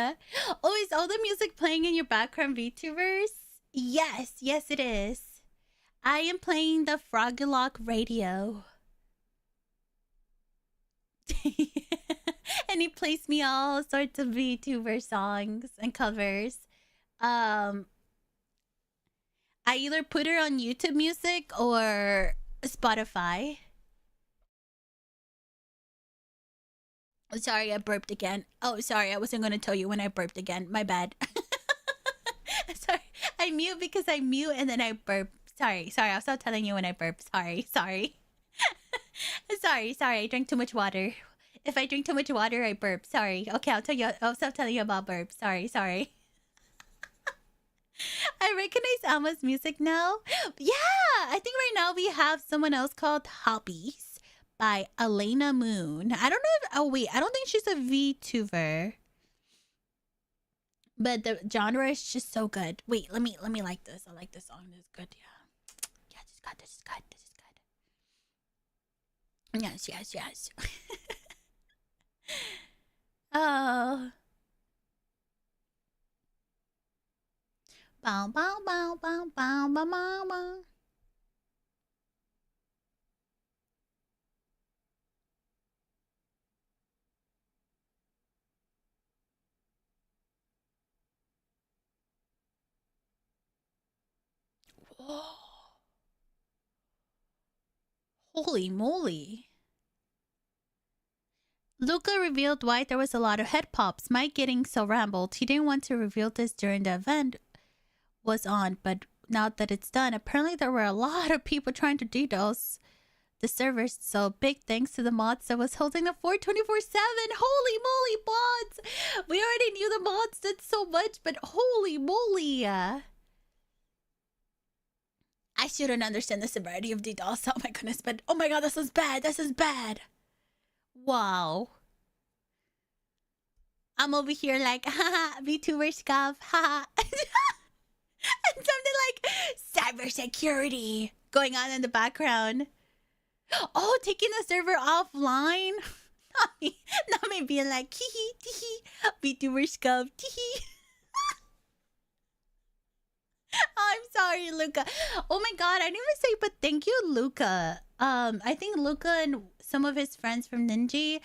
Oh, is all the music playing in your background VTubers? Yes, it is. I am playing the Froglock radio. And he plays me all sorts of VTuber songs and covers. I either put her on YouTube Music or Spotify. Oh, sorry, I burped again. Oh, sorry, I wasn't going to tell you when I burped again. My bad. Sorry, I mute because I mute and then I burp. Sorry, I'll stop telling you when I burp. Sorry. sorry, I drank too much water. If I drink too much water, I burp. Sorry. Okay, I'll stop telling you about burp. Sorry. I recognize Alma's music now. Yeah, I think right now we have someone else called Hobbies by Elena Moon. I don't know if... Oh, wait. I don't think she's a VTuber. But the genre is just so good. Wait, let me like this. I like this song. This is good. Yeah, this is good. Yes. Oh. Bow. Whoa. Holy moly. Luca revealed why there was a lot of head pops. Mike getting so rambled. He didn't want to reveal this during the event was on, but now that it's done, apparently there were a lot of people trying to DDoS the servers. So big thanks to the mods that was holding the fort 24/7. Holy moly, mods! We already knew the mods did so much, but holy moly! I shouldn't understand the severity of DDoS. Oh my goodness, but oh my god, this is bad. This is bad. Wow. I'm over here like, haha, VTuber scuff, haha. And something like cybersecurity going on in the background. Oh, taking the server offline. Not me being like, hee hee, tee hee, VTuber scuff, tee hee. I'm sorry, Luca. Oh my god, I didn't even say, but thank you, Luca. I think Luca and some of his friends from Ninja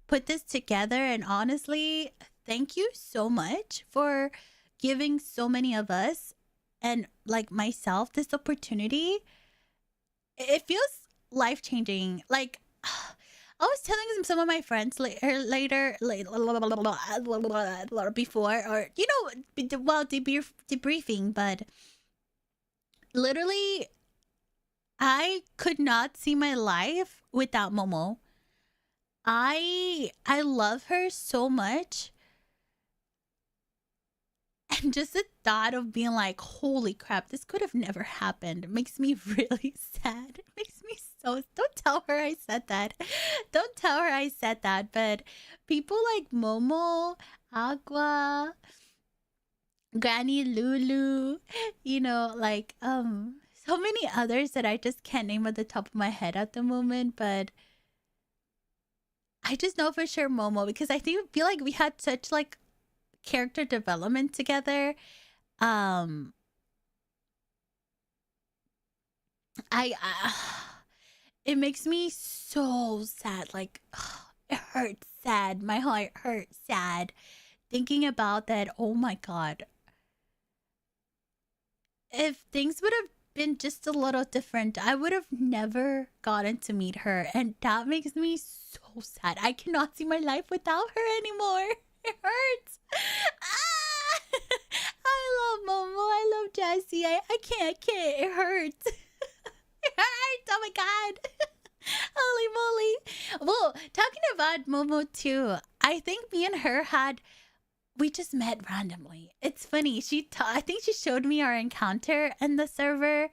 put this together, and honestly, thank you so much for giving so many of us and like myself this opportunity. It feels life changing. Like I was telling some of my friends later, before, or while debriefing, but literally, I could not see my life without Momo. I love her so much. And just the thought of being like, holy crap, this could have never happened makes me really sad. It makes me so... Don't tell her I said that. Don't tell her I said that. But people like Momo, Agua, Granny Lulu, like, so many others that I just can't name at the top of my head at the moment. But I just know for sure Momo, because I feel like we had such like character development together. I it makes me so sad. Like, it hurts sad. My heart hurts sad thinking about that. Oh my god. If things would have been just a little different, I would have never gotten to meet her, and that makes me so sad. I cannot see my life without her anymore. It hurts. Ah! I love Momo. I love Jessie. I can't. It hurts. It hurts. Oh my god. Holy moly. Well, talking about Momo too, I think me and her we just met randomly. It's funny. I think she showed me our encounter in the server,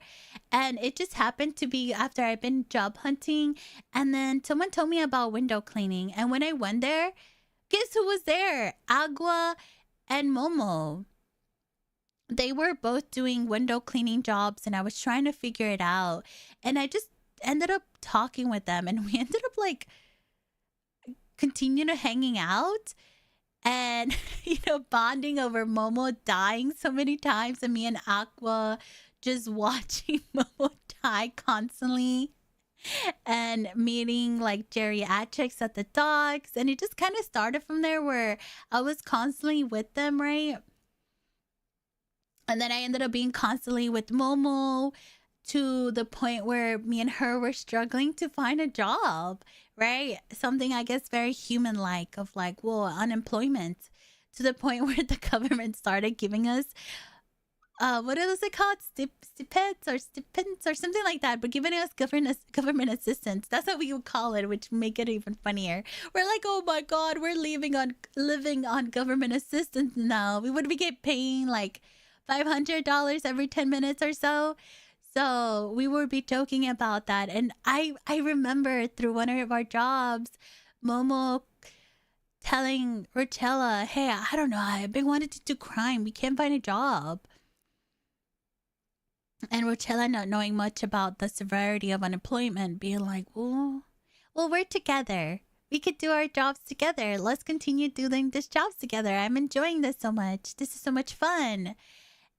and it just happened to be after I've been job hunting, and then someone told me about window cleaning, and when I went there, guess who was there? Agua and Momo. They were both doing window cleaning jobs, and I was trying to figure it out. And I just ended up talking with them, and we ended up like continuing to hanging out and, bonding over Momo dying so many times, and me and Aqua just watching Momo die constantly. And meeting like geriatrics at the docks, and it just kind of started from there, where I was constantly with them, right? And then I ended up being constantly with Momo, to the point where me and her were struggling to find a job, right? Something I guess very human like, of like, well, unemployment, to the point where the government started giving us what was it called? Stipends or something like that, but giving us government assistance. That's what we would call it, which make it even funnier. We're like, oh my god, we're living on government assistance now. We would be paying like $500 every 10 minutes or so. So we would be joking about that. And I remember through one of our jobs, Momo telling Roachella, hey, I don't know, I've been wanting to do crime. We can't find a job. And Roachella, not knowing much about the severity of unemployment, being like, well, we're together. We could do our jobs together. Let's continue doing this jobs together. I'm enjoying this so much. This is so much fun.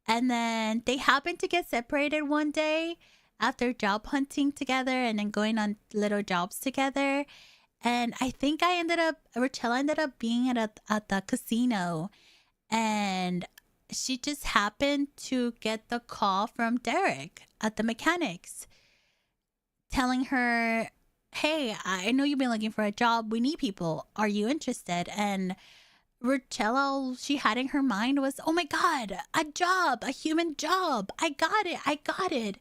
And then they happened to get separated one day after job hunting together, and then going on little jobs together. And I think Roachella ended up being at the casino, and she just happened to get the call from Derek at the mechanics, telling her, hey, I know you've been looking for a job. We need people. Are you interested? And Roachella, all she had in her mind was, oh my god, a job, a human job. I got it.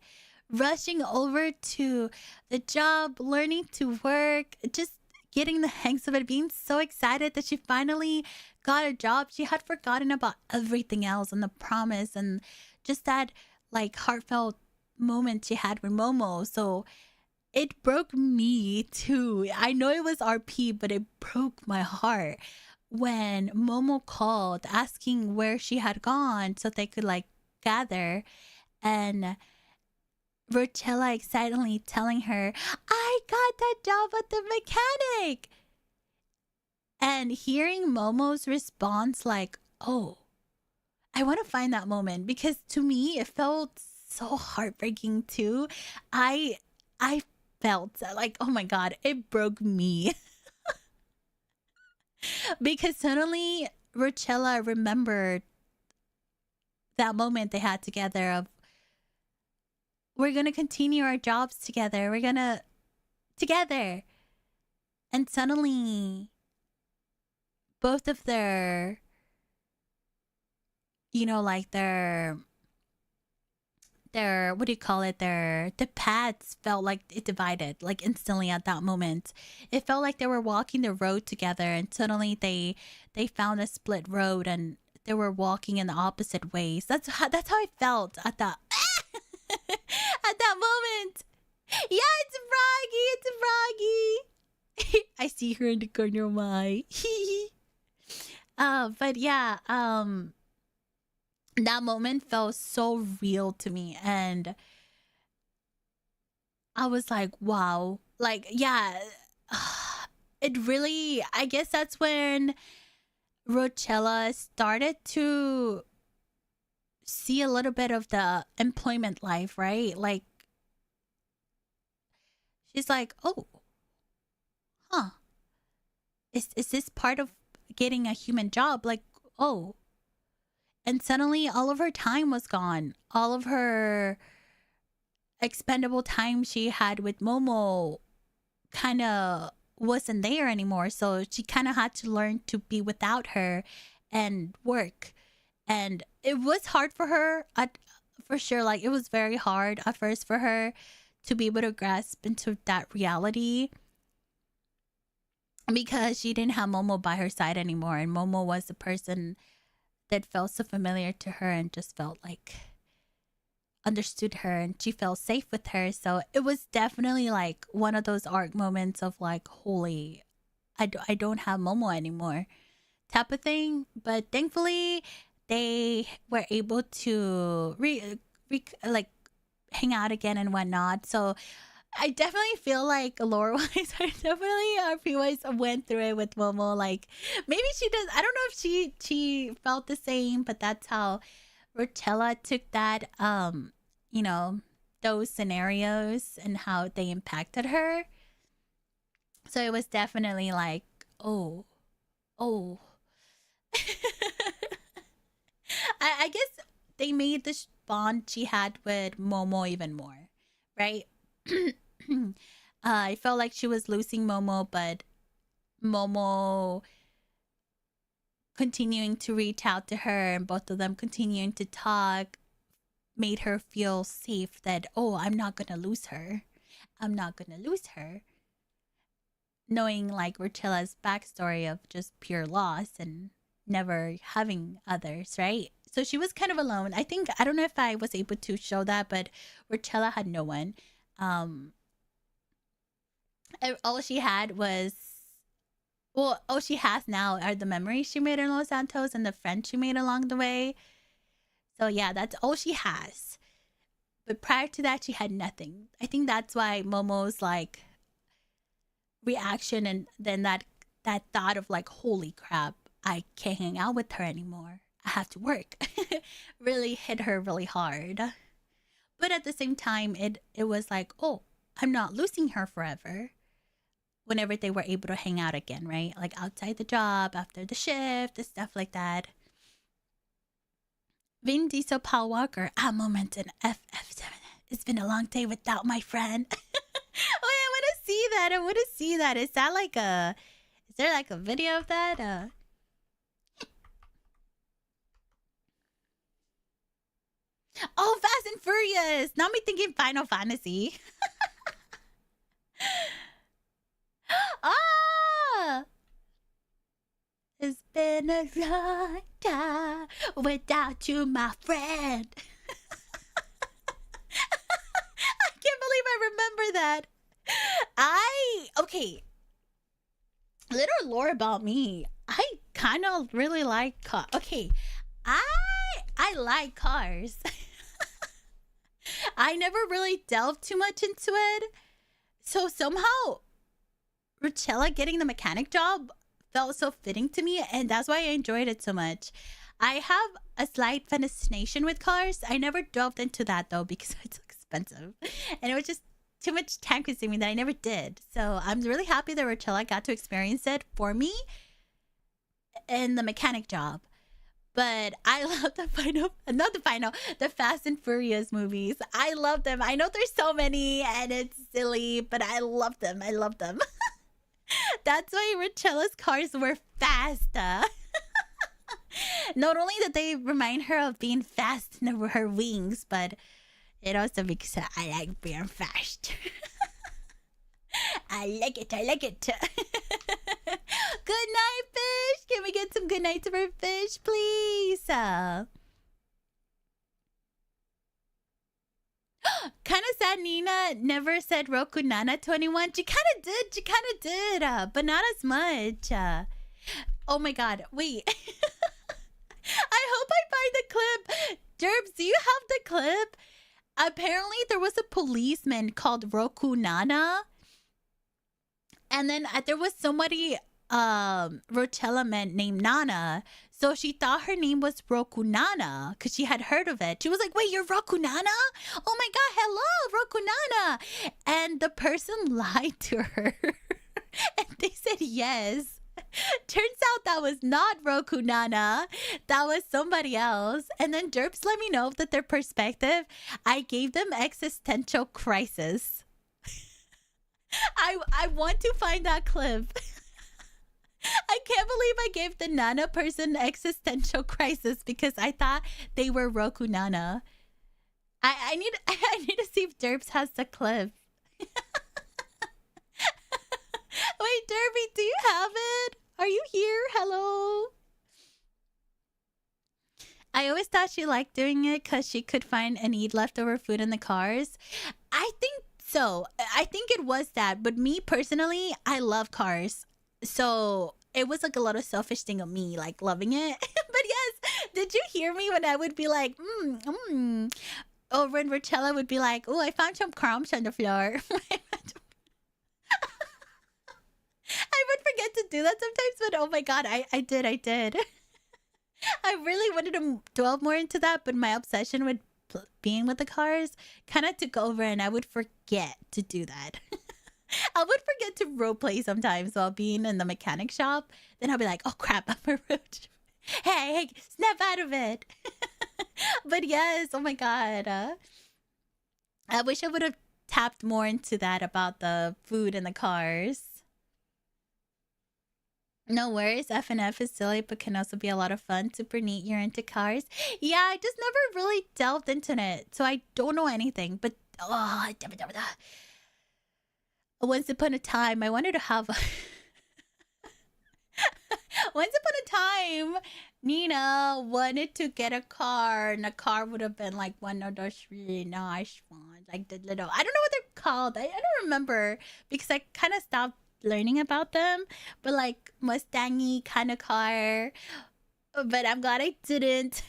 Rushing over to the job, learning to work, just getting the hangs of it, being so excited that she finally got a job. She had forgotten about everything else and the promise and just that like heartfelt moment she had with Momo. So it broke me too. I know it was RP, but it broke my heart when Momo called asking where she had gone so they could like gather, and Roachella excitedly telling her, I got that job at the mechanic. And hearing Momo's response, like, oh, I want to find that moment, because to me it felt so heartbreaking too. I felt like, oh my god, it broke me. Because suddenly Roachella remembered that moment they had together of, we're gonna continue our jobs together. We're gonna together. And suddenly both of their, like their what do you call it, the paths felt like it divided, like instantly at that moment. It felt like they were walking the road together, and suddenly they found a split road and they were walking in the opposite ways. That's how I felt at that at that moment. Yeah, it's Froggy. I see her in the corner of my but yeah, that moment felt so real to me, and I was like, wow. Like, yeah, it really, I guess that's when Roachella started to see a little bit of the employment life, right? Like, she's like, oh, huh. Is this part of getting a human job? Like, oh. And suddenly all of her time was gone. All of her expendable time she had with Momo kind of wasn't there anymore. So she kind of had to learn to be without her and work. And it was hard for her, for sure. Like, it was very hard at first for her to be able to grasp into that reality, because she didn't have Momo by her side anymore. And Momo was the person that felt so familiar to her and just felt like understood her, and she felt safe with her. So it was definitely like one of those arc moments of like, holy, I don't have Momo anymore type of thing. But thankfully they were able to like hang out again and whatnot. So I definitely feel like lore-wise, I definitely RP-wise went through it with Momo. Like, maybe she does. I don't know if she felt the same, but that's how Roachella took that, those scenarios and how they impacted her. So it was definitely like, oh. I guess they made the bond she had with Momo even more, right? I felt like she was losing Momo, but Momo continuing to reach out to her and both of them continuing to talk made her feel safe that, oh, I'm not gonna lose her. I'm not gonna lose her. Knowing like Roachella's backstory of just pure loss and never having others, right? So she was kind of alone. I think, I don't know if I was able to show that, but Roachella had no one. All she had was, well, all she has now are the memories she made in Los Santos and the friends she made along the way. So yeah, that's all she has. But prior to that, she had nothing. I think that's why Momo's like reaction, and then that thought of like, holy crap, I can't hang out with her anymore, I have to work, really hit her really hard. But at the same time, it was like, oh, I'm not losing her forever. Whenever they were able to hang out again, right? Like outside the job, after the shift, and stuff like that. Vin Diesel, Paul Walker, a moment in FF7. It's been a long day without my friend. Wait, I want to see that. I want to see that. Is there like a video of that? Oh, Fast and Furious. Now me thinking Final Fantasy. Ah! It's been a long time without you, my friend. remember that. Okay. Little lore about me. I kind of really like cars. Okay. I like cars. I never really delved too much into it. So somehow Roachella getting the mechanic job felt so fitting to me, and that's why I enjoyed it so much. I have a slight fascination with cars. I never delved into that though because it's expensive. And it was just too much time consuming that I never did. So I'm really happy that Roachella got to experience it for me in the mechanic job. But I love the Fast and Furious movies. I love them. I know there's so many and it's silly, but I love them. I love them. That's why Rochella's cars were fast. Not only that they remind her of being fast in her wings, but it also because I like being fast. I like it. I like it. Good night, fish. Can we get some good nights for fish, please? Kind of sad Nina never said Roku Nana 21. She kind of did. But not as much. Oh my god. Wait. I hope I find the clip. Derbs, do you have the clip? Apparently there was a policeman called Roku Nana. And then there was somebody, Roachella man named Nana. So she thought her name was Roku Nana because she had heard of it. She was like, wait, you're Roku Nana? Oh my God, hello, Roku Nana. And the person lied to her. And they said yes. Turns out that was not Roku Nana. That was somebody else. And then Derps let me know that their perspective, I gave them existential crisis. I want to find that clip. I can't believe I gave the Nana person existential crisis because I thought they were Roku Nana. I need to see if Derps has the clip. Wait, Derby, do you have it? Are you here? Hello? I always thought she liked doing it because she could find and eat leftover food in the cars. I think so. I think it was that. But me personally, I love cars. So it was like a lot of selfish thing of me, like loving it. But yes, did you hear me when I would be like, Or when Roachella would be like, oh, I found some crumbs on the floor. I would forget to do that sometimes, but oh my God, I did. I really wanted to delve more into that, but my obsession with being with the cars kind of took over and I would forget to do that. I would forget to roleplay sometimes while being in the mechanic shop. Then I'll be like, oh crap, I'm a roach. Hey, snap out of it. But yes, oh my God. I wish I would have tapped more into that about the food in the cars. No worries, F&F is silly, but can also be a lot of fun. Super neat, you're into cars. Yeah, I just never really delved into it, so I don't know anything. But, once upon a time, I wanted to have... Once upon a time, Nina wanted to get a car, and a car would have been like one of those really nice ones. Like the little... I don't know what they're called. I don't remember, because I kind of stopped learning about them, but like Mustangy kind of car. But I'm glad I didn't.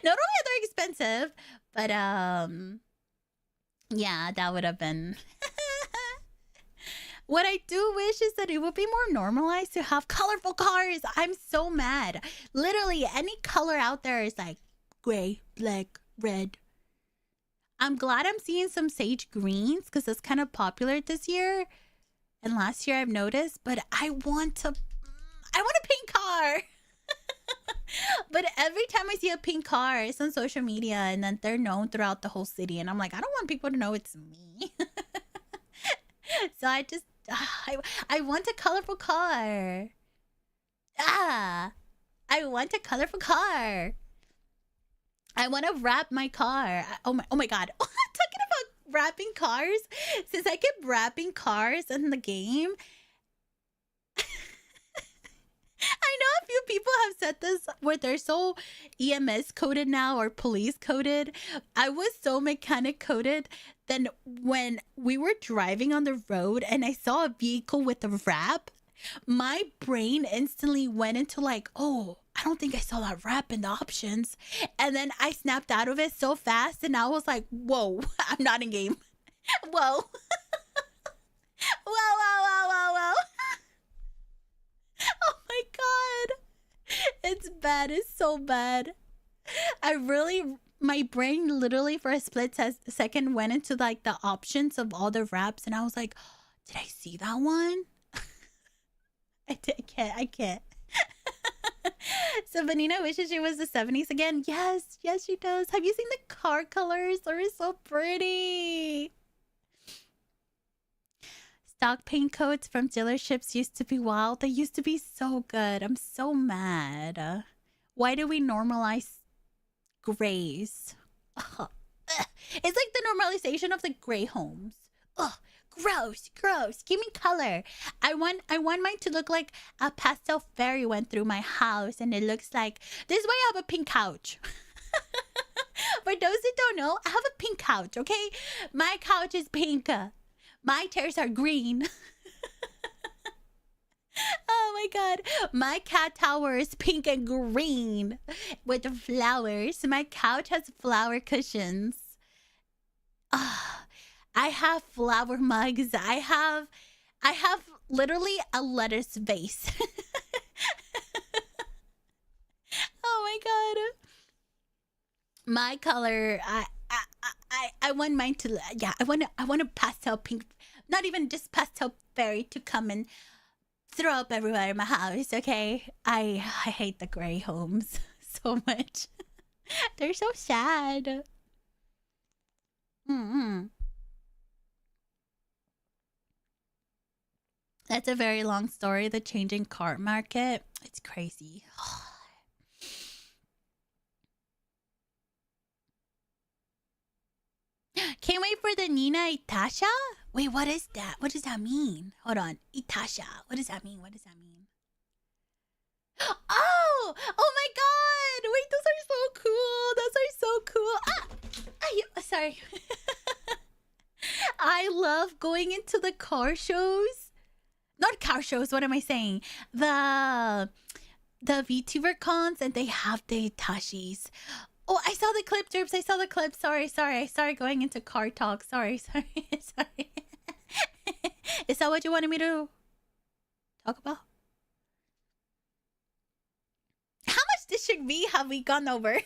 Not only are they expensive, but yeah, that would have been. What I do wish is that it would be more normalized to have colorful cars. I'm so mad. Literally any color out there is like gray, black, red. I'm glad I'm seeing some sage greens because it's kind of popular this year. And last year I've noticed, but I want a pink car. But every time I see a pink car, it's on social media and then they're known throughout the whole city. And I'm like, I don't want people to know it's me. So I just, I want a colorful car. I want a colorful car. I want to wrap my car. Oh my God. Talking about wrapping cars. Since I keep wrapping cars in the game. I know a few people have busetas where they're so EMS coded now or police coded. I was so mechanic coded. Then when we were driving on the road and I saw a vehicle with a wrap, my brain instantly went into like, oh, I don't think I saw that wrap in the options. And then I snapped out of it so fast and I was like, whoa, I'm not in game. Whoa. Whoa, whoa, whoa, whoa, whoa. Oh my god. It's bad. It's so bad. My brain literally for a split second went into like the options of all the wraps and I was like, did I see that one? I can't. So Vanina wishes she was the 70s again. Yes, yes, she does. Have you seen the car colors? They're so pretty. Stock paint coats from dealerships used to be wild. They used to be so good. I'm so mad. Why do we normalize grays? Ugh. It's like the normalization of the gray homes. Ugh, gross, gross. Give me color. I want mine to look like a pastel fairy went through my house, and it looks like this way. I have a pink couch. For those that don't know, I have a pink couch. Okay, my couch is pink. My chairs are green. Oh my god. My cat tower is pink and green with the flowers. My couch has flower cushions. Ah, I have flower mugs. I have literally a lettuce vase. Oh my god. My color, I want mine to, yeah, I want a pastel pink, not even just pastel fairy to come and throw up everywhere in my house. Okay, I hate the gray homes so much. They're so sad. Mm-hmm. That's a very long story. The changing car market. It's crazy. Can't wait for the Nina Itasha. Wait, what is that? What does that mean? Hold on. Itasha. What does that mean? What does that mean? Oh! Oh my god! Wait, those are so cool. Those are so cool. Sorry. I love going into the car shows. Not car shows, what am I saying? The VTuber cons, and they have the Itashis. Oh, I saw the clip, Derps. I saw the clip. Sorry. Going into car talk. Sorry. Sorry. Is that what you wanted me to talk about? How much District V have we gone over? Let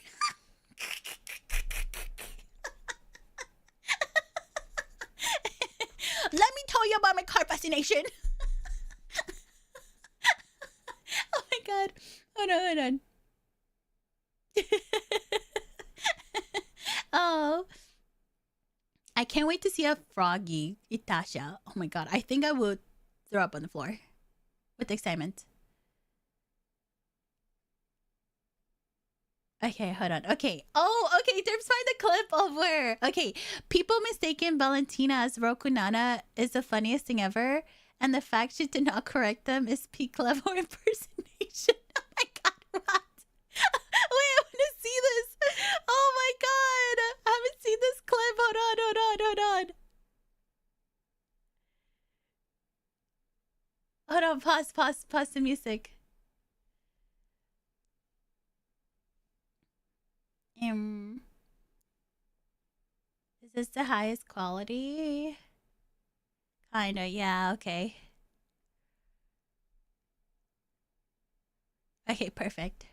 me tell you about my car fascination. Oh my god. Hold on. Oh. I can't wait to see a froggy Itasha. Oh my god. I think I would throw up on the floor with excitement. Okay, hold on. Okay. Oh, okay. There's find the clip of where. Okay. People mistaken Valentina as Rokunana is the funniest thing ever. And the fact she did not correct them is peak level impersonation. Oh my god, what? Wait, I want to see this. Oh my god. I haven't seen this clip. Hold on. Hold on. Pause the music. Is this the highest quality? Kinda, yeah, okay. Okay, perfect.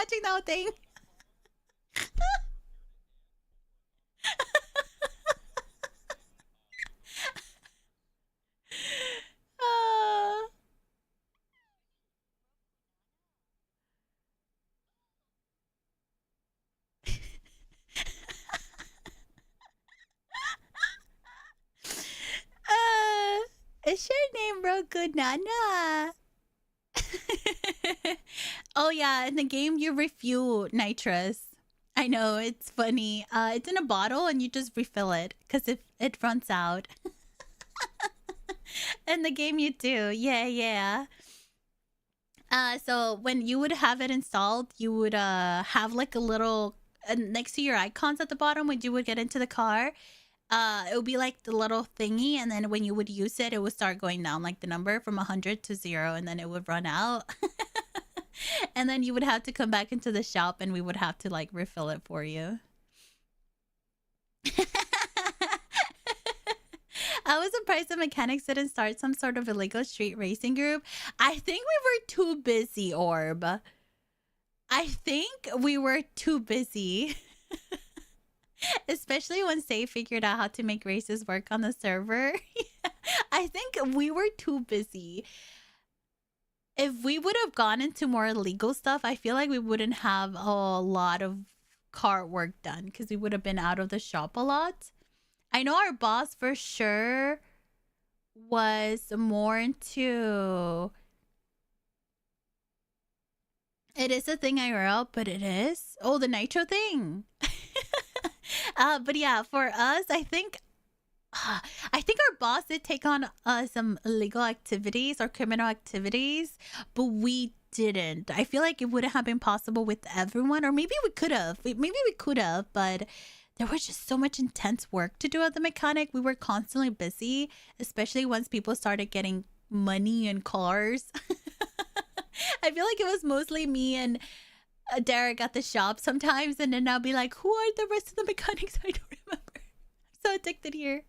watching the whole thing. Uh, is your name Roku Nana? Oh yeah, in the game you refuel nitrous. I know, it's funny. It's in a bottle and you just refill it because if it runs out. In the game you do. Yeah, yeah. So when you would have it installed, you would have like a little next to your icons at the bottom when you would get into the car. It would be like the little thingy, and then when you would use it, it would start going down like the number from 100 to 0, and then it would run out. And then you would have to come back into the shop, and we would have to like refill it for you. I was surprised the mechanics didn't start some sort of illegal street racing group. I think we were too busy, Orb. I think we were too busy. Especially once they figured out how to make races work on the server. I think we were too busy. If we would have gone into more illegal stuff, I feel like we wouldn't have a lot of car work done because we would have been out of the shop a lot. I know our boss for sure was more into... It is a thing IRL, but it is. Oh, the nitro thing. But yeah, for us, I think our boss did take on some illegal activities or criminal activities, but we didn't. I feel like it wouldn't have been possible with everyone, or maybe we could have. Maybe we could have, but there was just so much intense work to do at the mechanic. We were constantly busy, especially once people started getting money and cars. I feel like it was mostly me and Derek at the shop sometimes, and then I'll be like, who are the rest of the mechanics? I don't remember. I'm so addicted here.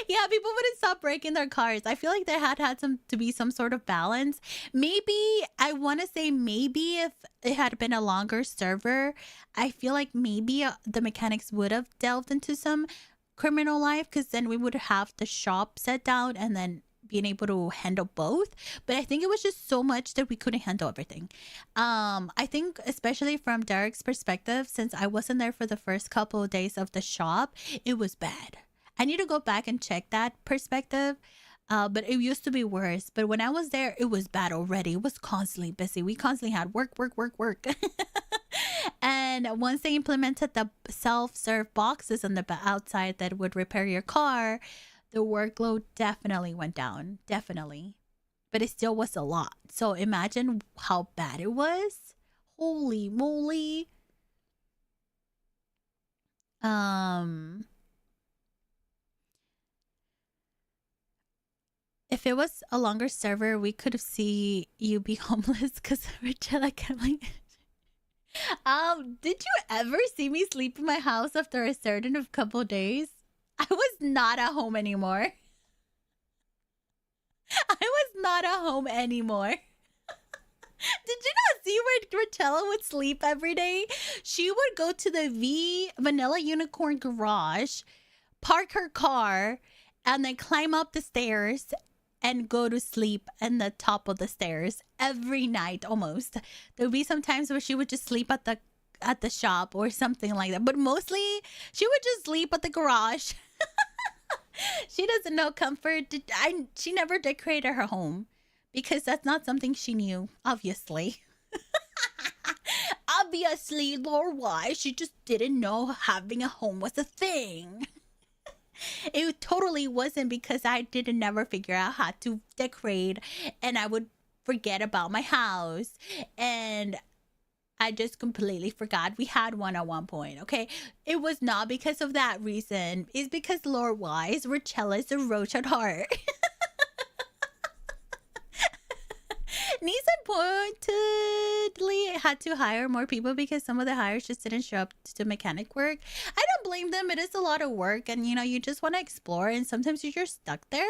Yeah, people wouldn't stop breaking their cars. I feel like there had to be some sort of balance. Maybe, I want to say maybe if it had been a longer server, I feel like maybe the mechanics would have delved into some criminal life, because then we would have the shop set down and then being able to handle both. But I think it was just so much that we couldn't handle everything. I think especially from Derek's perspective, since I wasn't there for the first couple of days of the shop, it was bad. I need to go back and check that perspective. But it used to be worse. But when I was there, it was bad already. It was constantly busy. We constantly had work. And once they implemented the self-serve boxes on the outside that would repair your car, the workload definitely went down. Definitely. But it still was a lot. So imagine how bad it was. Holy moly. If it was a longer server, we could have seen you be homeless because of Roachella Kluliz. Did you ever see me sleep in my house after a certain of couple days? I was not at home anymore. I was not at home anymore. Did you not see where Roachella would sleep every day? She would go to the Vanilla Unicorn garage, park her car, and then climb up the stairs and go to sleep in the top of the stairs every night almost. There would be some times where she would just sleep at the shop or something like that. But mostly she would just sleep at the garage. She doesn't know comfort. She never decorated her home because that's not something she knew, obviously. Obviously, Lord, why? She just didn't know having a home was a thing. It totally wasn't because I didn't never figure out how to decorate, and I would forget about my house, and I just completely forgot we had one at one point. Okay, it was not because of that reason. It's because Lord Wise, Roachella is a roach at heart. Nissan pointedly had to hire more people because some of the hires just didn't show up to mechanic work. I don't blame them. It is a lot of work, and you just want to explore, and sometimes you're just stuck there.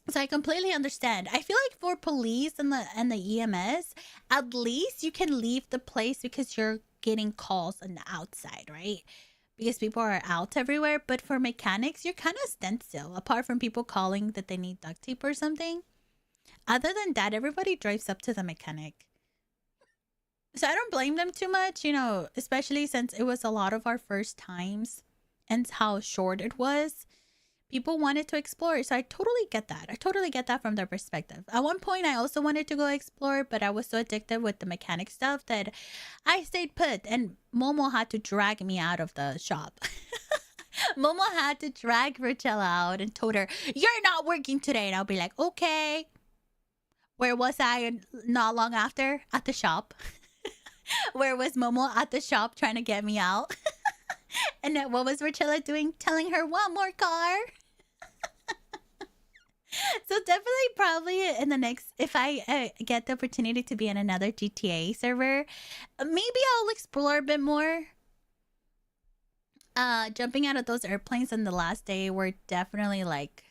So I completely understand. I feel like for police and the EMS, at least you can leave the place because you're getting calls on the outside, right? Because people are out everywhere. But for mechanics, you're kind of standstill. Apart from people calling that they need duct tape or something. Other than that, everybody drives up to the mechanic. So I don't blame them too much, especially since it was a lot of our first times and how short it was. People wanted to explore. So I totally get that. I totally get that from their perspective. At one point, I also wanted to go explore, but I was so addicted with the mechanic stuff that I stayed put. And Momo had to drag me out of the shop. Momo had to drag Roachella out and told her, "You're not working today." And I'll be like, "Okay." Where was I not long after? At the shop. Where was Momo? At the shop trying to get me out. And then what was Roachella doing? Telling her, "One more car." So definitely, probably in the next, if I get the opportunity to be in another GTA server, maybe I'll explore a bit more. Jumping out of those airplanes on the last day were definitely like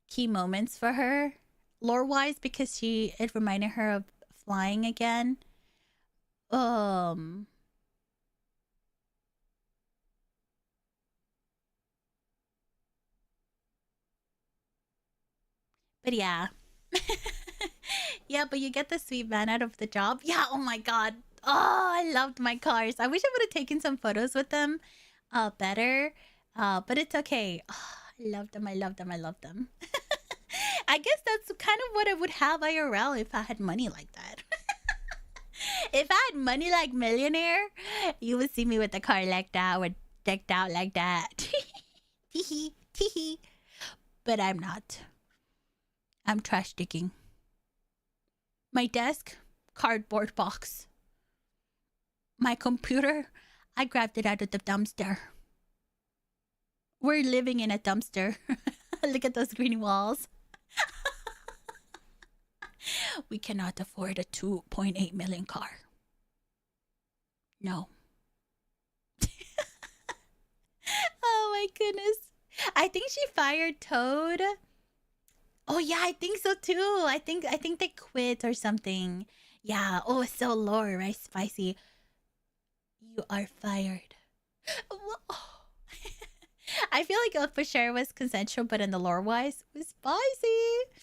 key moments for her, lore wise, because it reminded her of flying again. Um, but yeah. Yeah, but you get the sweet man out of the job. Yeah, oh my god. Oh, I loved my cars. I wish I would have taken some photos with them better. But it's okay. Oh, I love them. I love them. I love them. I guess that's kind of what I would have IRL if I had money like that. If I had money like millionaire, you would see me with a car like that or decked out like that. Teehee, teehee. But I'm not. I'm trash digging. My desk, cardboard box. My computer, I grabbed it out of the dumpster. We're living in a dumpster. Look at those green walls. We cannot afford a 2.8 million car. No. Oh my goodness. I think she fired Toad. Oh yeah, I think so too. I think they quit or something. Yeah. Oh, it's so lore, right? Spicy. You are fired. I feel like for sure it was consensual, but in the lore wise, it was spicy.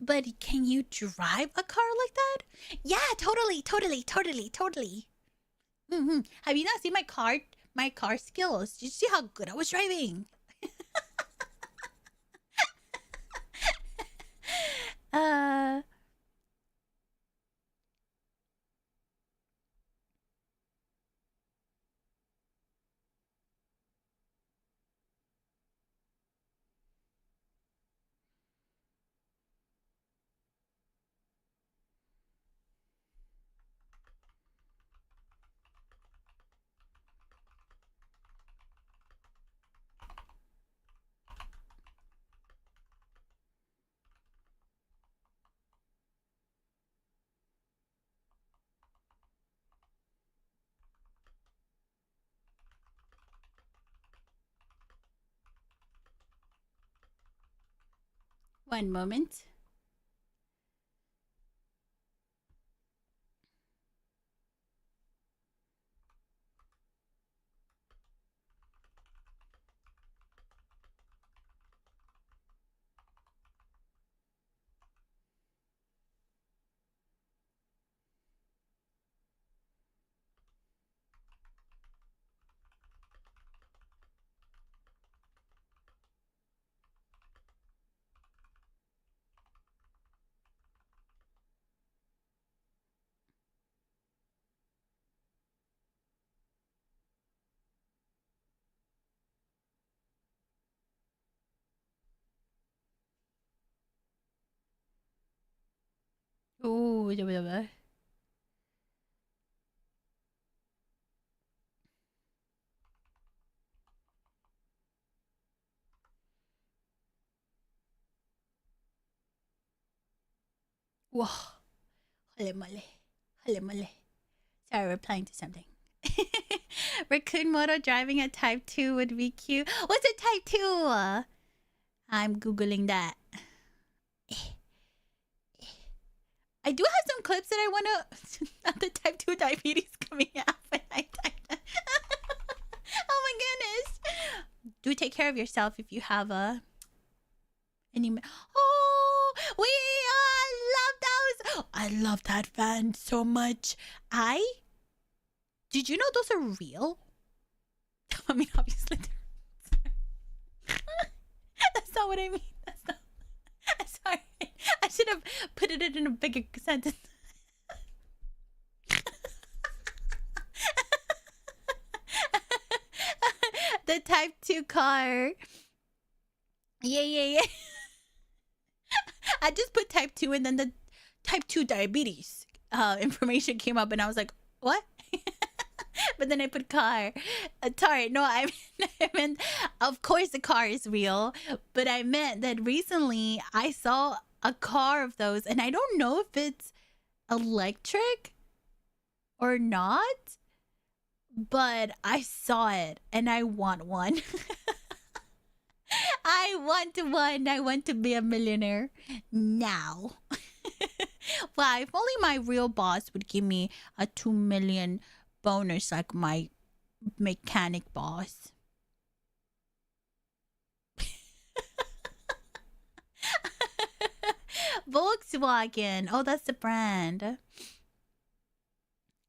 But can you drive a car like that? Yeah, totally, totally, totally, totally. Have you not seen my car skills? Did you see how good I was driving? uh one moment. Ooh, yeah, yeah, yeah. Whoa. Hale male. Hale male. Sorry, replying to something. Raccoon Moto driving a Type 2 would be cute. What's a Type 2? I'm Googling that. I do have some clips that I want to... Not the type 2 diabetes coming out when I type that. Oh my goodness. Do take care of yourself if you have a... Oh, I love those. I love that fan so much. Did you know those are real? I mean, obviously. That's not what I mean. That's not. I'm sorry. I should have put it in a bigger sentence. The type 2 car. Yeah. I just put type 2 and then the type 2 diabetes information came up and I was like, what? But then I put car. Sorry, no, I meant, of course the car is real, but I meant that recently I saw a car of those and I don't know if it's electric or not, but I saw it and I want one. I want one. I want to be a millionaire now. Well, if only my real boss would give me a 2 million bonus like my mechanic boss. Volkswagen. Oh, that's the brand.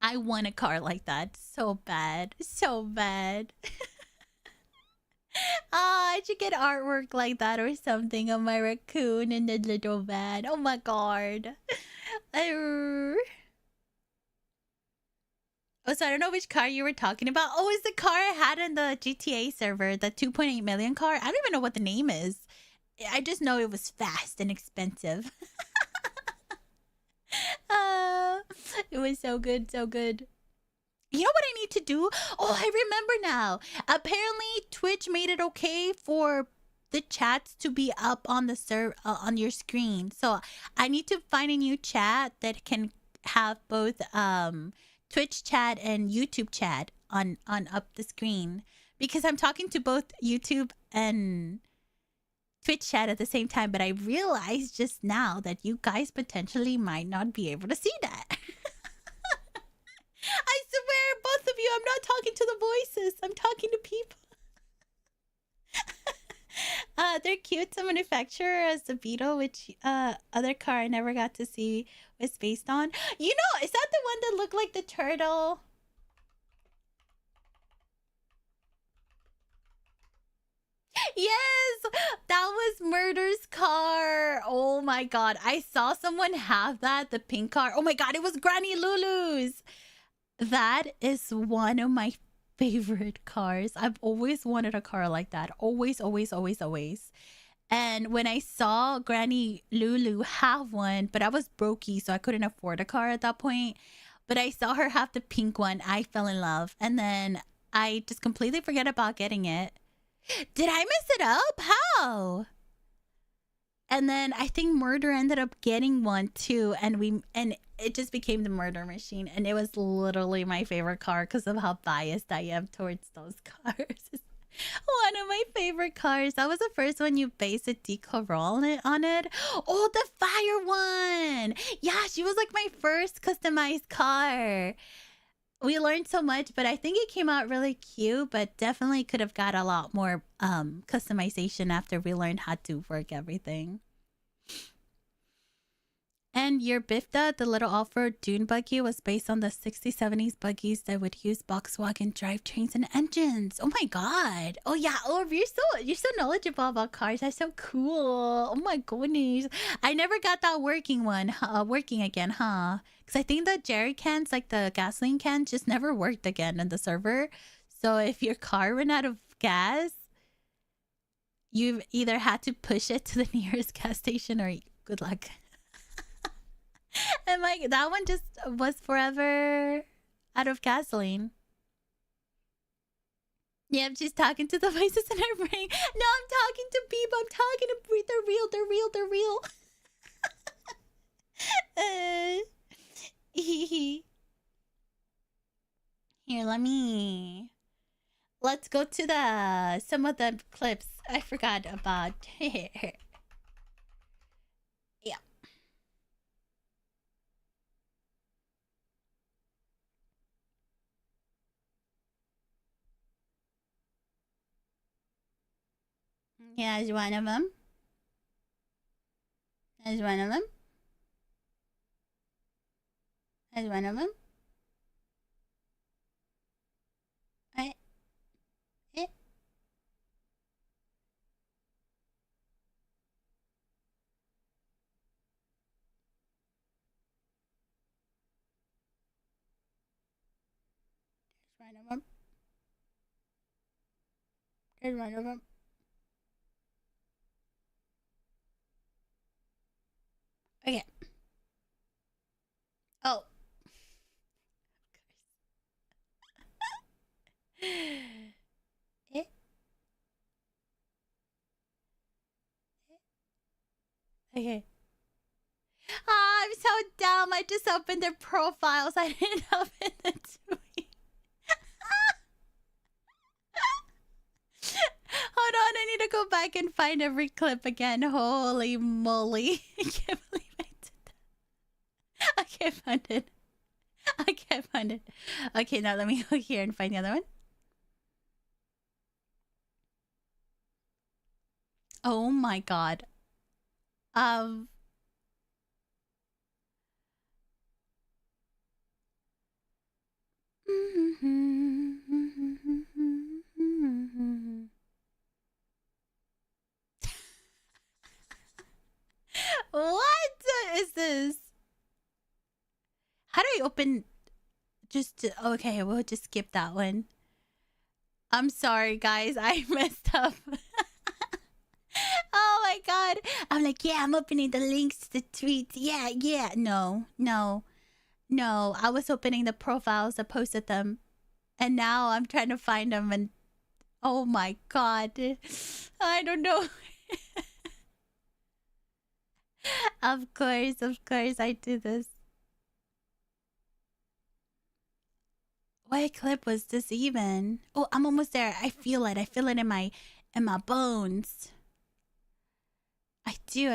I want a car like that so bad. So bad. I should get artwork like that or something of my raccoon in the little van. Oh my god. Oh, so I don't know which car you were talking about. Oh, it's the car I had in the GTA server, the 2.8 million car. I don't even know what the name is. I just know it was fast and expensive. It was so good, so good. You know what I need to do? Oh, I remember now. Apparently, Twitch made it okay for the chats to be up on the on your screen. So I need to find a new chat that can have both Twitch chat and YouTube chat on up the screen, because I'm talking to both YouTube and Twitch chat at the same time. But I realized just now that you guys potentially might not be able to see that. I swear, both of you, I'm not talking to the voices. I'm talking to people. They're cute to manufacture as the Beetle, which other car I never got to see was based on. You know, is that the one that looked like the turtle? Yes, that was Murder's car. Oh my god, I saw someone have that, the pink car. Oh my god, it was Granny Lulu's. That is one of my favorite cars. I've always wanted a car like that. Always. And when I saw Granny Lulu have one, but I was brokey, so I couldn't afford a car at that point. But I saw her have the pink one. I fell in love. And then I just completely forget about getting it. Did I mess it up? How? And then I think Murder ended up getting one too, and it just became the Murder Machine, and it was literally my favorite car because of how biased I am towards those cars. One of my favorite cars. That was the first one you based a decal on it. Oh, the fire one. Yeah, she was like my first customized car. We learned so much, but I think it came out really cute, but definitely could have got a lot more customization after we learned how to work everything. And your Bifta, the little off-road dune buggy, was based on the 60s, 70s buggies that would use Volkswagen drivetrains and engines. Oh my god. Oh yeah. Oh, you're so knowledgeable about cars. That's so cool. Oh my goodness. I never got that working again, huh? Because I think the jerry cans, like the gasoline cans, just never worked again in the server. So if your car ran out of gas, you've either had to push it to the nearest gas station or good luck. And like that one just was forever out of gasoline. Yep, she's talking to the voices in her brain. No, I'm talking to people. I'm talking to they're real. Here, let's go to some of the clips. I forgot about yeah. Yeah, is one of them. Is one of them. Is one of them. I, it. There's one of them. There's one of them. Okay. Oh. It. Okay. Oh, I'm so dumb. I just opened their profiles. I didn't open the tweet. Hold on, I need to go back and find every clip again. Holy moly. I can't believe I did that. I can't find it. I can't find it. Okay, now let me go here and find the other one. Oh my god. Um. What is this? How do I open? Okay, we'll just skip that one. I'm sorry, guys. I messed up. Oh my god. I'm like, yeah, I'm opening the links to the tweets. Yeah, yeah. No. I was opening the profiles that posted them. And now I'm trying to find them. And oh my god. I don't know. Of course, I do this. What clip was this even? Oh, I'm almost there. I feel it. I feel it in my bones. I do.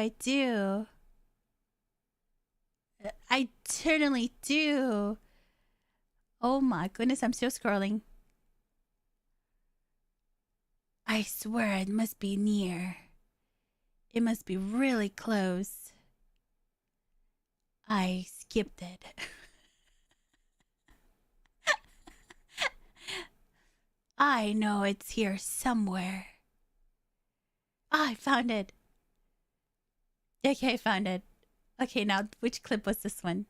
I certainly do. Oh my goodness, I'm still scrolling. I swear it must be near. It must be really close. I skipped it. I know it's here somewhere. Oh, I found it. Okay, I found it. Okay, now which clip was this one?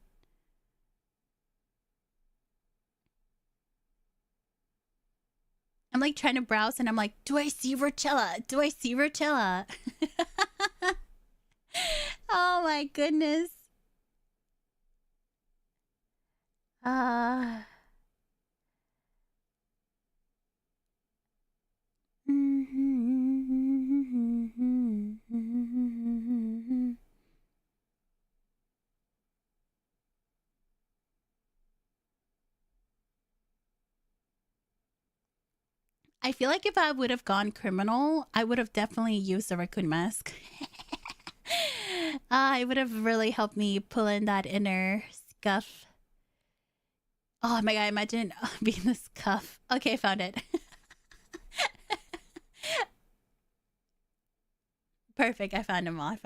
I'm like trying to browse and I'm like, do I see Roachella? Do I see Roachella? Oh my goodness. Uh I feel like if I would have gone criminal, I would have definitely used the raccoon mask. It would have really helped me pull in that inner scuff. Oh my god, imagine being the scuff. Okay, found it. Perfect, I found them all.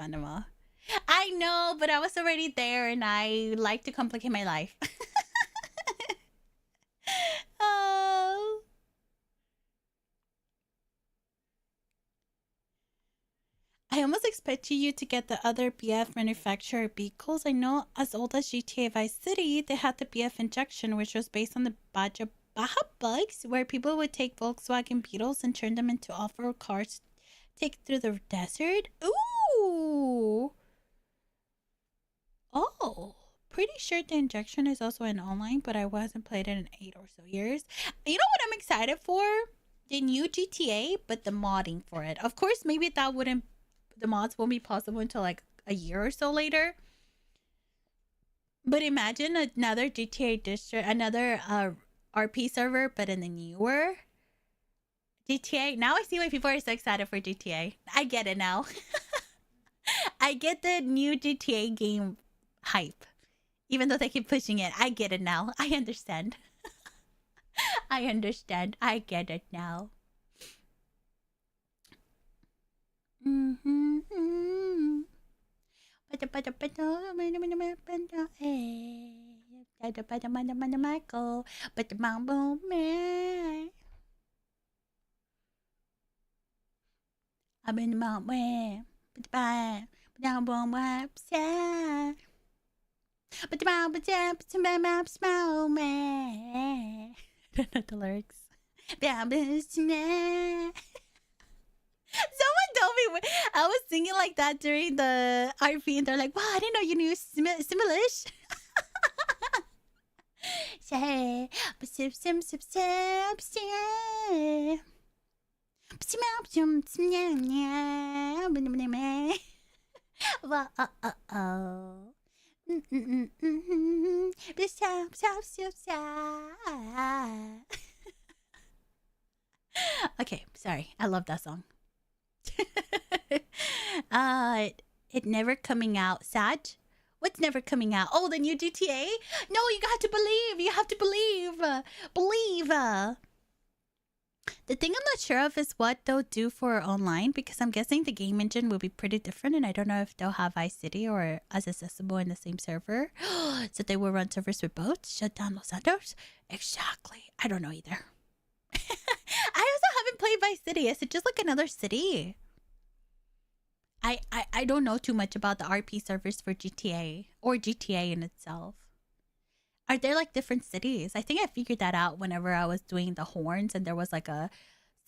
I know, but I was already there and I like to complicate my life. Oh. I almost expected you to get the other BF manufacturer vehicles. I know as old as GTA Vice City, they had the BF injection, which was based on the Baja bugs, where people would take Volkswagen Beetles and turn them into off-road cars, take through the desert. Ooh. Oh. Pretty sure the injection is also in online, but I wasn't played it in 8 or so years. You know what I'm excited for? The new GTA, but the modding for it. Of course, maybe the mods won't be possible until like a year or so later. But imagine another GTA district, another RP server, but in the newer GTA. Now I see why people are so excited for GTA. I get it now. I get the new GTA game hype. Even though they keep pushing it, I get it now. I understand. I understand. I get it now. I'm in the mountain. But I don't know the lyrics. Someone told me I was singing like that during the RP, and they're like, "Wow, I didn't know you knew Similish." Okay, sorry. I love that song. It never coming out. Sad. What's never coming out? Oh, the new GTA? No, you got to believe. You have to believe. Believe. The thing I'm not sure of is what they'll do for online, because I'm guessing the game engine will be pretty different, and I don't know if they'll have Vice City or as accessible in the same server. So they will run servers with both. Shut down Los Santos? Exactly. I don't know either. I also haven't played Vice City. Is it just like another city? I don't know too much about the RP servers for GTA or GTA in itself. Are there like different cities? I think I figured that out whenever I was doing the horns, and there was like a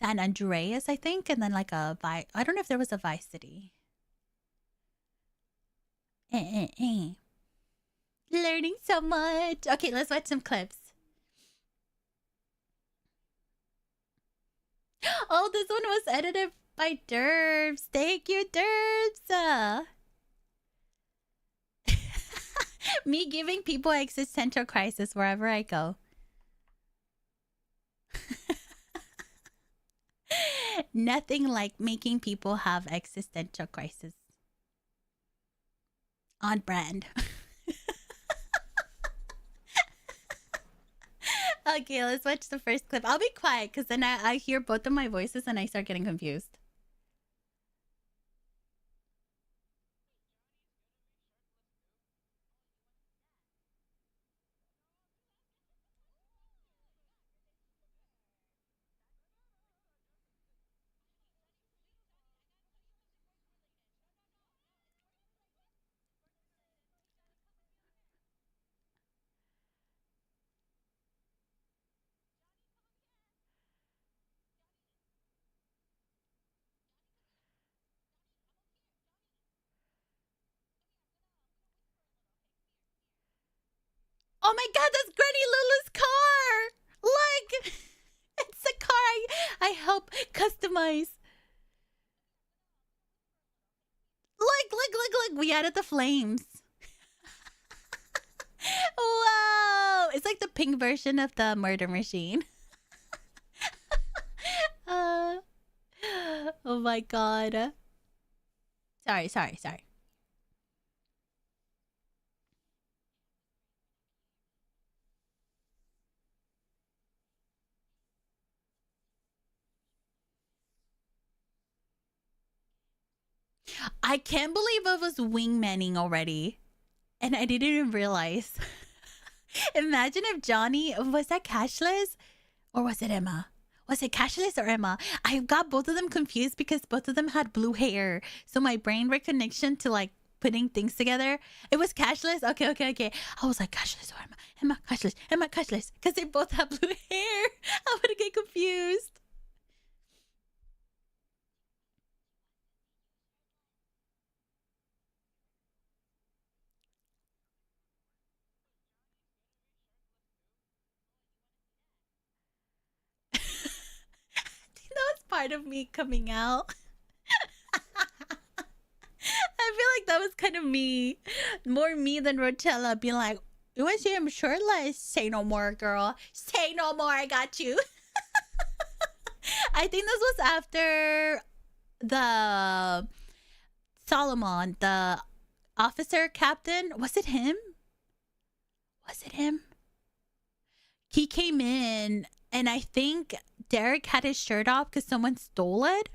San Andreas, I think, and then like a I don't know if there was a Vice City. Learning so much. Okay, let's watch some clips. Oh, this one was edited by Derbs. Thank you, Derbs. Me giving people existential crisis wherever I go. Nothing like making people have existential crisis. On brand. Okay, let's watch the first clip. I'll be quiet because then I hear both of my voices and I start getting confused. Oh my god, that's Granny Lulu's car! Look! It's a car I help customize. Look. We added the flames. Wow! It's like the pink version of the murder machine. Oh my god. Sorry. I can't believe I was wingmanning already. And I didn't even realize. Imagine if Johnny... Was that Cashless? Or was it Emma? Was it Cashless or Emma? I got both of them confused because both of them had blue hair. So my brain recognition to like putting things together, it was Cashless. Okay. I was like, Cashless or Emma? Emma, Cashless. Because they both have blue hair. I would get confused. That was part of me coming out. I feel like that was kind of me. More me than Roachella being like, you want to see him shirtless? Say no more, girl. Say no more. I got you. I think this was after the Solomon, the officer captain. Was it him? Was it him? He came in, and I think Derek had his shirt off because someone stole it.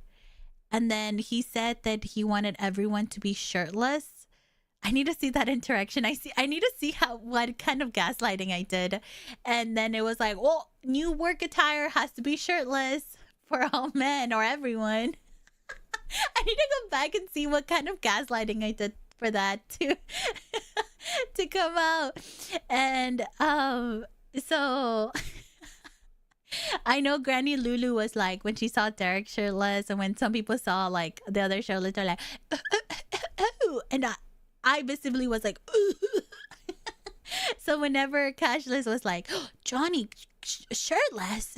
And then he said that he wanted everyone to be shirtless. I need to see that interaction. I need to see what kind of gaslighting I did. And then it was like, well, new work attire has to be shirtless for all men or everyone. I need to go back and see what kind of gaslighting I did for that to to come out. And so I know Granny Lulu was like, when she saw Derek shirtless, and when some people saw like the other shirtless, they're like, and I visibly was like, so whenever Cashless was like, oh, Johnny shirtless,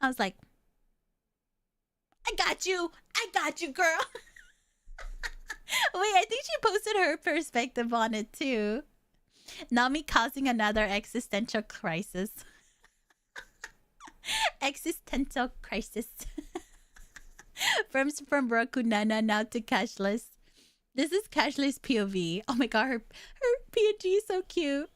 I was like, I got you, girl. Wait, I think she posted her perspective on it too. Not me causing another existential crisis. Existential crisis. from Roku Nana now to Cashless. This is Cashless POV. Oh my god, her PNG is so cute.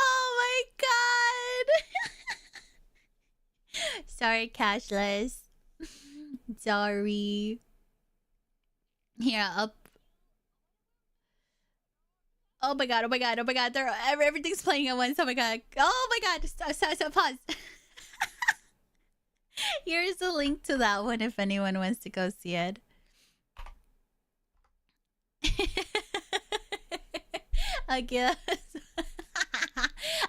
Oh my god. Sorry, Cashless. Sorry. Here, up. Oh my god, oh my god, oh my god. Everything's playing at once. Oh my god. Oh my god. Stop, pause. Here's the link to that one if anyone wants to go see it. I guess.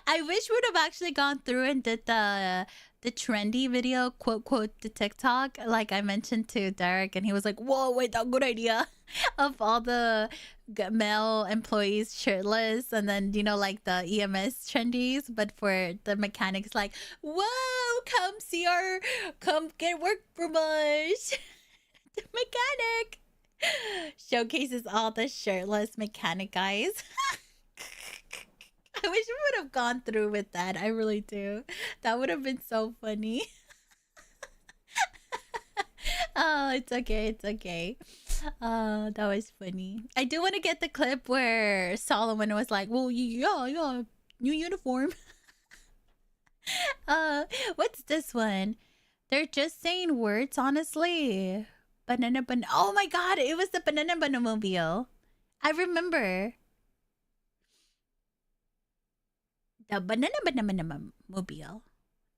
I wish we'd have actually gone through and did the trendy video, quote the TikTok, like I mentioned to Derek, and he was like, "Whoa, wait, that good idea," of all the male employees shirtless, and then like the EMS trendies, but for the mechanics, like, "Whoa, come get work from us." The mechanic showcases all the shirtless mechanic guys. I wish we would have gone through with that. I really do. That would have been so funny. Oh, it's okay. It's okay. Oh, that was funny. I do want to get the clip where Solomon was like, well, yeah, new uniform. What's this one? They're just saying words, honestly. Banana. Oh my god, it was the banana mobile. I remember. The banana mobile.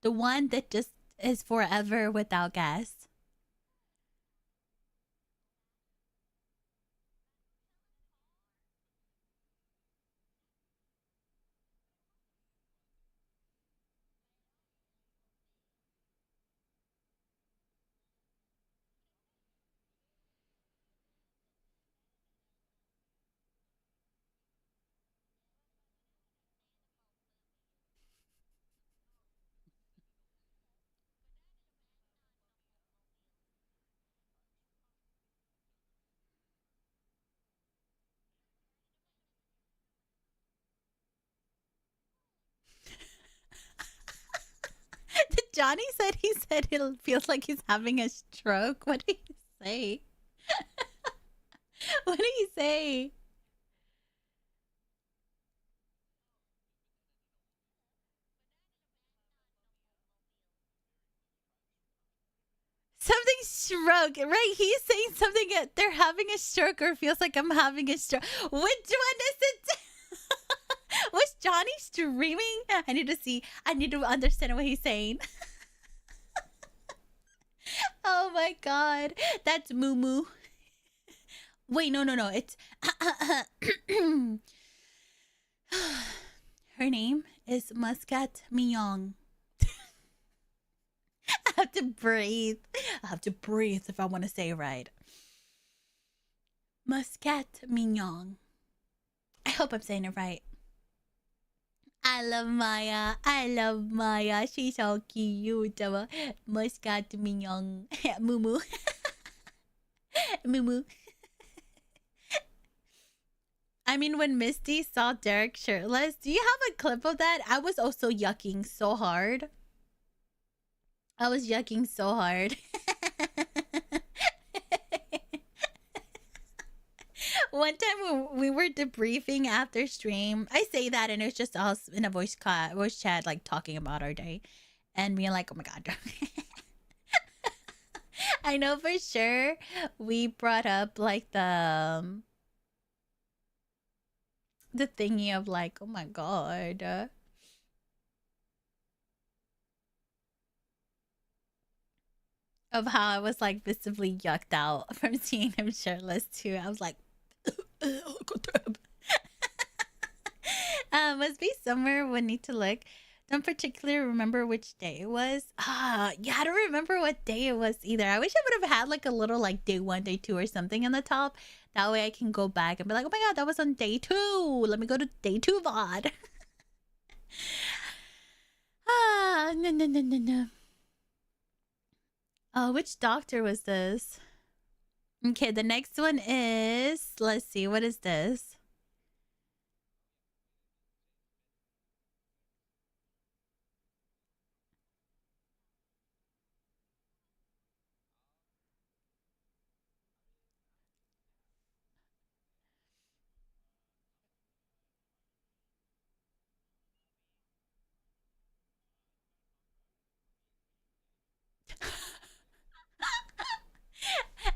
The one that just is forever without gas. Johnny said it feels like he's having a stroke. What did he say? What did he say? stroke, right? He's saying something. They're having a stroke or feels like I'm having a stroke. Which one is it? Was Johnny streaming? I need to see. I need to understand what he's saying. Oh my god. That's Moo Moo. Wait, no. It's her name is Muscat Mignon. I have to breathe. I have to breathe if I want to say it right. Muscat Mignon. I hope I'm saying it right. I love Maya. She's so cute. Muscat Mignon. Moo Moo. Moo Moo. I mean, when Misty saw Derek shirtless, do you have a clip of that? I was also yucking so hard. One time when we were debriefing after stream, I say that and it was just us in a voice chat, like talking about our day, and being like, "Oh my god." I know for sure we brought up like the thingy of like, oh my god. Of how I was like visibly yucked out from seeing him shirtless too. I was like, must be somewhere we need to look. Don't particularly remember which day it was. Yeah, I don't remember what day it was either. I wish I would have had like a little like day 1, day 2 or something in the top. That way I can go back and be like, oh my god, that was on day 2. Let me go to day 2 VOD. No. Oh, which doctor was this? Okay, the next one is, let's see, what is this?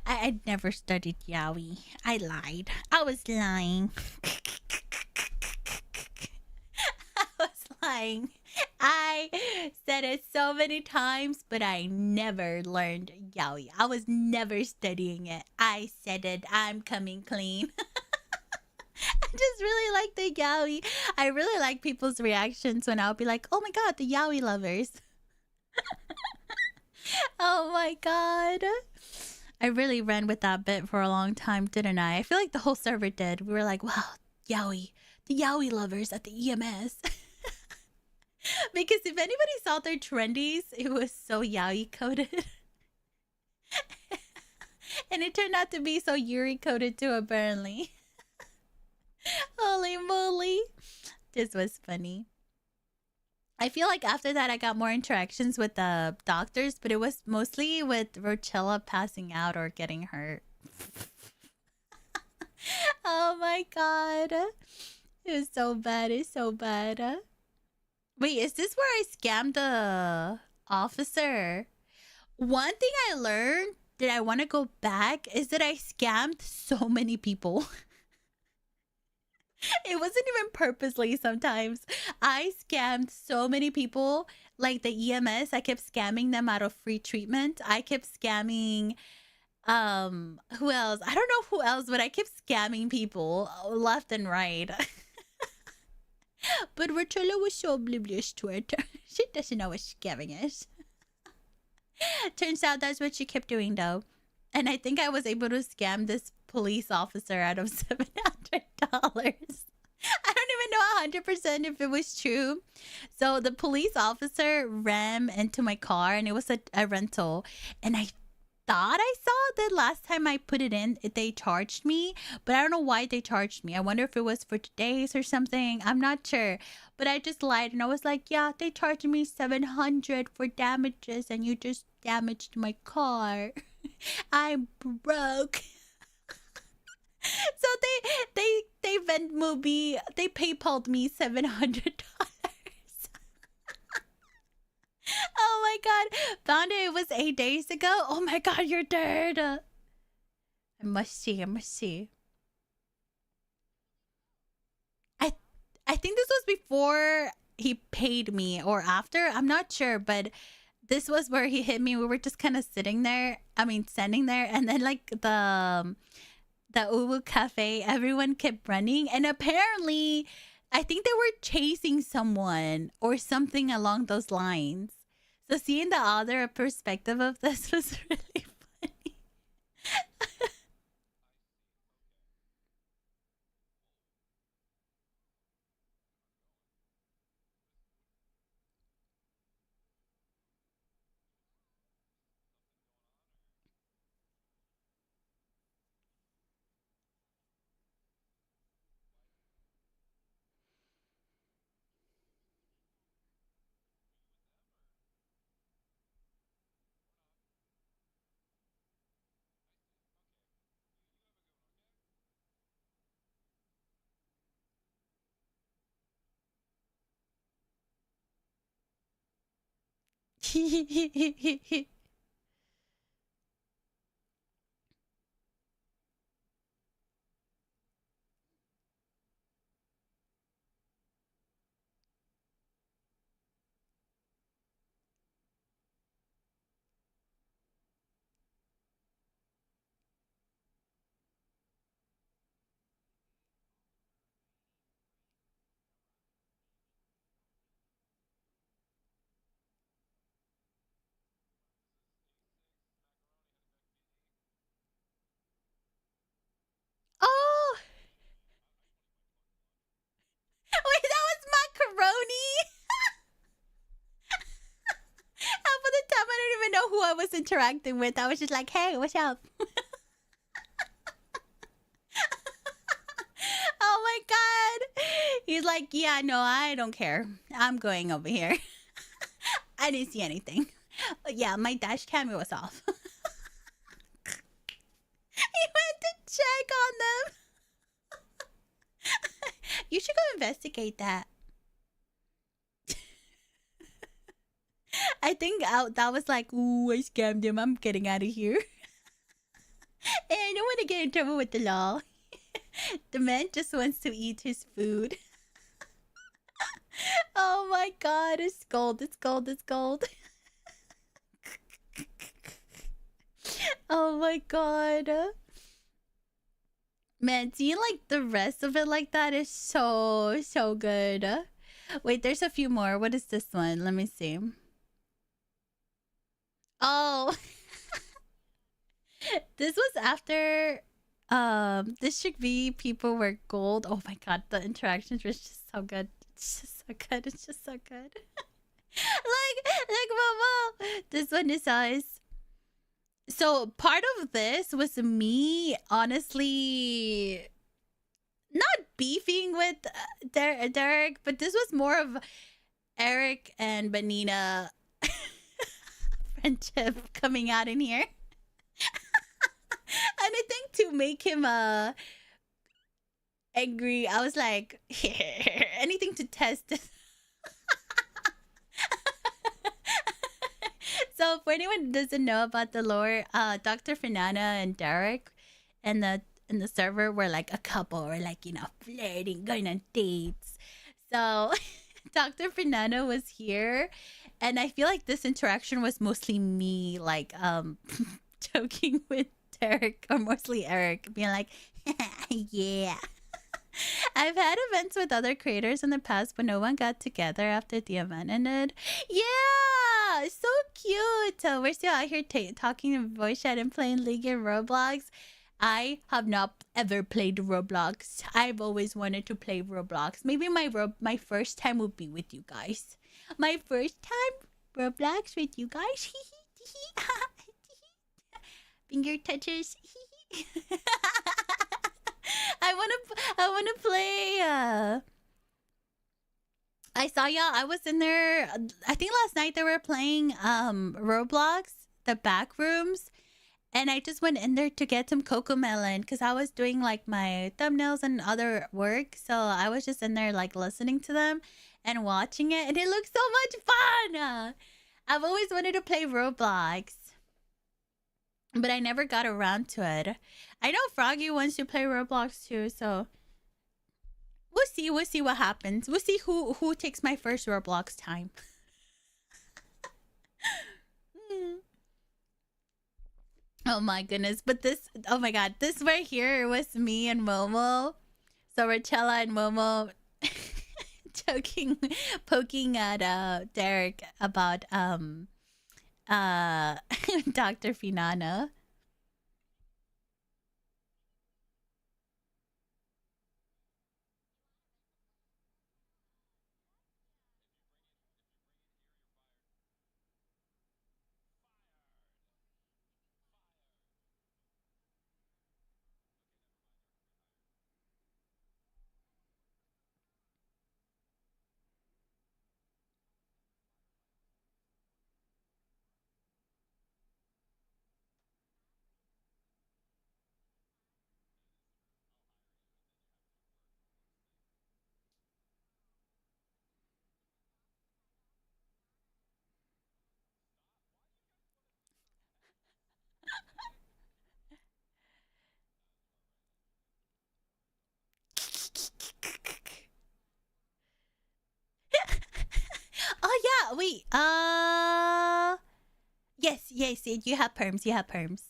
I'd never studied yaoi. I lied. I was lying. I was lying. I said it so many times, but I never learned yaoi. I was never studying it. I said it. I'm coming clean. I just really like the yaoi. I really like people's reactions when I'll be like, oh my god, the yaoi lovers. Oh my god. I really ran with that bit for a long time, didn't I? I feel like the whole server did. We were like, wow, yaoi. The yaoi lovers at the EMS. Because if anybody saw their trendies, it was so yaoi coded. And it turned out to be so Yuri coded too, apparently. Holy moly. This was funny. I feel like after that, I got more interactions with the doctors, but it was mostly with Roachella passing out or getting hurt. Oh my god. It was so bad. It's so bad. Wait, is this where I scammed the officer? One thing I learned that I want to go back is that I scammed so many people. It wasn't even purposely sometimes. I scammed so many people. Like the EMS, I kept scamming them out of free treatment. I kept scamming who else? I don't know who else, but I kept scamming people left and right. But Roachella was so oblivious to it. She doesn't know what scamming is. Turns out that's what she kept doing though. And I think I was able to scam this police officer out of $700. I don't even know 100% if it was true. So the police officer ran into my car and it was a rental. And I thought I saw that last time I put it in, they charged me. But I don't know why they charged me. I wonder if it was for today's or something. I'm not sure. But I just lied and I was like, yeah, they charged me $700 for damages and you just damaged my car. I'm broke. So they Venmo me, they PayPal'd me $700. Oh my god. Found it. It was 8 days ago. Oh my god, you're dead. I must see. I must see. I I think this was before he paid me or after. I'm not sure, but this was where he hit me. We were just kind of sitting there. I mean, standing there, and then like the Uwu Cafe, everyone kept running, and apparently, I think they were chasing someone or something along those lines. So seeing the other perspective of this was really funny. Oh, wait, that was macaroni. Half of the time, I don't even know who I was interacting with. I was just like, "Hey, what's up?" Oh my god. He's like, "Yeah, no, I don't care. I'm going over here." I didn't see anything. Yeah, my dash cam was off. He went to check on them. You should go investigate that. I think that was like, ooh, I scammed him. I'm getting out of here. And I don't want to get in trouble with the law. The man just wants to eat his food. Oh my god, it's gold, it's gold, it's gold. Oh my god. Man, seeing like the rest of it like that is so good. Wait, there's a few more. What is this one? Let me see. Oh, this was after District V people were gold. Oh my god, the interactions were just so good. It's just so good. It's just so good. Like Mama. This one is us. So part of this was me honestly not beefing with Derek, but this was more of Eric and Benina friendship coming out in here. And I think to make him angry, I was like, anything to test. So for anyone who doesn't know about the lore, Dr. Fernanda and Derek and the server were like a couple, or like, you know, flirting, going on dates. So Dr. Fernanda was here, and I feel like this interaction was mostly me like joking with Derek, or mostly Eric, being like, yeah. I've had events with other creators in the past, but no one got together after the event ended. Yeah, so cute. We're still out here talking in voice chat and playing League and Roblox. I have not ever played Roblox. I've always wanted to play Roblox. Maybe my first time would be with you guys. My first time Roblox with you guys. Finger touches. I wanna play. I saw y'all. I was in there. I think last night they were playing Roblox, the back rooms, and I just went in there to get some cocoa melon because I was doing like my thumbnails and other work. So I was just in there like listening to them and watching it, and it looked so much fun. I've always wanted to play Roblox, but I never got around to it. I know Froggy wants to play Roblox too, so we'll see. We'll see what happens. We'll see who takes my first Roblox time. Oh my goodness! But this, oh my god, this right here was me and Momo. So Roachella and Momo joking, poking at Derek about Dr. Finana. Oh yeah, wait. Yes. You have perms. You have perms.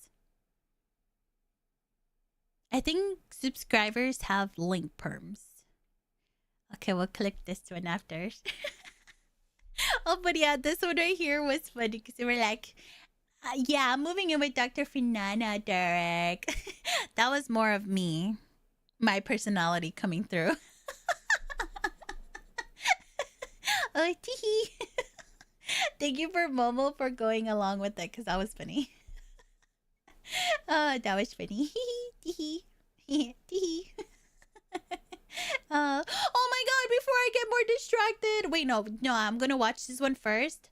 I think subscribers have link perms. Okay, we'll click this one after. Oh, but yeah, this one right here was funny because they were like, yeah, I'm moving in with Dr. Finana, Derek. That was more of me, my personality coming through. Oh, teehee. Thank you for Momo for going along with it because that was funny. Oh, that was funny. Teehee. Teehee. Oh my god, before I get more distracted. Wait, no, I'm gonna watch this one first.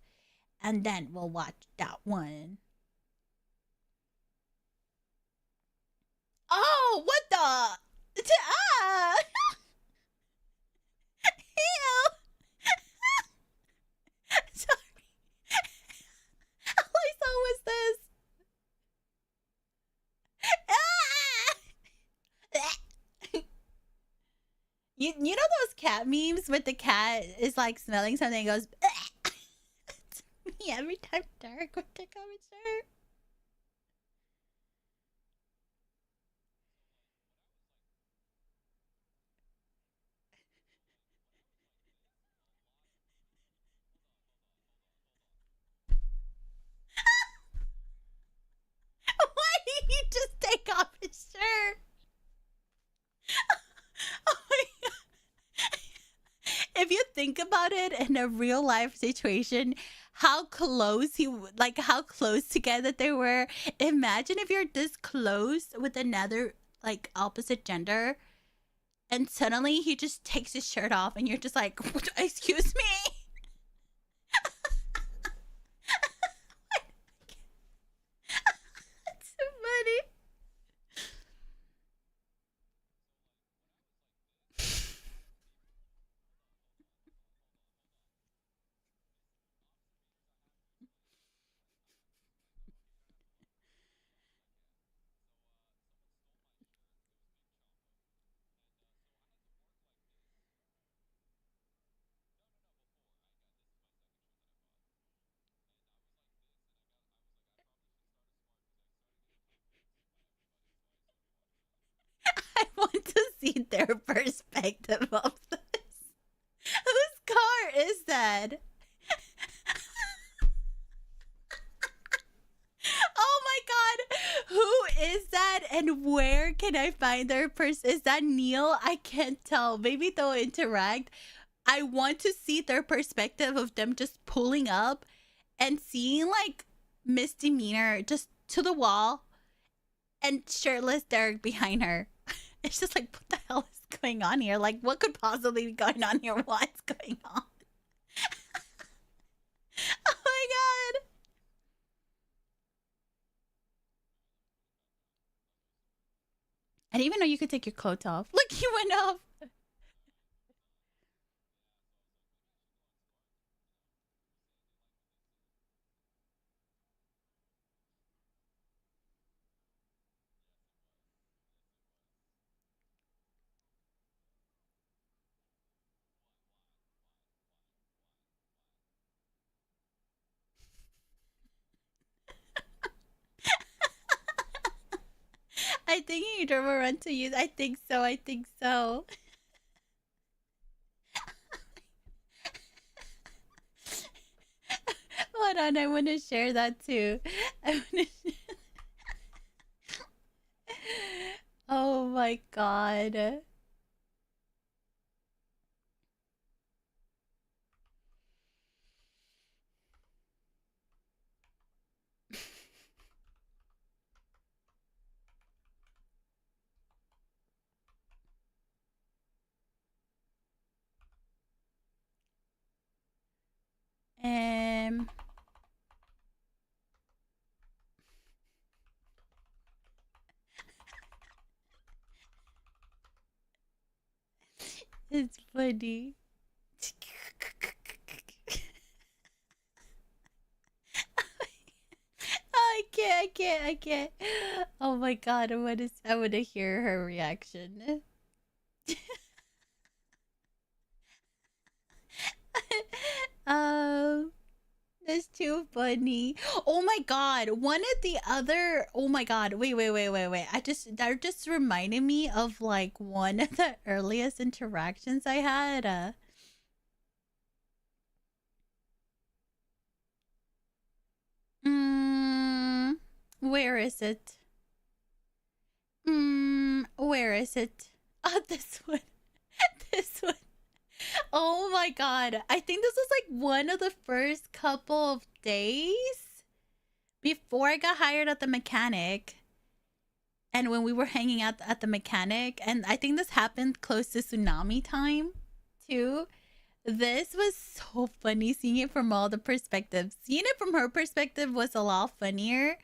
And then we'll watch that one. Oh, what the? Ah! Ew! Sorry. All I saw was this. Ah! You know those cat memes with the cat is like smelling something and goes it's me every time Derek would take off his shirt. Why did he just take off his shirt? Oh my god. If you think about it in a real life situation, how close how close together they were. Imagine if you're this close with another like opposite gender and suddenly he just takes his shirt off and you're just like, excuse me? That's so funny. I want to see their perspective of this. Whose car is that? Oh my god, who is that and where can I find their person? Is that Neil? I can't tell. Maybe they'll interact. I want to see their perspective of them just pulling up and seeing like misdemeanor just to the wall and shirtless Derek behind her. It's just like, what the hell is going on here? Like, what could possibly be going on here? What's going on? Oh my god. I didn't even know you could take your clothes off. Look, you went off. I think you drove around to use. I think so. I think so. Hold on, I want to share that too. I want to. Oh my god. Um, it's funny. I can't, I can't, I can't. Oh my god, I want to hear her reaction. um, that's too funny. Oh my god, one of the other. Oh my god, wait. That just reminded me of like one of the earliest interactions I had. Mm, where is it? Where is it? Oh, this one. This one. Oh my god. I think this was like one of the first couple of days before I got hired at the mechanic. And when we were hanging out at the mechanic, and I think this happened close to tsunami time too. This was so funny seeing it from all the perspectives. Seeing it from her perspective was a lot funnier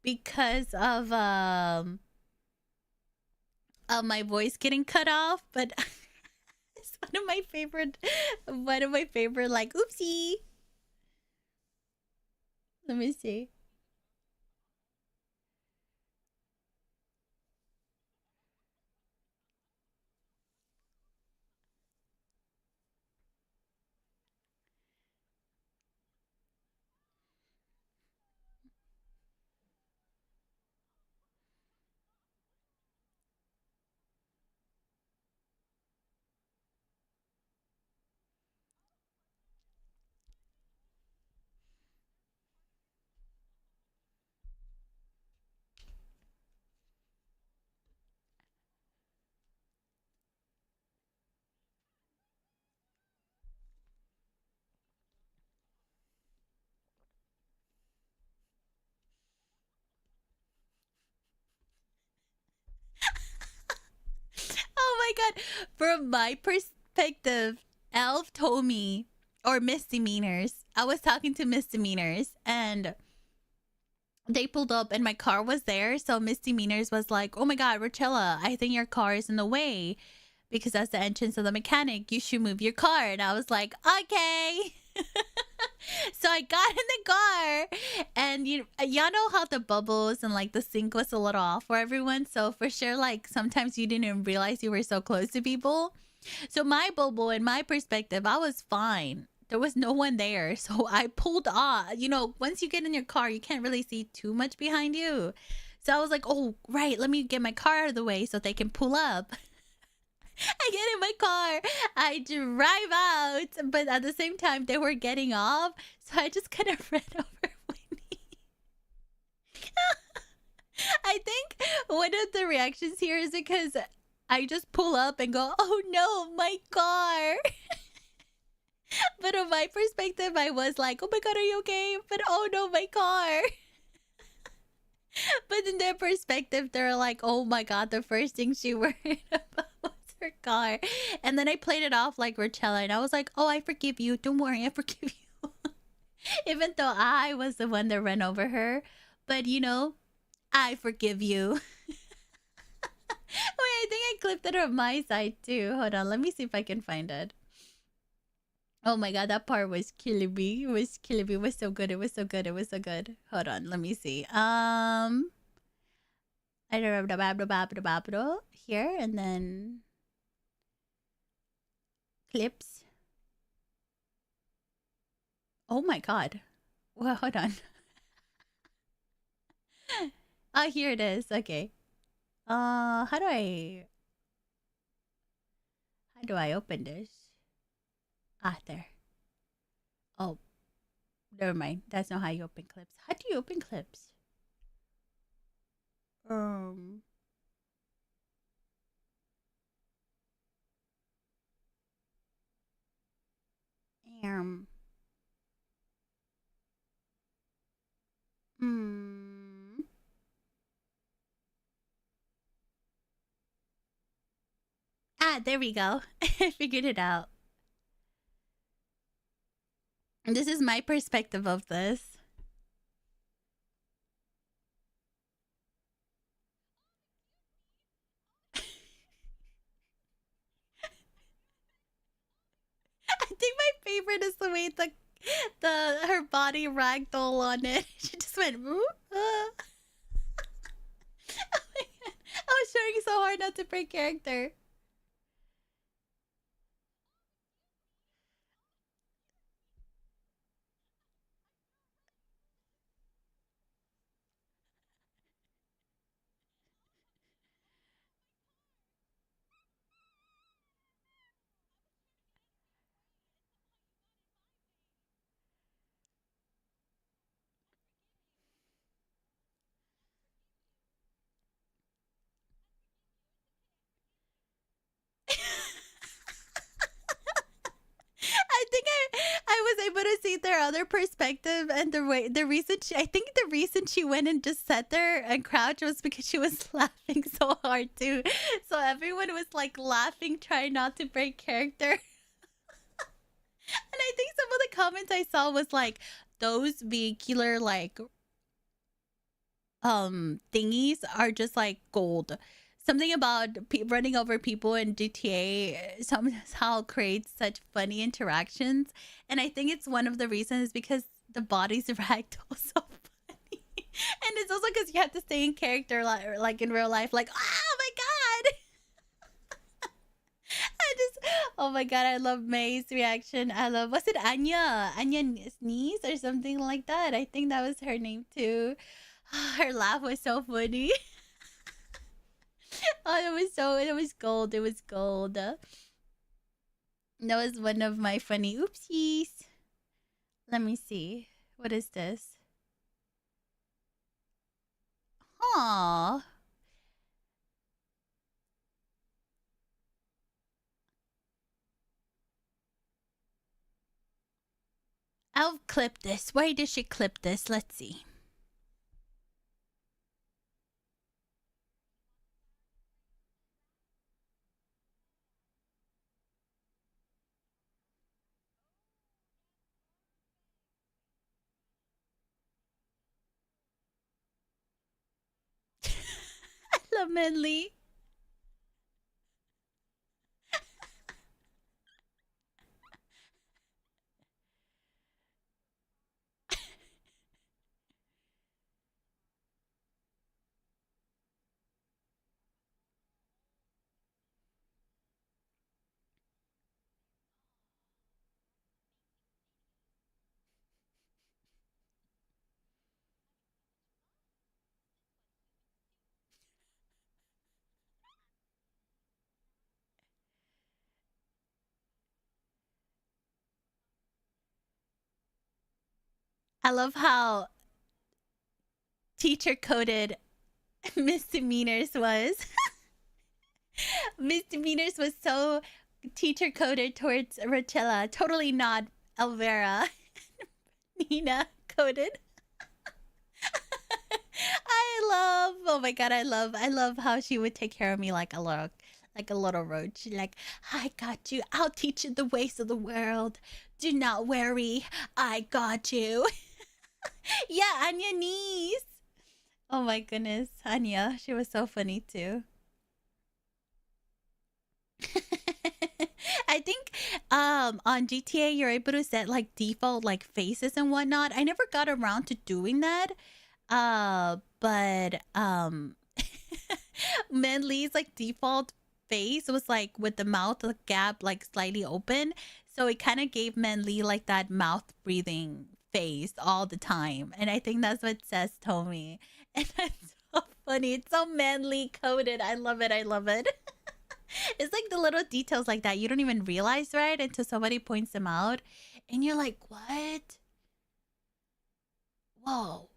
because of my voice getting cut off, but it's one of my favorite like oopsie. Let me see. Oh my god. From my perspective, Elf told me, or misdemeanors. I was talking to misdemeanors and they pulled up and my car was there. So misdemeanors was like, oh my god, Roachella, I think your car is in the way because that's the entrance of the mechanic. You should move your car. And I was like, okay. So I got in the car and y'all know how the bubbles and like the sync was a little off for everyone. So for sure, like sometimes you didn't even realize you were so close to people. So my bubble, in my perspective, I was fine. There was no one there. So I pulled off. Once you get in your car, you can't really see too much behind you. So I was like, oh, right, let me get my car out of the way so they can pull up. I get in my car, I drive out, but at the same time, they were getting off. So I just kind of ran over Winnie. I think one of the reactions here is because I just pull up and go, oh no, my car. But on my perspective, I was like, oh my god, are you okay? But oh no, my car. But in their perspective, they're like, oh my god, the first thing she worried about was her car. And then I played it off like Roachella, and I was like, oh, I forgive you. Don't worry, I forgive you. Even though I was the one that ran over her. But I forgive you. Wait, I think I clipped it on my side too. Hold on, let me see if I can find it. Oh my god, that part was killing me. It was killing me. It was so good. It was so good. It was so good. Hold on, let me see. I don't know here and then clips. Oh my god. Well, hold on. Oh, here it is. Okay. how do I open this? Ah, there. Oh, never mind. That's not how you open clips. How do you open clips? Um, um, hmm. Ah, there we go. I figured it out. This is my perspective of this. I think my favorite is the way the her body ragdoll on it. She just went. Ooh, oh my God. I was trying so hard not to break character. I think I was able to see their other perspective and the reason I think the reason she went and just sat there and crouched was because she was laughing so hard too. So everyone was like laughing, trying not to break character. And I think some of the comments I saw was like those vehicular like thingies are just like gold. Something about running over people in GTA somehow creates such funny interactions, and I think it's one of the reasons because the bodies ragdoll so funny, and it's also because you have to stay in character like in real life, like oh my god. I just oh my god, I love May's reaction. I love was it Anya Sneeze or something like that. I think that was her name too. Her laugh was so funny. Oh, it was gold. It was gold. That was one of my funny oopsies. Let me see. What is this? Aw. I'll clip this. Why did she clip this? Let's see. I love Manly. I love how teacher coded misdemeanors was. Misdemeanors was so teacher coded towards Roachella. Totally not Elvira. Nina coded. Oh my god, I love how she would take care of me like a little roach. Like, I got you. I'll teach you the ways of the world. Do not worry. I got you. Yeah, Anya niece. Oh my goodness, Anya. She was so funny too. I think on GTA you're able to set like default like faces and whatnot. I never got around to doing that. But Manly's like default face was like with the mouth the gap like slightly open. So it kind of gave Manly like that mouth breathing face all the time. And I think that's what Cess told me. And that's so funny. It's so manly coded. I love it. I love it. It's like the little details like that you don't even realize, right? Until somebody points them out. And you're like, what? Whoa.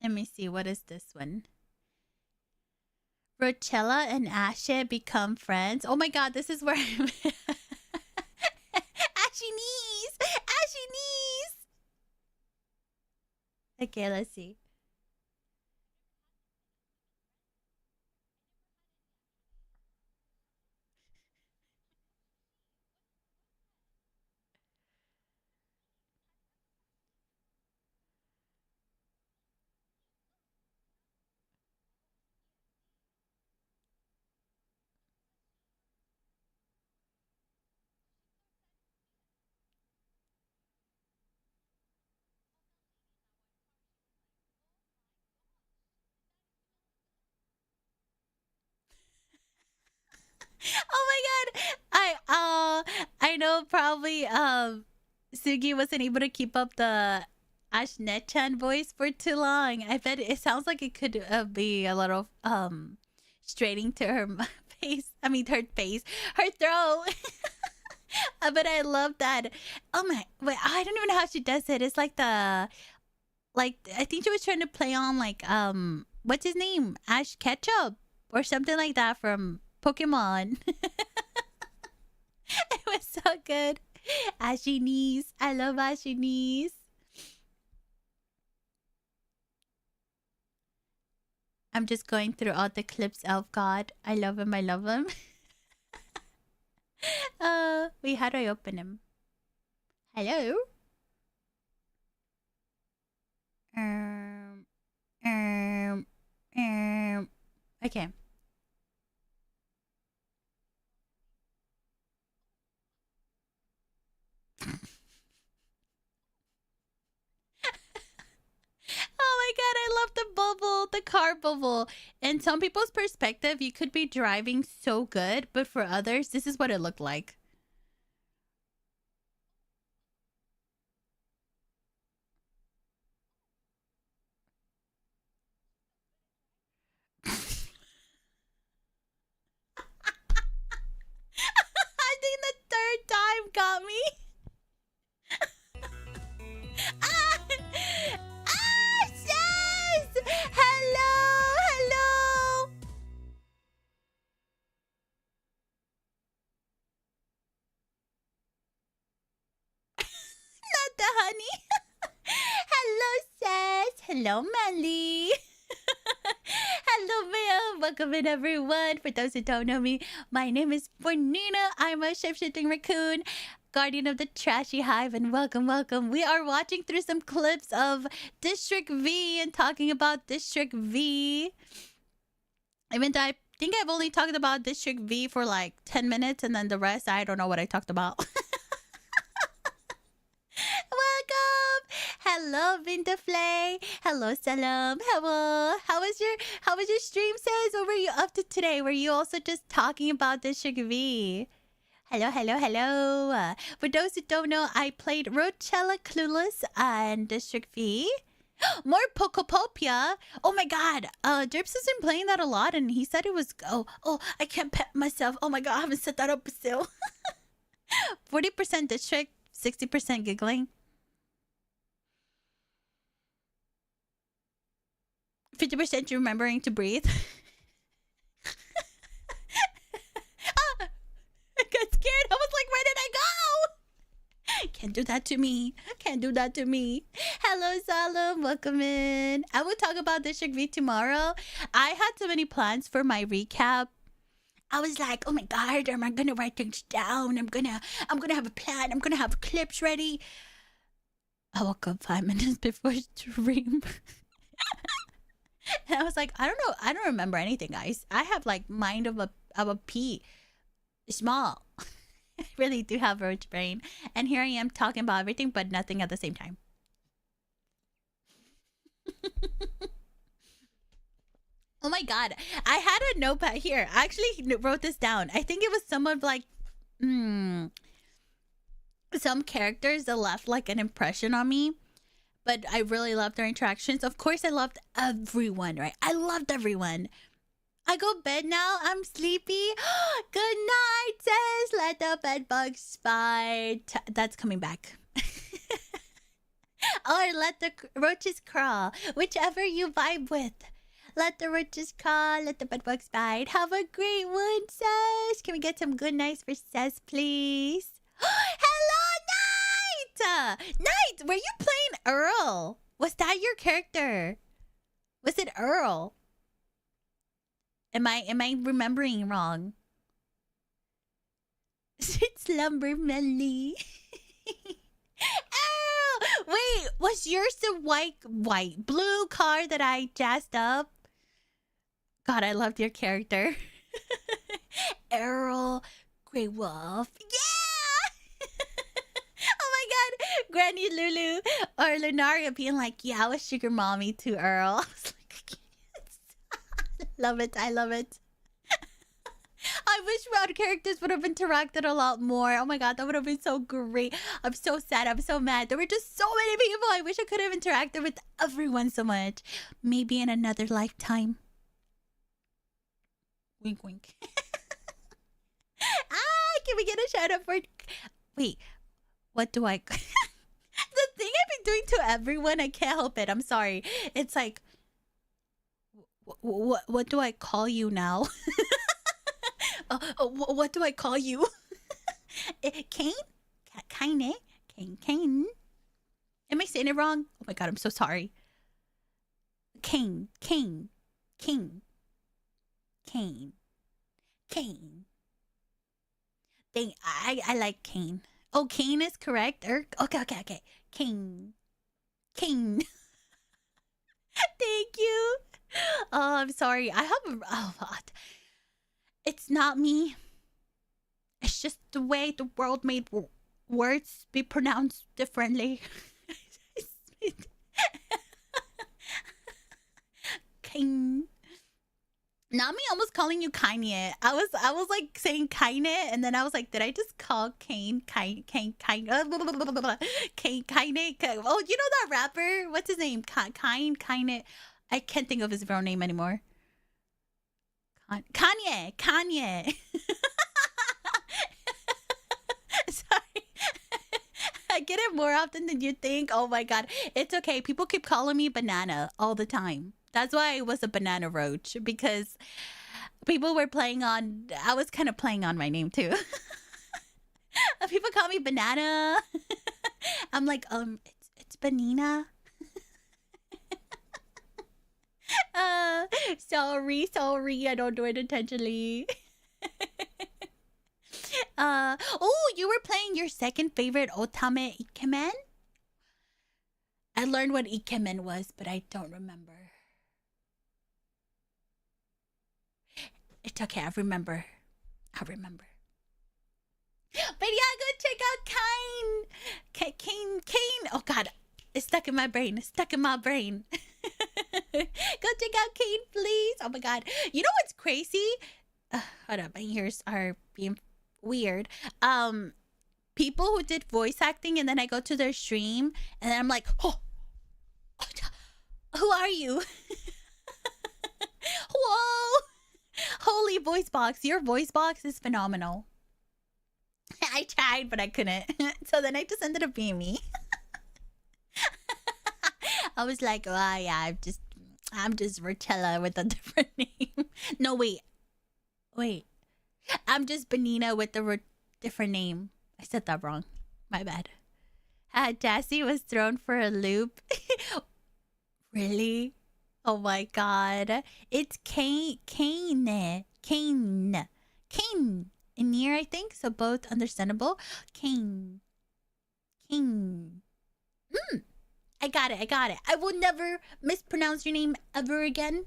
Let me see. What is this one? Roachella and Ashe become friends. Oh my god, this is where I'm. Ashy knees! Ashy knees! Okay, let's see. Oh my god! I know probably Sugi wasn't able to keep up the Ashnet-chan voice for too long. I bet it sounds like it could be a little straining to her face. I mean her face, her throat. But I love that. Oh my! Wait, I don't even know how she does it. It's like I think she was trying to play on like what's his name, Ash Ketchup or something like that from Pokemon. It was so good. Ashy knees. I love ashy knees. I'm just going through all the clips of God. I love him. I love him. Wait, how do I open him? Hello? Um, um, okay. Oh my god, I love the bubble, the car bubble. In some people's perspective, you could be driving so good, but for others, this is what it looked like. I think the third time got me. Ah! Ah! Yes! Hello! Hello! Not the honey. Hello, Sass. Hello, Melly. Hello, Ma'am. Welcome in, everyone. For those who don't know me, my name is Bornina. I'm a shape-shifting raccoon, guardian of the trashy hive, and welcome, welcome. We are watching through some clips of District V and talking about District V. Even though I think I've only talked about District V for like 10 minutes, and then the rest, I don't know what I talked about. Welcome. Hello, Vindaflay. Hello, Salam. Hello. How was your stream, Says? What were you up to today? Were you also just talking about District V? Hello, hello, hello. For those who don't know, I played Roachella Kluliz and District V. More Pokopopia. Oh my god. Drips has been playing that a lot and he said it was I can't pet myself. Oh my god, I haven't set that up still. 40% district, 60% giggling. 50% remembering to breathe. Ah, I got scared. I was like, where did I go? Can't do that to me. Can't do that to me. Hello, Salam. Welcome in. I will talk about District V tomorrow. I had so many plans for my recap. I was like, oh my god, am I gonna write things down? I'm gonna have a plan. I'm gonna have clips ready. I woke up 5 minutes before stream. And I was like, I don't know. I don't remember anything, guys. I have like mind of a pea. Small. I really do have roach brain. And here I am talking about everything but nothing at the same time. Oh my god. I had a notepad here. I actually wrote this down. I think it was some of like some characters that left like an impression on me. but I really loved their interactions. Of course, I loved everyone, right? I loved everyone. I go bed now. I'm sleepy. Good night, sis. Let the bed bugs fight. That's coming back. Or let the roaches crawl. Whichever you vibe with. Let the roaches crawl. Let the bed bugs bite. Have a great one, sis. Can we get some good nights for sis, please? Hello, Night! Night, were you playing Earl? Was that your character? Was it Earl? Am I remembering wrong? It's Lumber Melly. Earl! Wait, was yours the white blue car that I jazzed up? God, I loved your character. Earl Grey Wolf. Yeah! Oh my god, Granny Lulu or Lunaria being like, yeah, I was sugar mommy to Earl. I was like, yes. Love it, I love it. I wish our characters would have interacted a lot more. Oh my god, that would have been so great. I'm so sad, I'm so mad. There were just so many people. I wish I could have interacted with everyone so much. Maybe in another lifetime. Wink, wink. Can we get a shout out for... Wait, what do I... The thing I've been doing to everyone, I can't help it. I'm sorry. It's like... What do I call you now? What do I call you? Kane? Kane? Kane? Am I saying it wrong? Oh my god, I'm so sorry. Kane. Dang, I like Kane. Oh, Kane is correct. Okay. Kane. Thank you. Oh, I'm sorry. I have a... Oh, what? It's not me. It's just the way the world made words be pronounced differently. Kane. Not me almost calling you Kanye. I was like saying Kanye, and then I was like, did I just call Kane? Kane. Oh, you know that rapper? What's his name? Kanye. I can't think of his real name anymore. Kanye. Sorry. I get it more often than you think. Oh my god. It's okay. People keep calling me banana all the time. That's why I was a banana roach, because people were playing on... I was kind of playing on my name too. People call me banana. I'm like, it's Banina. Sorry. I don't do it intentionally. Oh, you were playing your second favorite Otame Ikemen? I learned what Ikemen was, but I don't remember. It's okay, I remember. But yeah, go check out Kane. Oh god, it's stuck in my brain. Go check out Kane, please. Oh my god. You know what's crazy? Hold up, my ears are being weird. People who did voice acting, and then I go to their stream, and then I'm like, oh, who are you? Whoa. Holy voice box. Your voice box is phenomenal. I tried, but I couldn't. So then I just ended up being me. I was like, oh yeah, I'm just Roachella with a different name. No, wait. I'm just Benina with a different name. I said that wrong. My bad. Jassy was thrown for a loop. Really? Oh my god. It's Kane. In near, I think. So both understandable. Kane. I got it. I will never mispronounce your name ever again.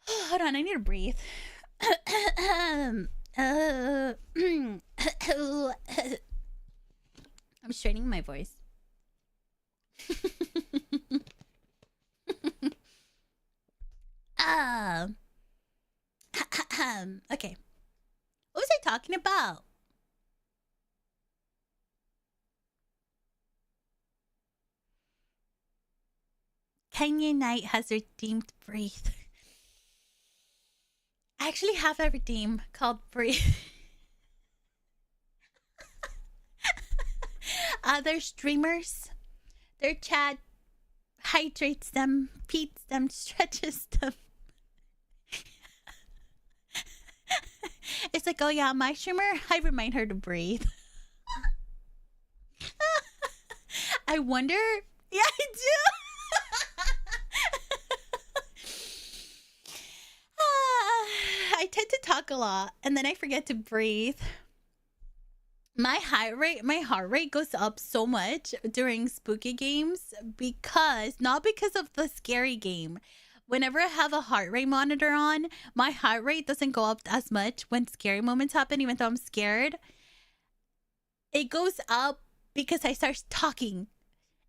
Hold on, I need to breathe. I'm straightening my voice. Okay. What was I talking about? Kanye Knight has redeemed Breathe. I actually have a redeem called Breathe. Other streamers, their chat hydrates them, feeds them, stretches them. It's like, oh yeah, my streamer, I remind her to breathe. I wonder. Yeah, I do. I tend to talk a lot and then I forget to breathe. My heart rate goes up so much during spooky games not because of the scary game. Whenever I have a heart rate monitor on, my heart rate doesn't go up as much when scary moments happen, even though I'm scared. It goes up because I start talking.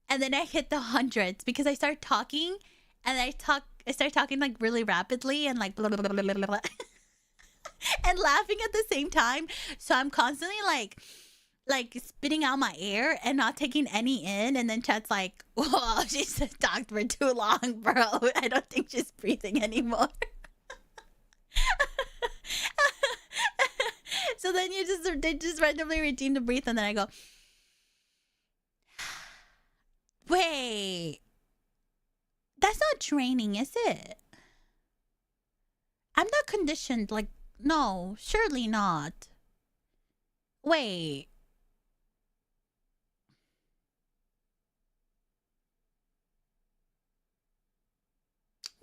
And then I hit the hundreds because I start talking and I start talking like really rapidly and like blah, blah, blah, blah, blah, blah. And laughing at the same time. So I'm constantly like spitting out my air and not taking any in. And then chat's like, whoa, she's talked for too long, bro. I don't think she's breathing anymore. So then they just randomly redeem the breathe and then I go, wait, that's not training, is it? I'm not conditioned. Like, no, surely not. Wait.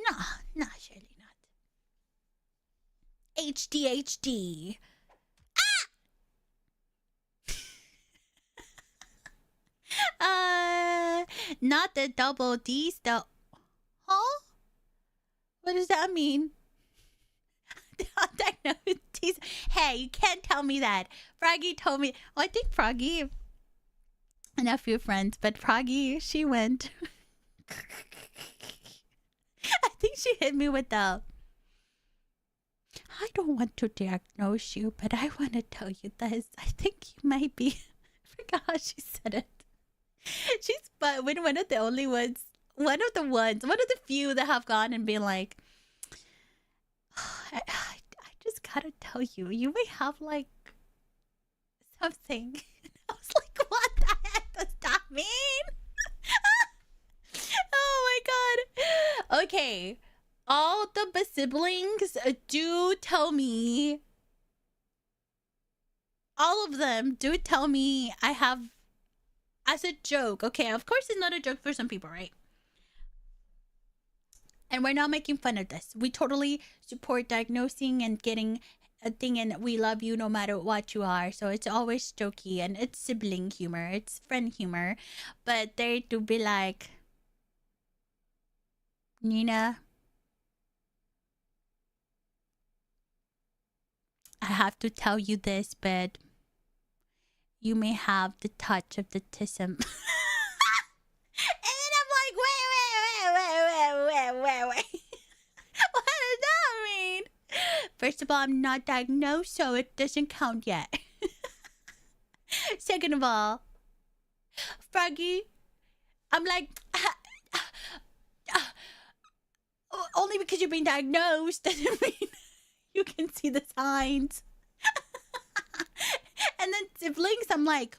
No, surely not. HDHD. Not the double D's though. Huh? What does that mean? Hey, you can't tell me that. Froggy told me. Well, I think Froggy and a few friends, but Froggy, she went. I think she hit me with the, I don't want to diagnose you, but I want to tell you this. I think you might be. I forgot how she said it. She's but when one of the few that have gone and been like, oh, I just gotta tell you, you may have like something. I was like, what the heck does that mean? Oh my god. Okay. All the siblings do tell me. All of them do tell me I have, as a joke. Okay, of course it's not a joke for some people, right? And we're not making fun of this. We totally support diagnosing and getting a thing, and we love you no matter what you are. So it's always jokey and it's sibling humor. It's friend humor. But they do be like, Nina, I have to tell you this, but you may have the touch of the tism. And then I'm like, wait. What does that mean? First of all, I'm not diagnosed, so it doesn't count yet. Second of all, Froggy, I'm like, only because you've been diagnosed doesn't mean you can see the signs. And then siblings, I'm like,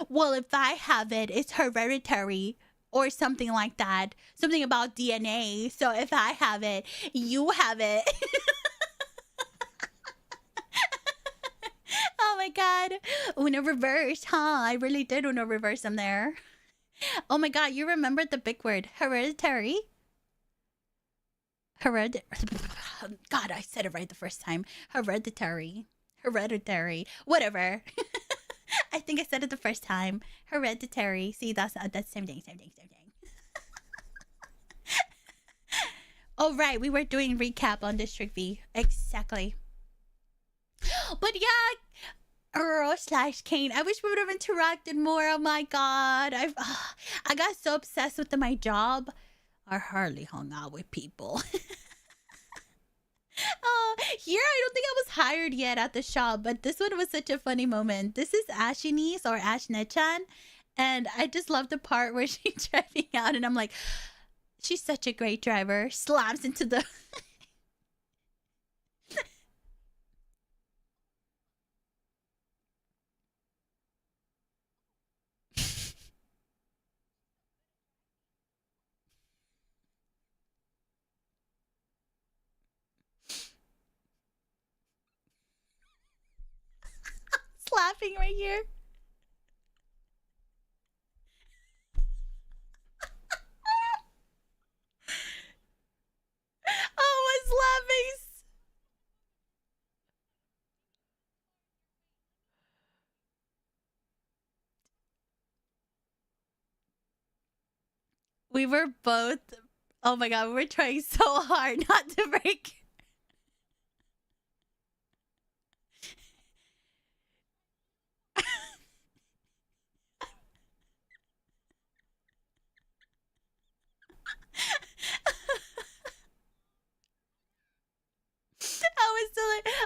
well, if I have it, it's hereditary or something like that. Something about DNA. So if I have it, you have it. Oh my god. Uno reverse, huh? I really did Uno reverse them there. Oh my god, you remembered the big word. Hereditary? God, I said it right the first time. Hereditary. Whatever. I think I said it the first time. Hereditary. See, that's same thing. Oh, right. We were doing recap on DistrictV. Exactly. But yeah, Earl/Kane. I wish we would have interacted more. Oh my god. I got so obsessed with my job. I hardly hung out with people. year, I don't think I was hired yet at the shop, but this one was such a funny moment. This is Ashini's or Ashne-chan, and I just love the part where she's driving out, and I'm like, she's such a great driver. Slams into the slapping right here. Oh, I was laughing. We were both, oh my god, we were trying so hard not to break.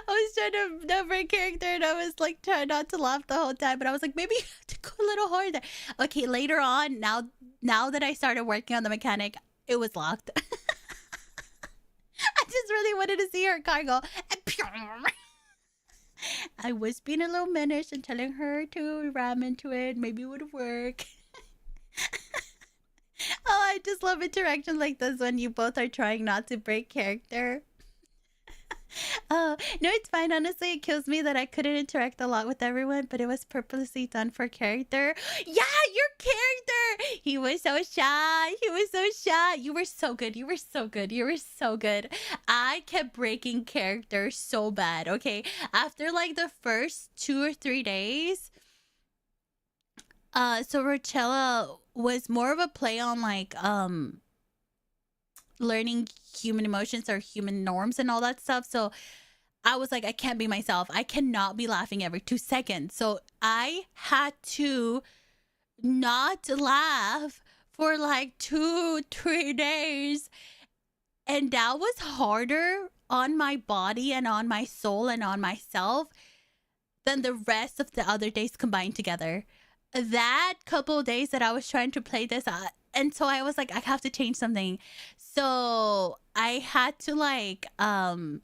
I was trying to not break character, and I was like trying not to laugh the whole time, but I was like, maybe you have to go a little harder. Okay, later on, now that I started working on the mechanic, it was locked. I just really wanted to see her car go. I was being a little menace and telling her to ram into it. Maybe it would work. Oh, I just love interactions like this when you both are trying not to break character. Oh, no, it's fine. Honestly, it kills me that I couldn't interact a lot with everyone, but it was purposely done for character. Yeah, your character! He was so shy. He was so shy. You were so good. You were so good. You were so good. I kept breaking character so bad, okay? After like the first 2 or 3 days, so Roachella was more of a play on like, learning human emotions or human norms and all that stuff. So I was like, I can't be myself. I cannot be laughing every 2 seconds. So I had to not laugh for like 2, 3 days. And that was harder on my body and on my soul and on myself than the rest of the other days combined together. That couple of days that I was trying to play this, and so I was like, I have to change something. So I had to like, I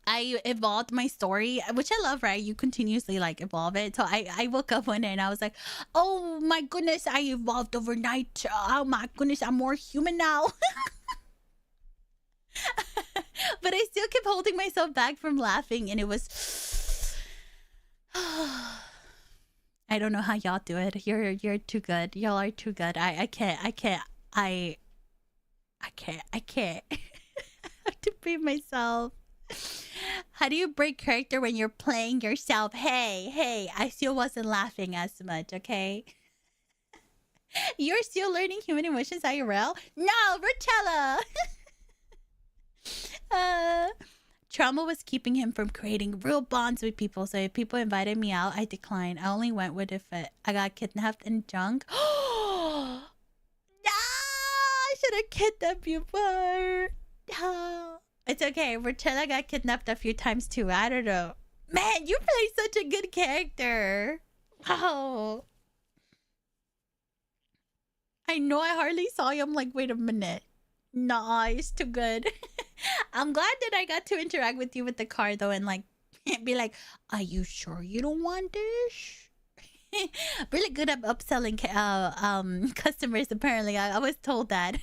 evolved my story, which I love, right? You continuously like evolve it. So I woke up one day and I was like, oh my goodness, I evolved overnight. Oh my goodness, I'm more human now. But I still kept holding myself back from laughing, and it was I don't know how y'all do it. You're too good. Y'all are too good. I can't. I can't. I have to be myself. How do you break character when you're playing yourself? Hey, I still wasn't laughing as much, okay? You're still learning human emotions IRL? No, Roachella! Trauma was keeping him from creating real bonds with people. So if people invited me out, I declined. I only went with if I got kidnapped and drunk. No! I should have kidnapped you more. No. It's okay. Roachella got kidnapped a few times too. I don't know. Man, you play such a good character. Wow. I know I hardly saw you. I'm like, wait a minute. Nice, too good. I'm glad that I got to interact with you with the car though, and like be like, are you sure you don't want this? Really good at upselling customers apparently. I was told that.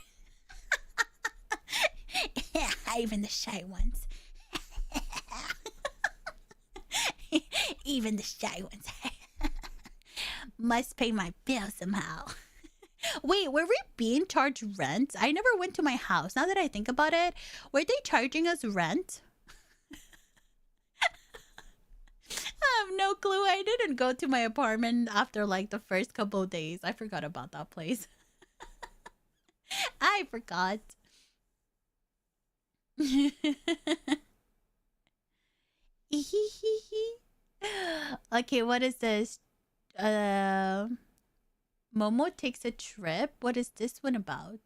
Even the shy ones. Even the shy ones. Must pay my bill somehow. Wait, were we being charged rent? I never went to my house. Now that I think about it, were they charging us rent? I have no clue. I didn't go to my apartment after like the first couple of days. I forgot about that place. I forgot. Okay, what is this? Momo takes a trip. What is this one about?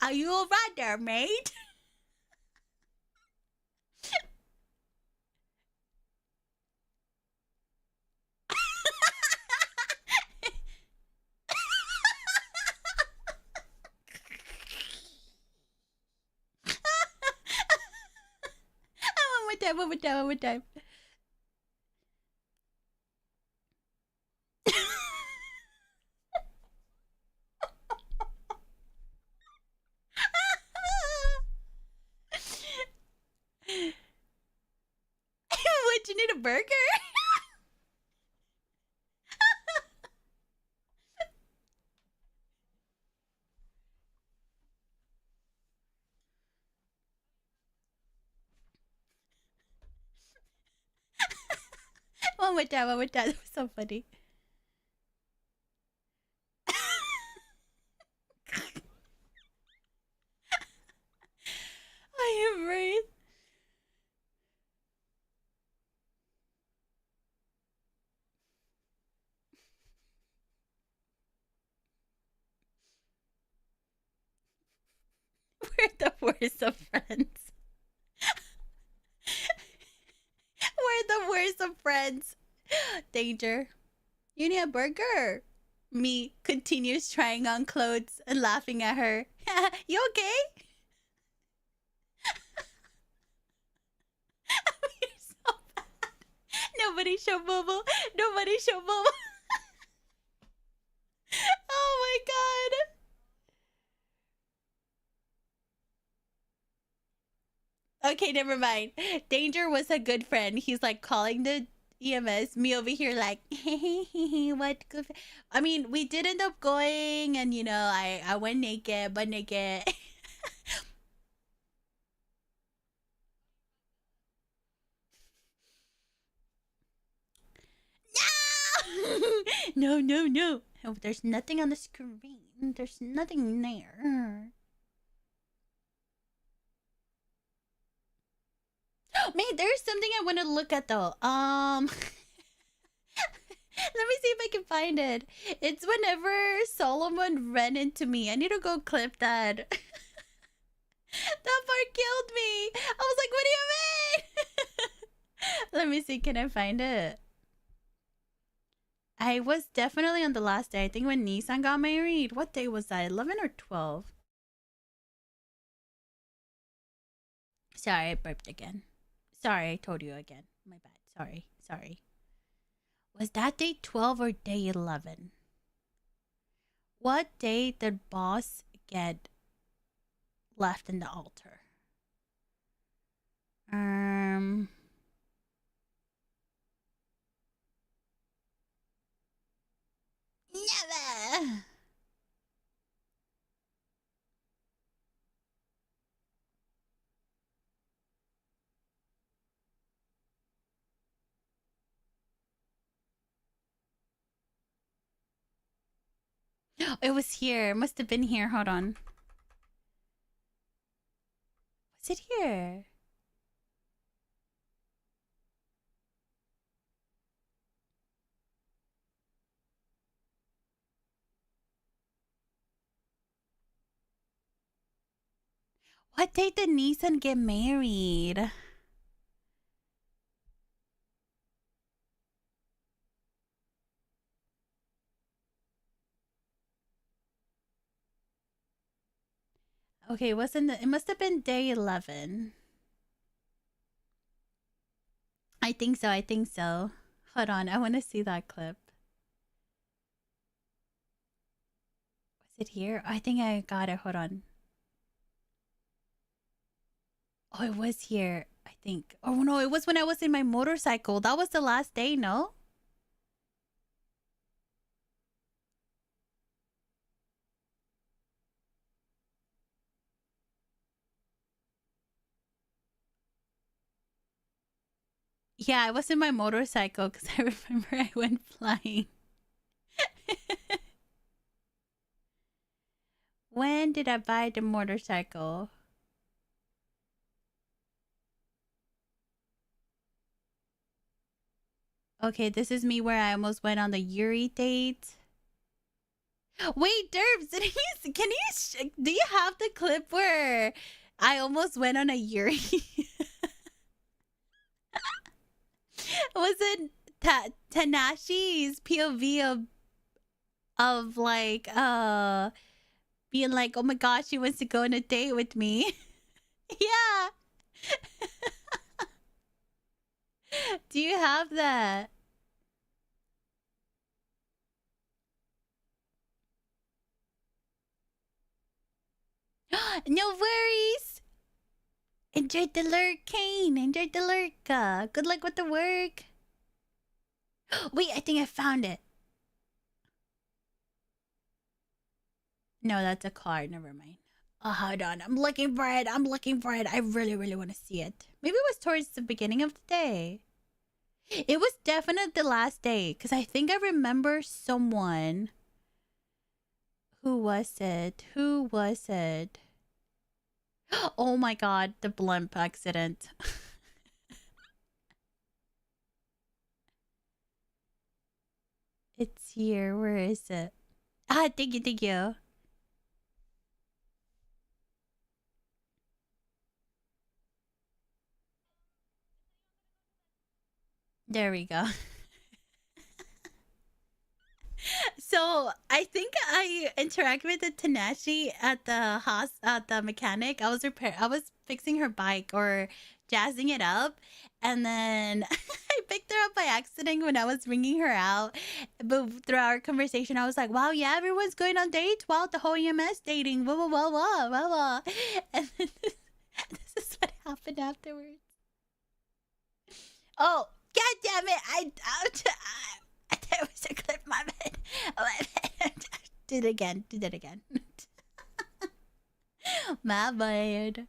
Are you all right there, mate? One more time, one more time, one more time. What, you need a burger? One more time, one more time. That was so funny. I am breathe. We're the worst of friends. We're the worst of friends. Danger. You need a burger. Me continues trying on clothes and laughing at her. You okay? You're so bad. Nobody show Bobo. Nobody show Bobo. Oh my god. Okay, never mind. Danger was a good friend. He's like calling the EMS. Me over here like, what good. I mean, we did end up going, and you know, I went naked, butt naked. No, no, no. Oh, there's nothing on the screen. There's nothing there. Man, there's something I want to look at though. Let me see if I can find it. It's whenever Solomon ran into me. I need to go clip that. That part killed me. I was like, what do you mean? Let me see. Can I find it? I was definitely on the last day. I think when Nissan got married. What day was that? 11 or 12? Sorry, I burped again. Sorry, I told you again. My bad. Sorry. Sorry. Was that day 12 or day 11? What day did boss get left in the altar? Never. It was here. It must have been here. Hold on. Was it here? What date did Nissan get married? Okay, it must have been day 11. I think so. I think so. Hold on. I want to see that clip. Was it here? I think I got it. Hold on. Oh, it was here. I think. Oh, no. It was when I was in my motorcycle. That was the last day, no? Yeah, I was in my motorcycle because I remember I went flying. When did I buy the motorcycle? Okay, this is me where I almost went on the Yuri date. Wait, Derbs, can you do you have the clip where I almost went on a Yuri? Was it Tanashi's POV of like being like, oh my gosh, she wants to go on a date with me? Yeah. Do you have that? No worries. Enjoy the lurk, Kane. Enjoy the lurk. Good luck with the work. Wait, I think I found it. No, that's a card. Never mind. Oh, hold on. I'm looking for it. I'm looking for it. I really, really want to see it. Maybe it was towards the beginning of the day. It was definitely the last day because I think I remember someone. Who was it? Who was it? Oh my god, the blimp accident. It's here. Where is it? Ah, thank you, thank you. There we go. So I think I interacted with the Tanashi at the at the mechanic. I was fixing her bike or jazzing it up, and then I picked her up by accident when I was ringing her out. But through our conversation, I was like, "Wow, yeah, everyone's going on dates. Wow, the whole EMS dating. Blah blah blah blah blah blah." And then this is what happened afterwards. Oh, god damn it! There was a clip. My bad. Did it again. Did it again. My bad.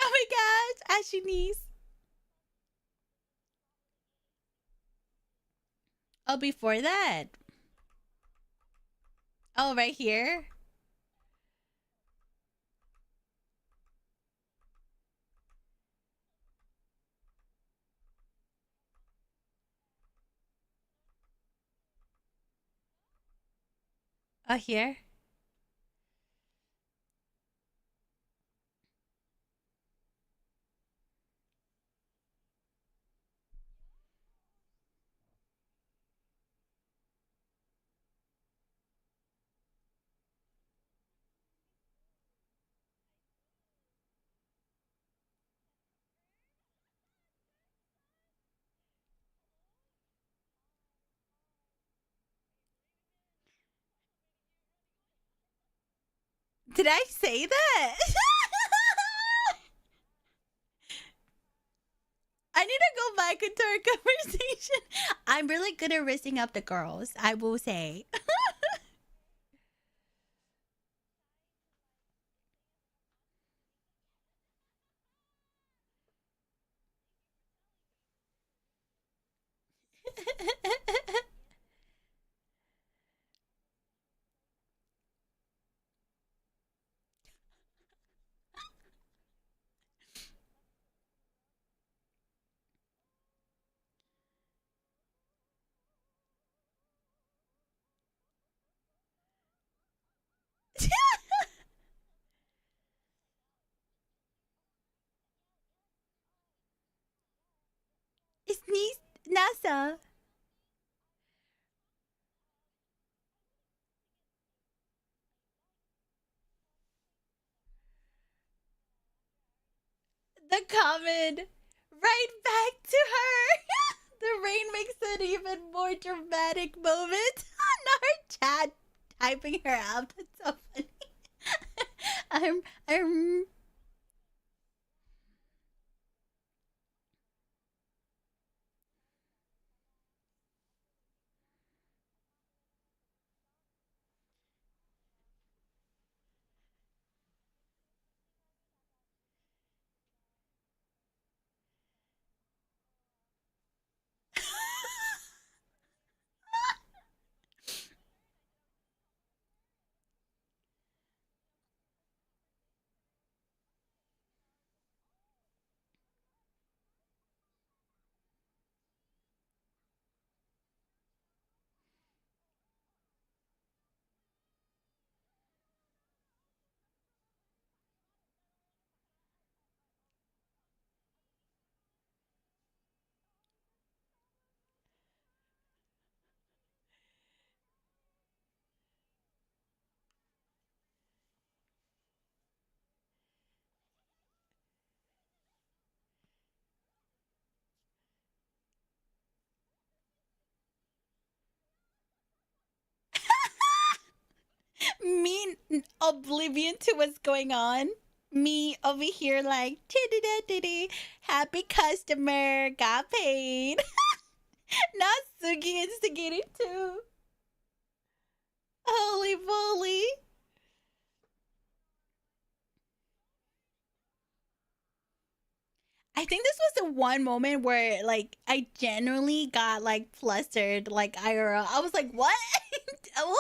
Oh my gosh, Ashy niece. Oh, before that. Oh, right here. Oh, here. Did I say that? I need to go back into our conversation. I'm really good at risking up the girls, I will say. It's niece NASA. The comment right back to her. The rain makes it even more dramatic moment. Not her chat typing her out. That's so funny. I'm oblivion to what's going on. Me over here like happy customer got paid. Not Sugi instigating too. Holy moly. I think this was the one moment where like I genuinely got like flustered like IRL. I was like, what? What?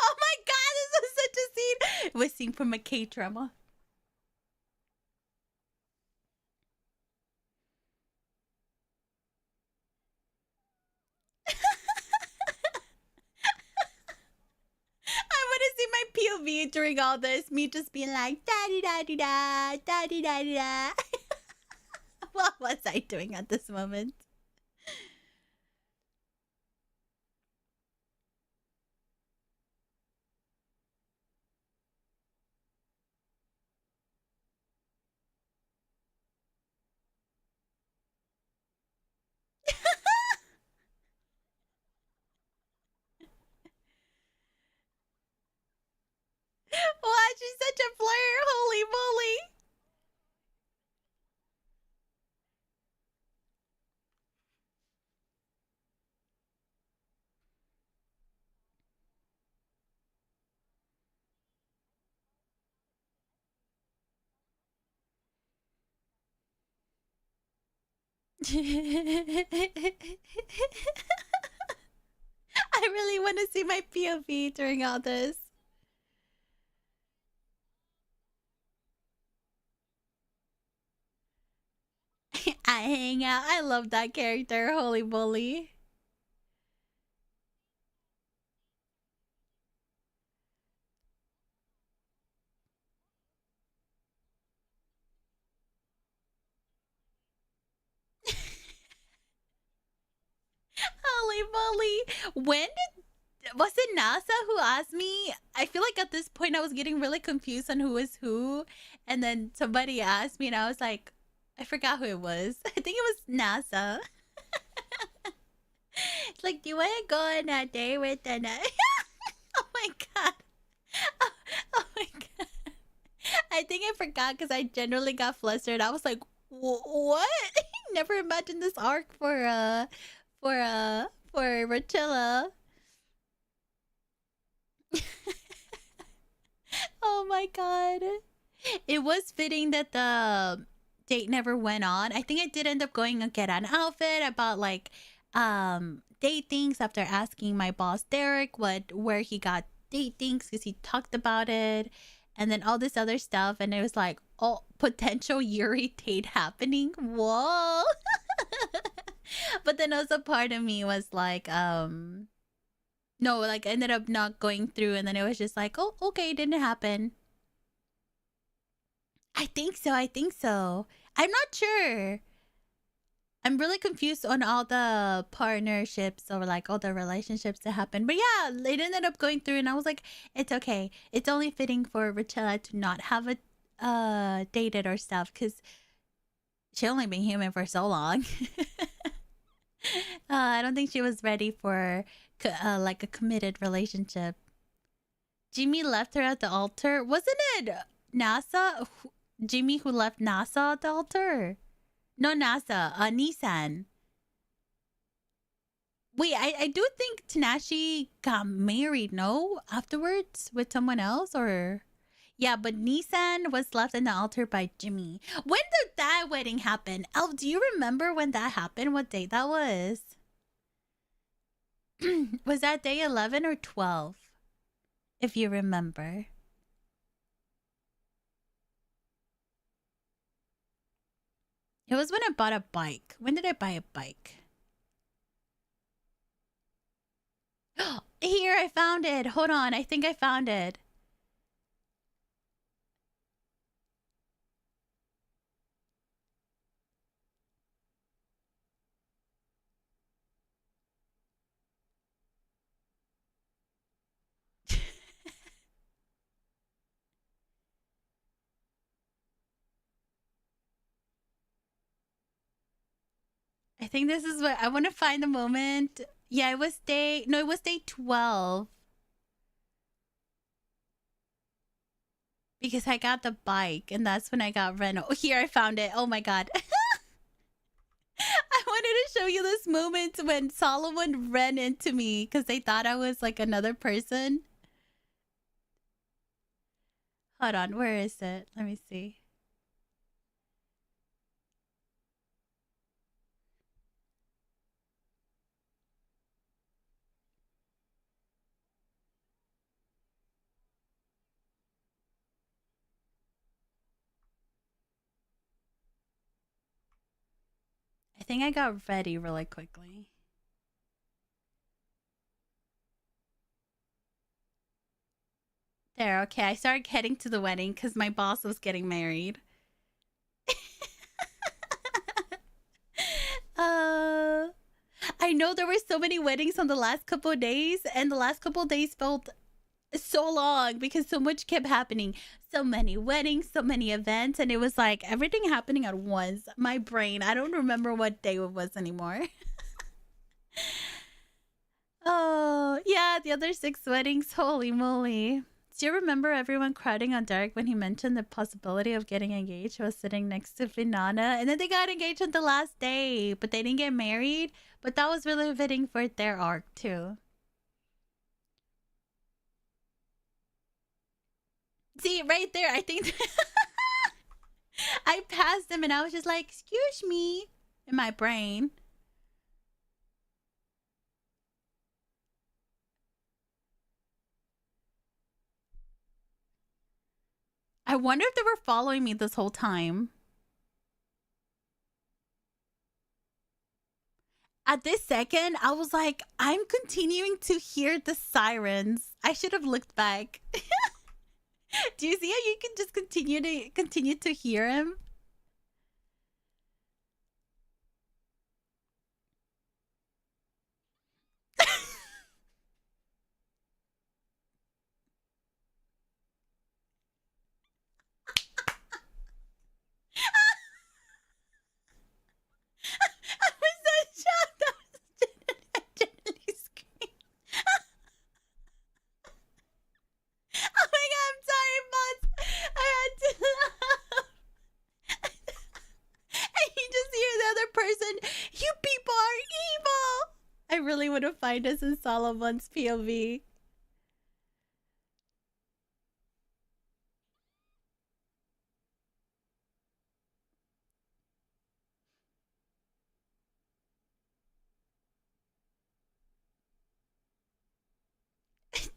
Oh my god, this is such a scene. It was seen from a K drama. I want to see my POV during all this. Me just being like, da da da da da da da da. What was I doing at this moment? Wow, she's such a flirt. Holy moly. I really want to see my POV during all this. I hang out. I love that character. Holy moly. Holy moly. When did was it NASA who asked me? I feel like at this point I was getting really confused on who was who. And then somebody asked me and I was like, I forgot who it was. I think it was NASA. It's like, do you want to go on a date with an Oh my god. Oh, oh my god. I think I forgot because I generally got flustered. I was like, what? Never imagined this arc for Roachella. Oh my god. It was fitting that the date never went on. I think I did end up going and get an outfit. I bought like date things after asking my boss Derek where he got date things because he talked about it, and then all this other stuff, and it was like, oh, potential Yuri date happening. Whoa. But then also part of me was like, no, like ended up not going through, and then it was just like, oh, okay, it didn't happen. I think so. I think so. I'm not sure. I'm really confused on all the partnerships or like all the relationships that happened. But yeah, it ended up going through, and I was like, it's okay. It's only fitting for Roachella to not have a dated or stuff because she only been human for so long. I don't think she was ready for like a committed relationship. Jimmy left her at the altar. Wasn't it NASA? Jimmy who left NASA at the altar? No, NASA. Nissan. Wait, I do think Tanashi got married, no? Afterwards with someone else, or Yeah, but Nissan was left in the altar by Jimmy. When did that wedding happen? Elf, do you remember when that happened? What date that was? Was that day 11 or 12? If you remember. It was when I bought a bike. When did I buy a bike? Here, I found it. Hold on. I think I found it. I think this is what I want to find the moment. Yeah, it was day. No, it was day 12. Because I got the bike and that's when I got rental. Oh, here, I found it. Oh my god. I wanted to show you this moment when Solomon ran into me because they thought I was like another person. Hold on, where is it? Let me see. I think I got ready really quickly. There, okay. I started heading to the wedding because my boss was getting married. uh, I know there were so many weddings on the last couple of days, and the last couple of days felt so long because so much kept happening. So many weddings, so many events, and it was like everything happening at once. My brain, I don't remember what day it was anymore. Oh, yeah, the other six weddings. Holy moly. Do you remember everyone crowding on Derek when he mentioned the possibility of getting engaged? He was sitting next to Finana, and then they got engaged on the last day, but they didn't get married. But that was really fitting for their arc, too. See, right there, I think I passed him and I was just like, excuse me, in my brain. I wonder if they were following me this whole time. At this second, I was like, I'm continuing to hear the sirens. I should have looked back. Do you see how you can just continue to hear him? I was so shocked. I genuinely screamed. Oh my god, I'm sorry, boss. I had to laugh. And you just hear the other person, you people are evil. I really want to find us in Solomon's POV.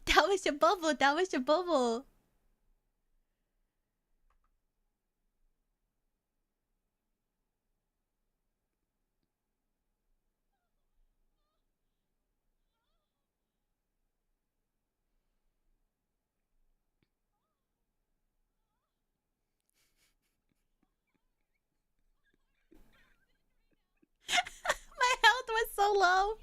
That was your bubble. That was your bubble. My health was so low.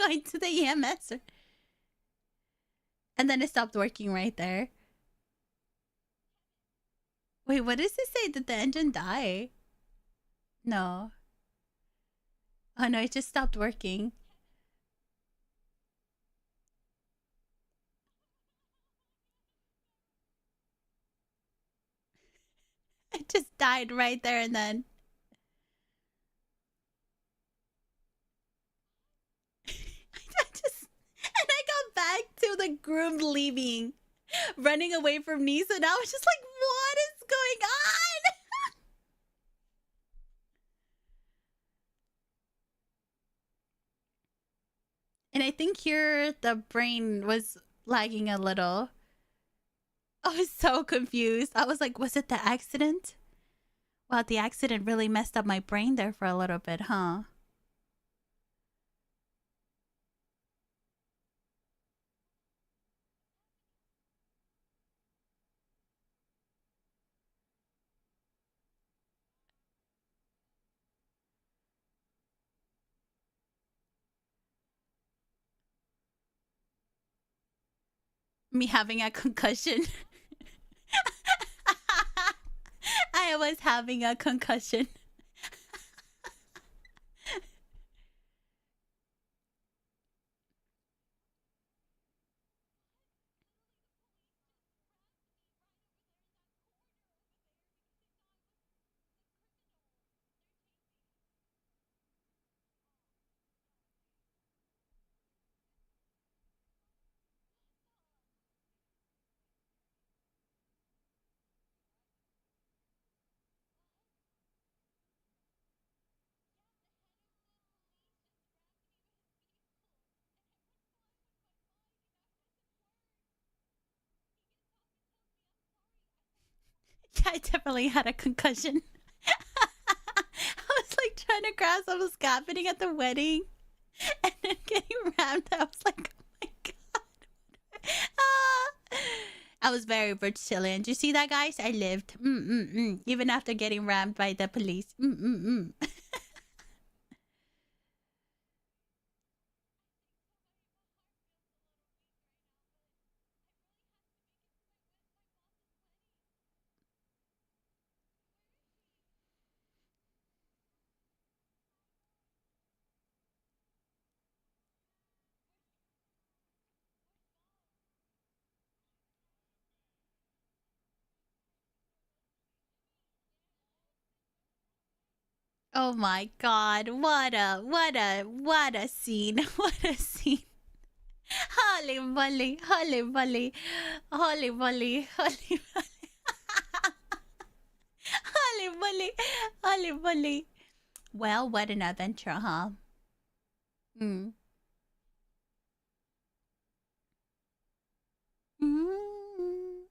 going to the EMS. And then it stopped working right there. Wait, what does it say? Did the engine die? No. Oh no, it just stopped working. It just died right there and then. And I got back to the groom leaving, running away from Nisa, and I was just like, what is going on? And I think here the brain was lagging a little. I was so confused. I was like, was it the accident? Well, the accident really messed up my brain there for a little bit, huh? Me having a concussion. I was having a concussion. Yeah, I definitely had a concussion. I was like trying to grasp what was happening at the wedding and then getting rammed. I was like, oh my god. I was very Brazilian. Do you see that, guys? I lived. Even after getting rammed by the police. Oh my god. What a scene. What a scene. Holy moly. Holy moly. Holy moly. Holy moly. Holy moly. Holy moly. Well, what an adventure, huh? Mm. Mm.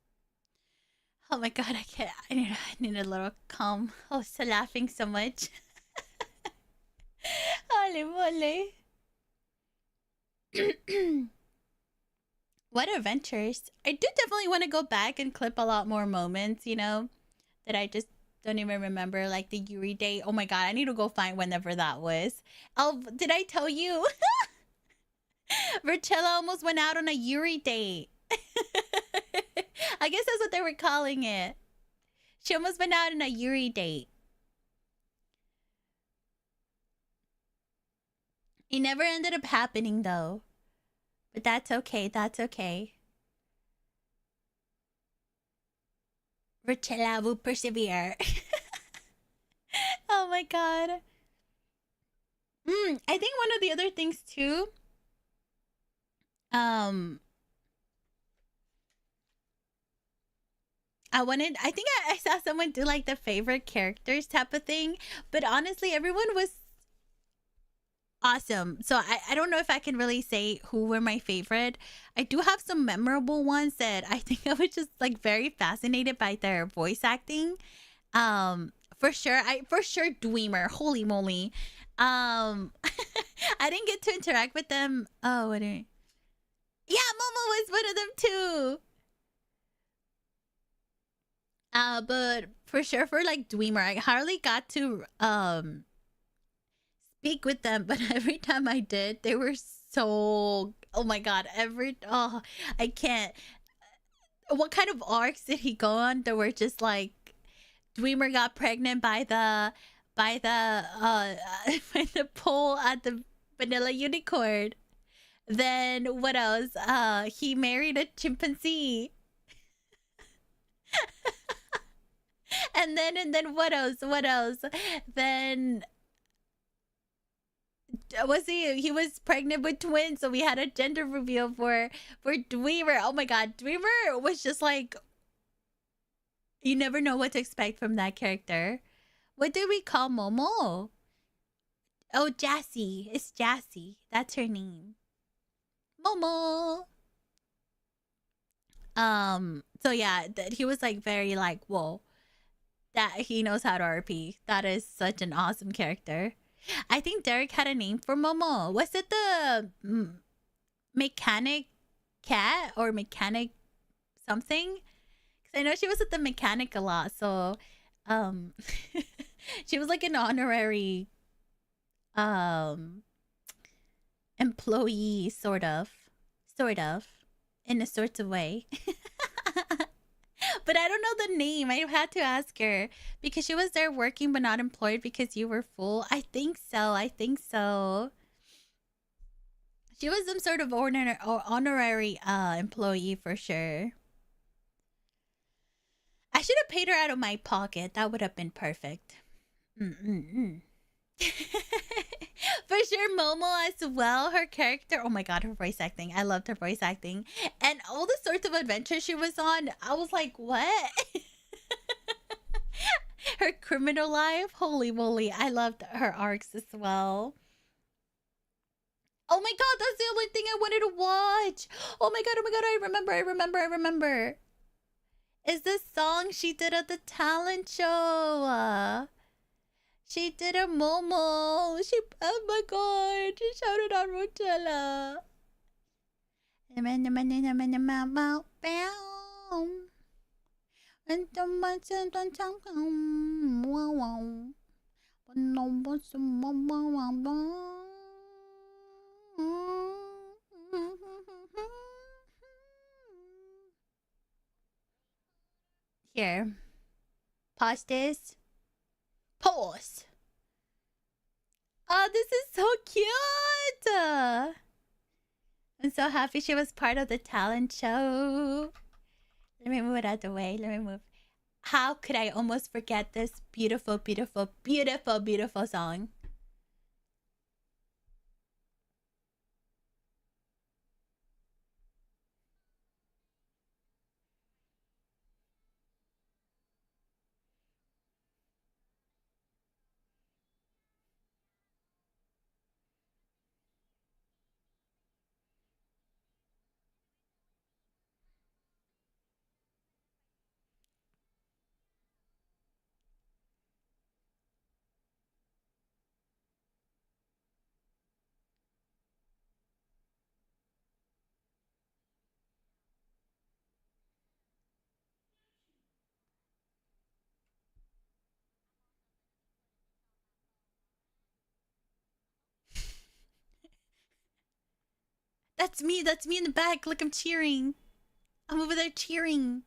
Oh my god, I can't. I need a little calm. I was so laughing so much. Holy moly. What adventures. I do definitely want to go back and clip a lot more moments, that I just don't even remember. Like the Yuri date. Oh my god, I need to go find whenever that was. Oh, did I tell you? Roachella almost went out on a Yuri date. I guess that's what they were calling it. She almost went out on a Yuri date. It never ended up happening though. But that's okay. That's okay. Roachella will persevere. Oh my god. I think one of the other things too. I think I saw someone do like the favorite characters type of thing, but honestly, everyone was awesome. So I don't know if I can really say who were my favorite. I do have some memorable ones that I think I was just like very fascinated by their voice acting. For sure, Dweemer. Holy moly. I didn't get to interact with them. Oh, what are... Yeah, Momo was one of them too. But for sure for like Dweemer, I hardly got to speak with them, but every time I did, they were so, oh my god, I can't. What kind of arcs did he go on that were just like Dreamer got pregnant by the by the pole at the Vanilla Unicorn. Then what else? He married a chimpanzee. And then what else? What else? Then was he was pregnant with twins, so we had a gender reveal for Dweemer. Oh my god, Dweemer was just like, you never know what to expect from that character. What do we call Momo? Oh, Jassy. It's Jassy. That's her name. Momo. So yeah, he was like very like, whoa, that he knows how to RP. That is such an awesome character. I think Derek had a name for Momo. Was it the mechanic cat or mechanic something? Because I know she was at the mechanic a lot, so she was like an honorary employee, sort of, in a sort of way. But I don't know the name. I had to ask her because she was there working but not employed because you were full. I think so. She was some sort of honorary employee for sure. I should have paid her out of my pocket. That would have been perfect. For sure, Momo as well. Her character. Oh my god, her voice acting. I loved her voice acting. And all the sorts of adventures she was on. I was like, what? Her criminal life. Holy moly. I loved her arcs as well. Oh my god, that's the only thing I wanted to watch. Oh my god, I remember. Is this song she did at the talent show. She did a Momo. Oh my god, she shouted on Roachella. Here. Pause this. Pause. Oh, this is so cute. I'm so happy she was part of the talent show. Let me move it out of the way. Let me move. How could I almost forget this beautiful, beautiful, beautiful, beautiful song? That's me. That's me in the back. Look, I'm cheering. I'm over there cheering.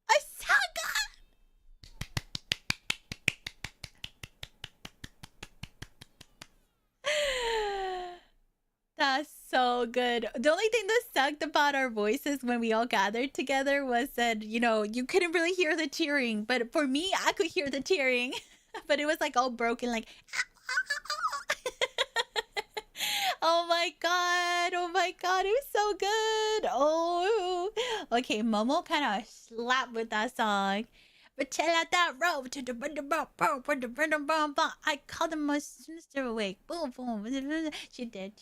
I suck. That's so good. The only thing that sucked about our voices when we all gathered together was that, you couldn't really hear the cheering. But for me, I could hear the cheering. But it was like all broken, like. Oh my my god. Oh my god. It was so good. Oh. Okay, Momo kind of slapped with that song. But chill out that road to the I called him as soon as they're awake. Boom, boom. She did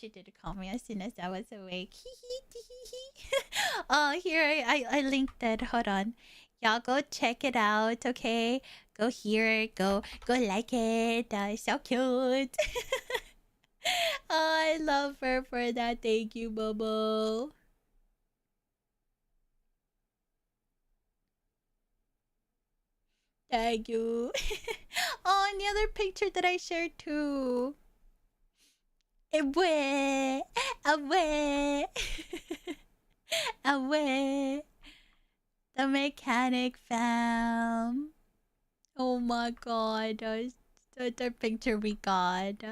call me as soon as I was awake. Oh, here I linked it. Hold on. Y'all go check it out, okay? Go hear it. Go like it. It's so cute. Oh, I love her for that. Thank you, Bobo. Thank you. Oh, and the other picture that I shared too. Away, away, away. The mechanic fam. Oh my god, that's the picture we got.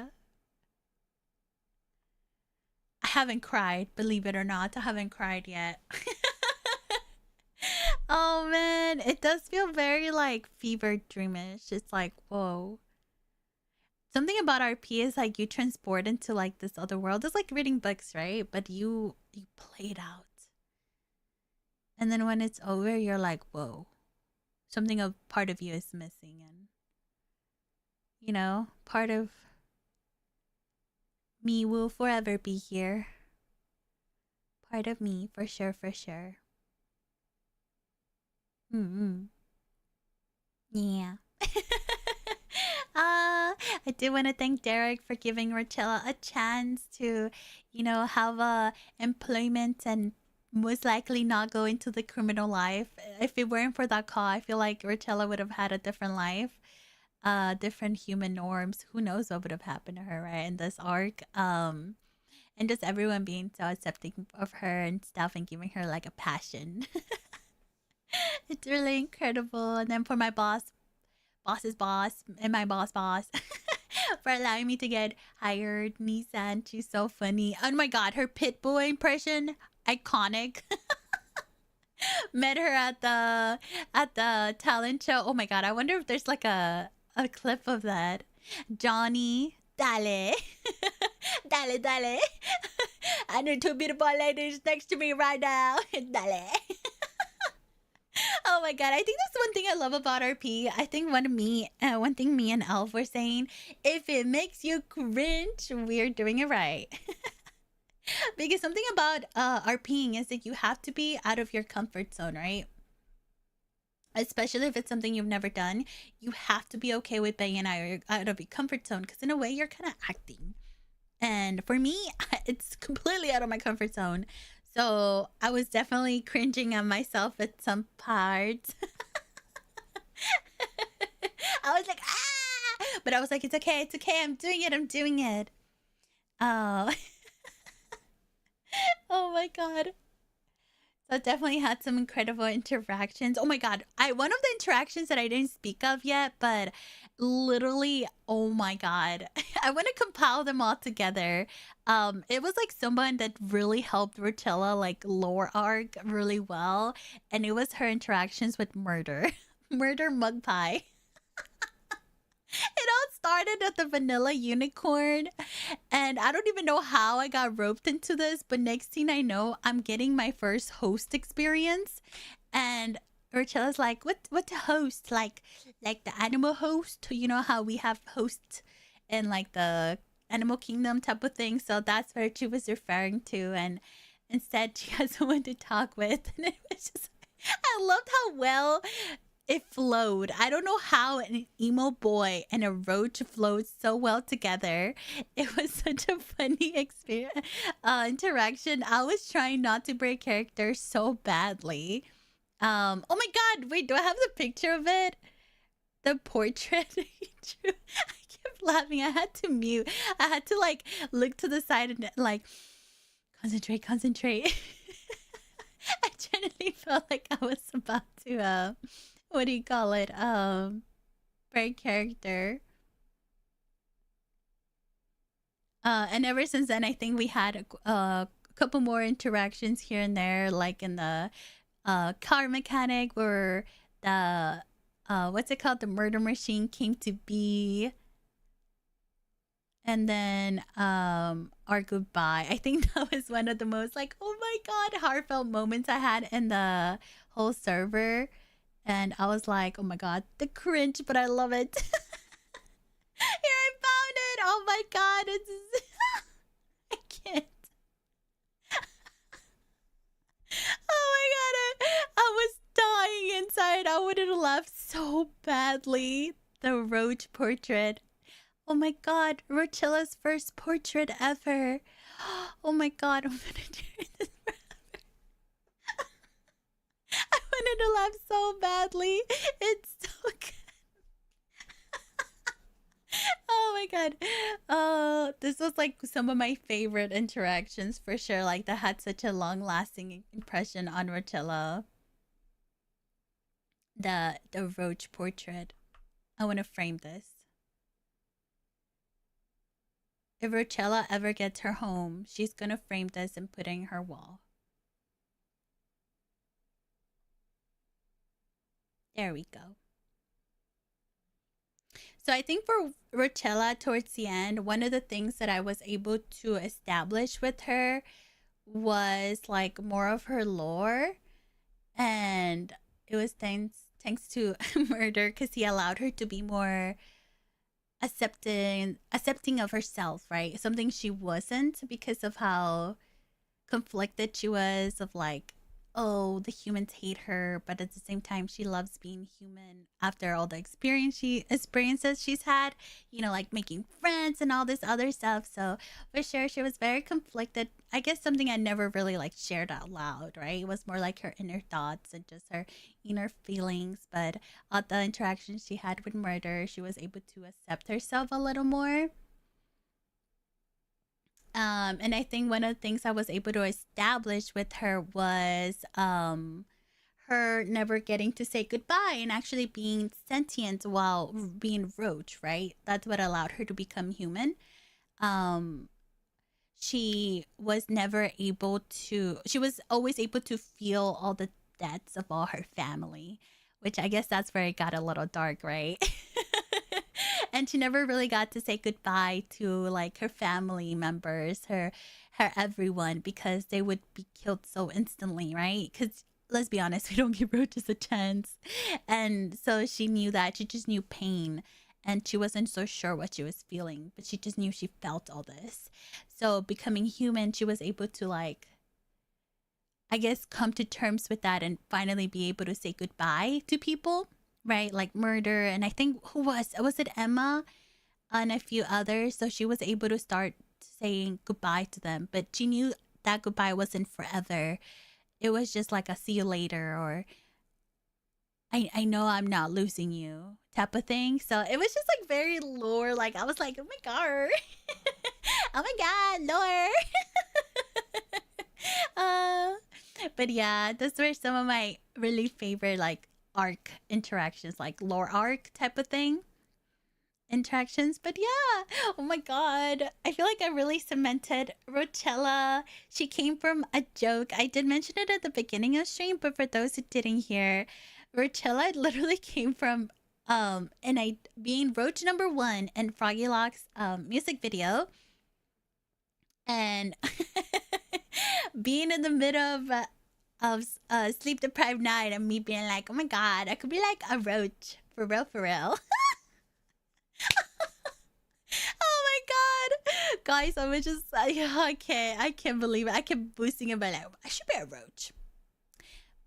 I haven't cried, believe it or not. I haven't cried yet. Oh man, it does feel very like fever dreamish. It's like, whoa. Something about RP is like you transport into like this other world. It's like reading books, right? But you play it out. And then when it's over, you're like, whoa. Something of part of you is missing, and part of me will forever be here. Part of me, for sure, for sure. Yeah. I do want to thank Derek for giving Roachella a chance to, have a employment and most likely not go into the criminal life. If it weren't for that call, I feel like Roachella would have had a different life, different human norms. Who knows what would have happened to her, right? In this arc, and just everyone being so accepting of her and stuff and giving her like a passion. It's really incredible. And then for my boss's boss, and my boss, for allowing me to get hired. Nissan, she's so funny. Oh my god, her Pitbull impression, iconic. Met her at the talent show. Oh my god, I wonder if there's like a clip of that. Johnny, dale. Dale, dale. I need two beautiful ladies next to me right now. Dale. Oh my god, I think that's one thing I love about RP. I think one thing me and Elf were saying, if it makes you cringe, we're doing it right. Because something about RPing is that you have to be out of your comfort zone, right? Especially if it's something you've never done, you have to be okay with being out of your comfort zone, because in a way you're kind of acting. And for me, it's completely out of my comfort zone. So I was definitely cringing at myself at some parts. I was like, ah! But I was like, it's okay, I'm doing it. Oh. Oh my god. So definitely had some incredible interactions. Oh my god. One of the interactions that I didn't speak of yet, but literally, oh my god. I want to compile them all together. It was like someone that really helped Roachella like lore arc really well. And it was her interactions with Murder. Murder Mug Pie. It all started at the Vanilla Unicorn, and I don't even know how I got roped into this, but next thing I know, I'm getting my first host experience, and Rochella's like, what to host? Like the animal host? You know how we have hosts in like the Animal Kingdom type of thing, so that's what she was referring to, and instead she has someone to talk with, and it was just, I loved how well it flowed. I don't know how an emo boy and a roach flowed so well together. It was such a funny experience, interaction. I was trying not to break character so badly. Oh my god! Wait, do I have the picture of it? The portrait. I kept laughing. I had to mute. I had to like look to the side and like concentrate. I genuinely felt like I was about to what do you call it? Break character. And ever since then, I think we had a couple more interactions here and there, like in the car mechanic, where the what's it called? The murder machine came to be. And then our goodbye. I think that was one of the most like, oh my god, heartfelt moments I had in the whole server. And I was like, oh my god, the cringe, but I love it. Here, I found it. Oh my god, it's I can't. Oh my god, I was dying inside. I would have laughed so badly. The roach portrait. Oh my god, Roachella's first portrait ever. Oh my god, I'm gonna do this forever. I wanted to laugh so badly. It's so good. Oh my god. Oh, this was like some of my favorite interactions for sure. Like that had such a long lasting impression on Roachella. The roach portrait. I want to frame this. If Roachella ever gets her home, she's gonna frame this and put it in her wall. There we go. So I think for Roachella towards the end, one of the things that I was able to establish with her was like more of her lore, and it was thanks to Murder, because he allowed her to be more accepting of herself, right? Something she wasn't because of how conflicted she was of like, oh, the humans hate her, but at the same time she loves being human after all the experiences she's had, you know, like making friends and all this other stuff. So for sure she was very conflicted. I guess something I never really like shared out loud, right? It was more like her inner thoughts and just her inner feelings. But all the interactions she had with Murder, she was able to accept herself a little more. And I think one of the things I was able to establish with her was her never getting to say goodbye and actually being sentient while being roach, right? That's what allowed her to become human. Um, she was never able to, she was always able to feel all the deaths of all her family, which I guess that's where it got a little dark, right? And she never really got to say goodbye to like her family members, her everyone, because they would be killed so instantly, right? Because let's be honest, we don't give roaches a chance. And so she knew that. She just knew pain, and she wasn't so sure what she was feeling, but she just knew she felt all this. So becoming human, she was able to like, I guess, come to terms with that and finally be able to say goodbye to people, right? Like Murder, and I think who was it Emma and a few others. So she was able to start saying goodbye to them, but she knew that goodbye wasn't forever. It was just like a see you later, or I know I'm not losing you type of thing. So it was just like very lore. Like I was like, oh my god, oh my god, lore. But yeah, those were some of my really favorite like arc interactions, like lore arc type of thing interactions. But yeah, oh my god, I feel like I really cemented Roachella. She came from a joke. I did mention it at the beginning of stream, but for those who didn't hear, Roachella literally came from and I being Roach number one in Froggy Lock's music video, and being in the middle of sleep deprived night and me being like, oh my god, I could be like a roach for real, for real. Oh my god, guys, I was just I can't believe it. I kept boosting it by like, I should be a roach,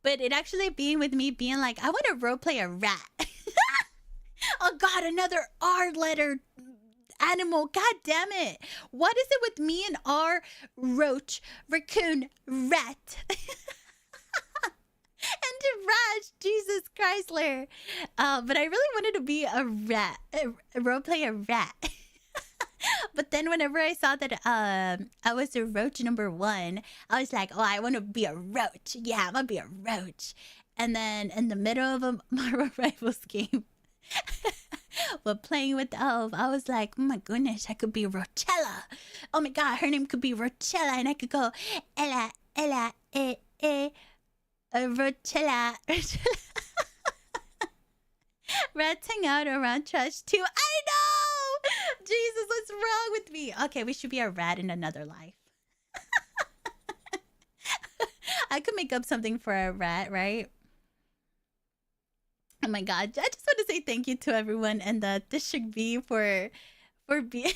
but it actually being with me being like, I want to roleplay a rat. Oh god, another R letter animal. God damn it. What is it with me and R, roach, raccoon, rat? And Raj, Jesus Chrysler. But I really wanted to be a rat, roleplay a rat. But then whenever I saw that I was a roach number one, I was like, oh, I want to be a roach. Yeah, I'm going to be a roach. And then in the middle of a Marvel Rivals game, but playing with the elf, I was like, oh my goodness, I could be Roachella. Oh my god, her name could be Roachella, and I could go Ella, Ella, Roachella, Roachella. Rats hang out around trash too. I know! Jesus, what's wrong with me? Okay, we should be a rat in another life. I could make up something for a rat, right? Oh my god! I just want to say thank you to everyone and the District V for being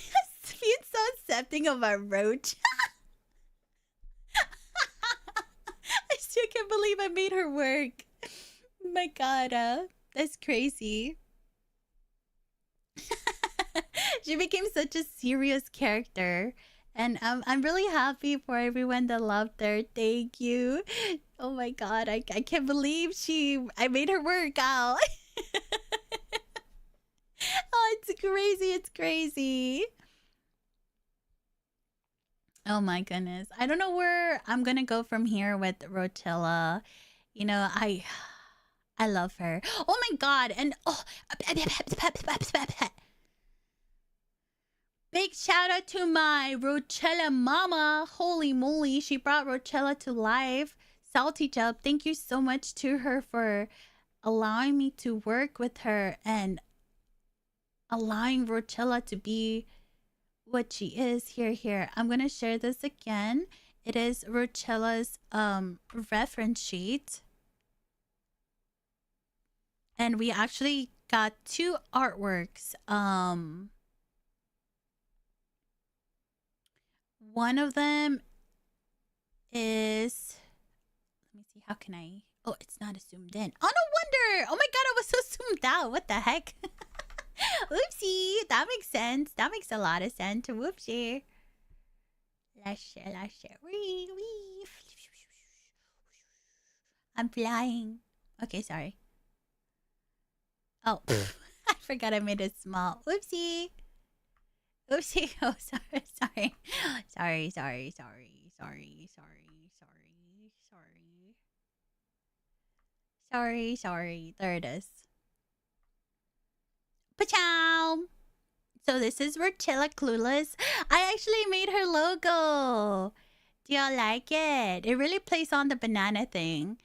being so accepting of our roach. I still can't believe I made her work. My god, that's crazy. She became such a serious character. And I'm really happy for everyone that loved her. Thank you. Oh my god, I can't believe I made her work out. Oh, it's crazy. It's crazy. Oh my goodness. I don't know where I'm gonna go from here with Roachella. You know, I love her. Oh my god. And oh, big shout out to my Roachella mama. Holy moly, she brought Roachella to life. Salty Job, thank you so much to her for allowing me to work with her and allowing Roachella to be what she is. Here. I'm going to share this again. It is Roachella's reference sheet. And we actually got 2 artworks. One of them is, let me see, how can I, oh, it's not zoomed in. Oh, no wonder. Oh my god, I was so zoomed out. What the heck? Oopsie. That makes sense. That makes a lot of sense. Whoopsie. Let's share. Wee. I'm flying. Okay, sorry. Oh, I forgot I made it small. Oopsie. Oh, sorry. Sorry. There it is. Pachow! So this is Roachella Kluliz. I actually made her logo. Do y'all like it? It really plays on the banana thing.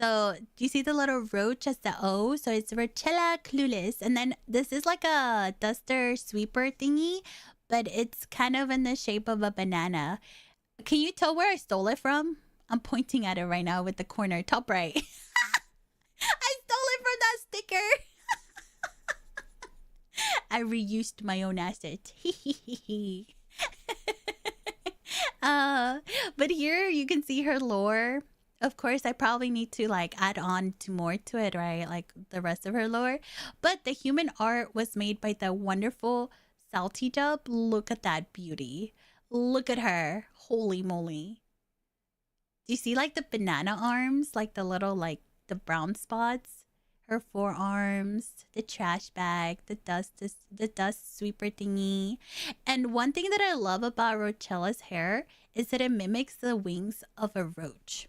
So do you see the little roach as the O? So it's Roachella Kluliz. And then this is like a duster sweeper thingy, but it's kind of in the shape of a banana. Can you tell where I stole it from? I'm pointing at it right now with the corner top right. I stole it from that sticker. I reused my own asset. But here you can see her lore. Of course, I probably need to like add on to more to it, right? Like the rest of her lore. But the human art was made by the wonderful Salty Dub. Look at that beauty. Look at her. Holy moly. Do you see like the banana arms? Like the little like the brown spots? Her forearms, the trash bag, the dust sweeper thingy. And one thing that I love about Roachella's hair is that it mimics the wings of a roach.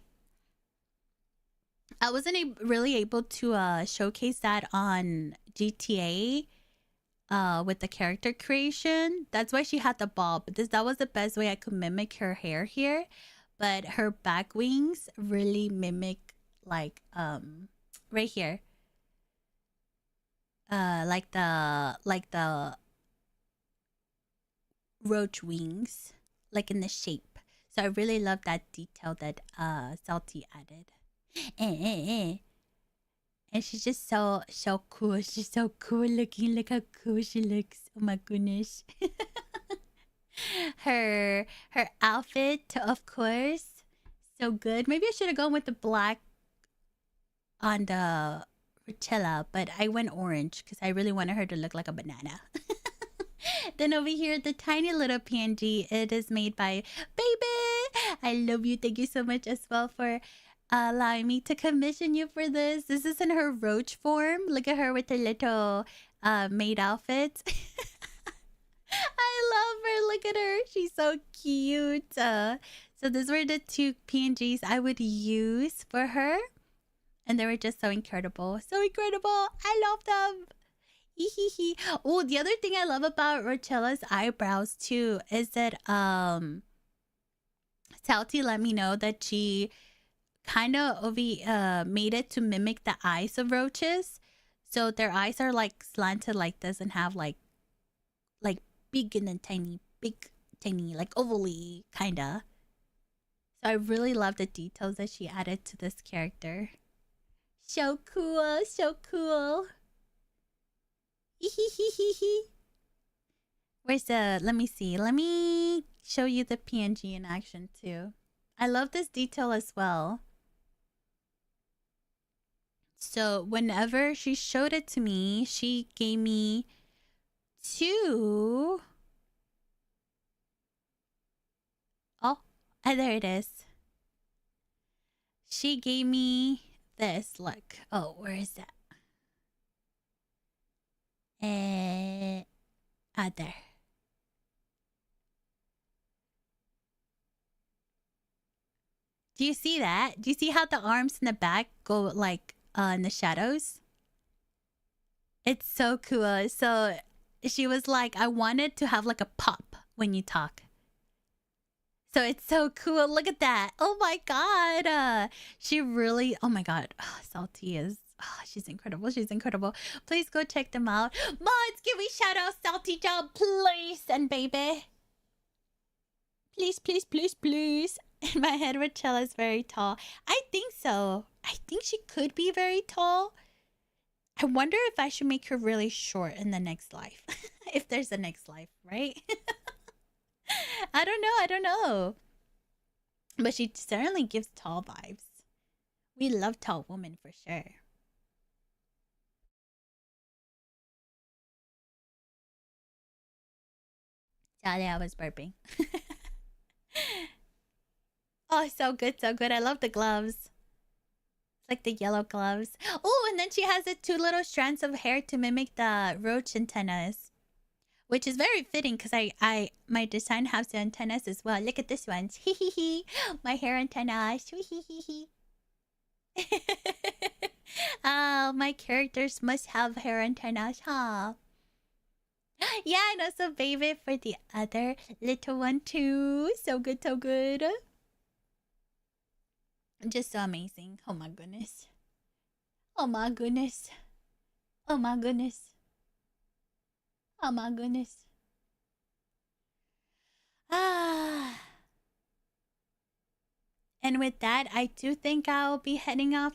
I wasn't really able to showcase that on GTA with the character creation. That's why she had the bob. That was the best way I could mimic her hair here. But her back wings really mimic like right here. Like the roach wings, like in the shape. So I really love that detail that Salty added. And she's just so cool. She's so cool looking. Look how cool she looks. Oh my goodness. her outfit, of course, so good. Maybe I should have gone with the black on the Roachella, but I went orange because I really wanted her to look like a banana. Then over here, the tiny little PNG. It is made by Baby. I love you. Thank you so much as well for allowing me to commission you for this. This is in her roach form. Look at her with her little maid outfit. I love her. Look at her. She's so cute. So these were the 2 PNGs I would use for her. And they were just so incredible. So incredible. I love them. Oh, the other thing I love about Roachella's eyebrows too is that Salty let me know that she kind of made it to mimic the eyes of roaches. So their eyes are like slanted like this and have like big and then tiny, big, tiny, like ovally, kinda. So I really love the details that she added to this character. So cool, so cool. Where's the... Let me see. Let me show you the PNG in action too. I love this detail as well. So whenever she showed it to me, she gave me 2... Oh, there it is. She gave me this. Look. Oh, where is that? There. Do you see that? Do you see how the arms in the back go like in the shadows? It's so cool. So she was like, I wanted to have like a pop when you talk. So it's so cool. Look at that. Oh my god. She really... Oh my god. Oh, Salty is... Oh, she's incredible. She's incredible. Please go check them out. Mods, give me shout out Salty Job, please. And baby. Please, please, please, please. In my head, Roachella is very tall. I think so. I think she could be very tall. I wonder if I should make her really short in the next life. If there's a next life, right? I don't know. I don't know. But she certainly gives tall vibes. We love tall women for sure. Sorry, I was burping. Oh, so good, so good. I love the gloves. It's like the yellow gloves. Oh, and then she has the 2 little strands of hair to mimic the roach antennas. Which is very fitting because my design has the antennas as well. Look at this one. Hee hee hee. My hair antennas. Hee hee hee hee. Oh, my characters must have hair antennas, huh? Yeah, and also baby for the other little one too. So good, so good. Just so amazing. Oh my goodness. Oh my goodness. Oh my goodness. Oh my goodness. Ah. And with that, I do think I'll be heading off.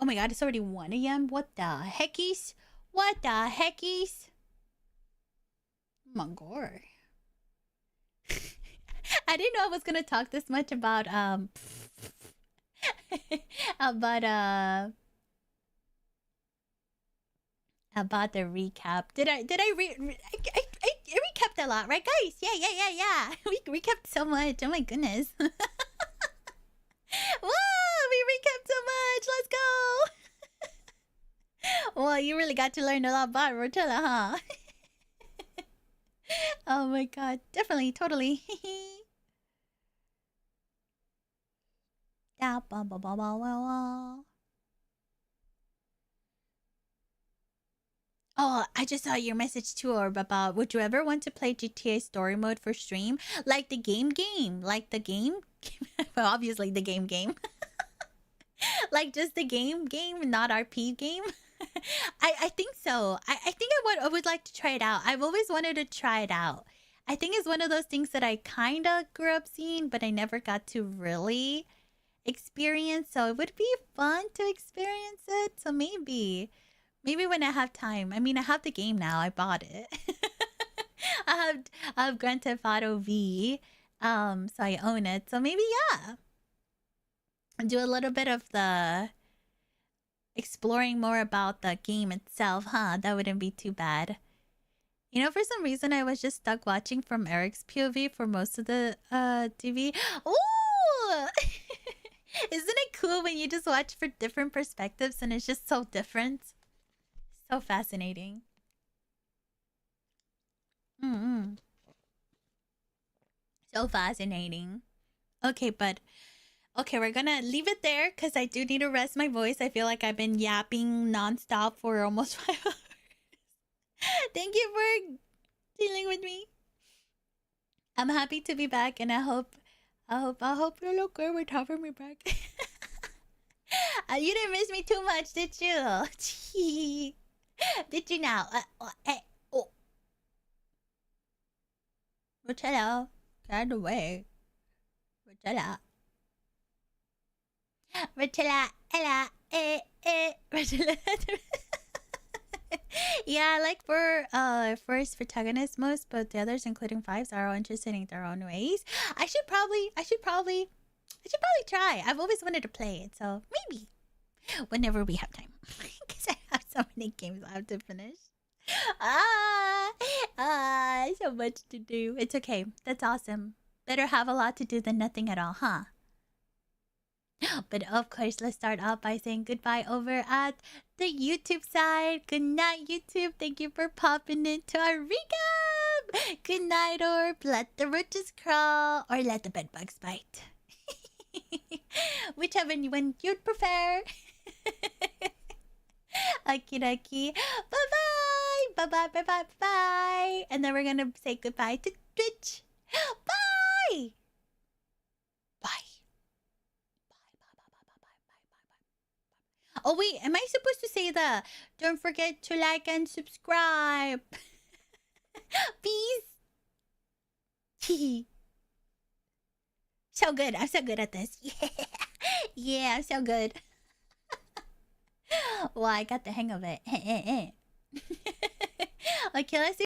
Oh my god, it's already 1 a.m. What the heckies? What the heckies? Oh my god. I didn't know I was gonna talk this much about about the recap. Did I recapped a lot, right guys? Yeah. We recapped so much. Oh my goodness. Whoa, we recapped so much. Let's go. Well, you really got to learn a lot about Roachella, huh? Oh my god. Definitely, totally. Oh, I just saw your message too, Orb, about would you ever want to play GTA story mode for stream? Like the game? Like the game? Well, obviously the game. Like just the game, not RP game? I think so. I think I would like to try it out. I've always wanted to try it out. I think it's one of those things that I kind of grew up seeing, but I never got to really experience. So it would be fun to experience it. So maybe when I have time. I mean, I have the game now. I bought it. I have Grand Theft Auto V. So I own it. So maybe yeah. Do a little bit of the exploring more about the game itself, huh? That wouldn't be too bad. You know, for some reason I was just stuck watching from Eric's POV for most of the TV. Ooh! Isn't it cool when you just watch for different perspectives and it's just so different? So fascinating. So fascinating. Okay, but okay, we're gonna leave it there because I do need to rest my voice. I feel like I've been yapping nonstop for almost 5 hours. Thank you for dealing with me. I'm happy to be back, and I hope you look good with having me back. You didn't miss me too much, did you? Did you now? Oh. Roachella, get out of the way. Roachella. Roachella, Ella, Roachella. Yeah, I like for first protagonist most, but the others, including fives, are all interesting in their own ways. I should probably try. I've always wanted to play it, so maybe whenever we have time, because I have so many games I have to finish. So much to do. It's okay. That's awesome. Better have a lot to do than nothing at all, huh? But of course, let's start off by saying goodbye over at the YouTube side. Good night, YouTube. Thank you for popping into our recap. Good night, Orb. Let the roaches crawl or let the bedbugs bite. Whichever one you'd prefer. Okie dokie. Bye-bye. Bye-bye, bye-bye, bye. And then we're going to say goodbye to Twitch. Bye. Bye. Oh wait, am I supposed to say the don't forget to like and subscribe? Peace. So good. I'm so good at this. Yeah. Yeah, I'm so good. Well, I got the hang of it. Okay, let's see.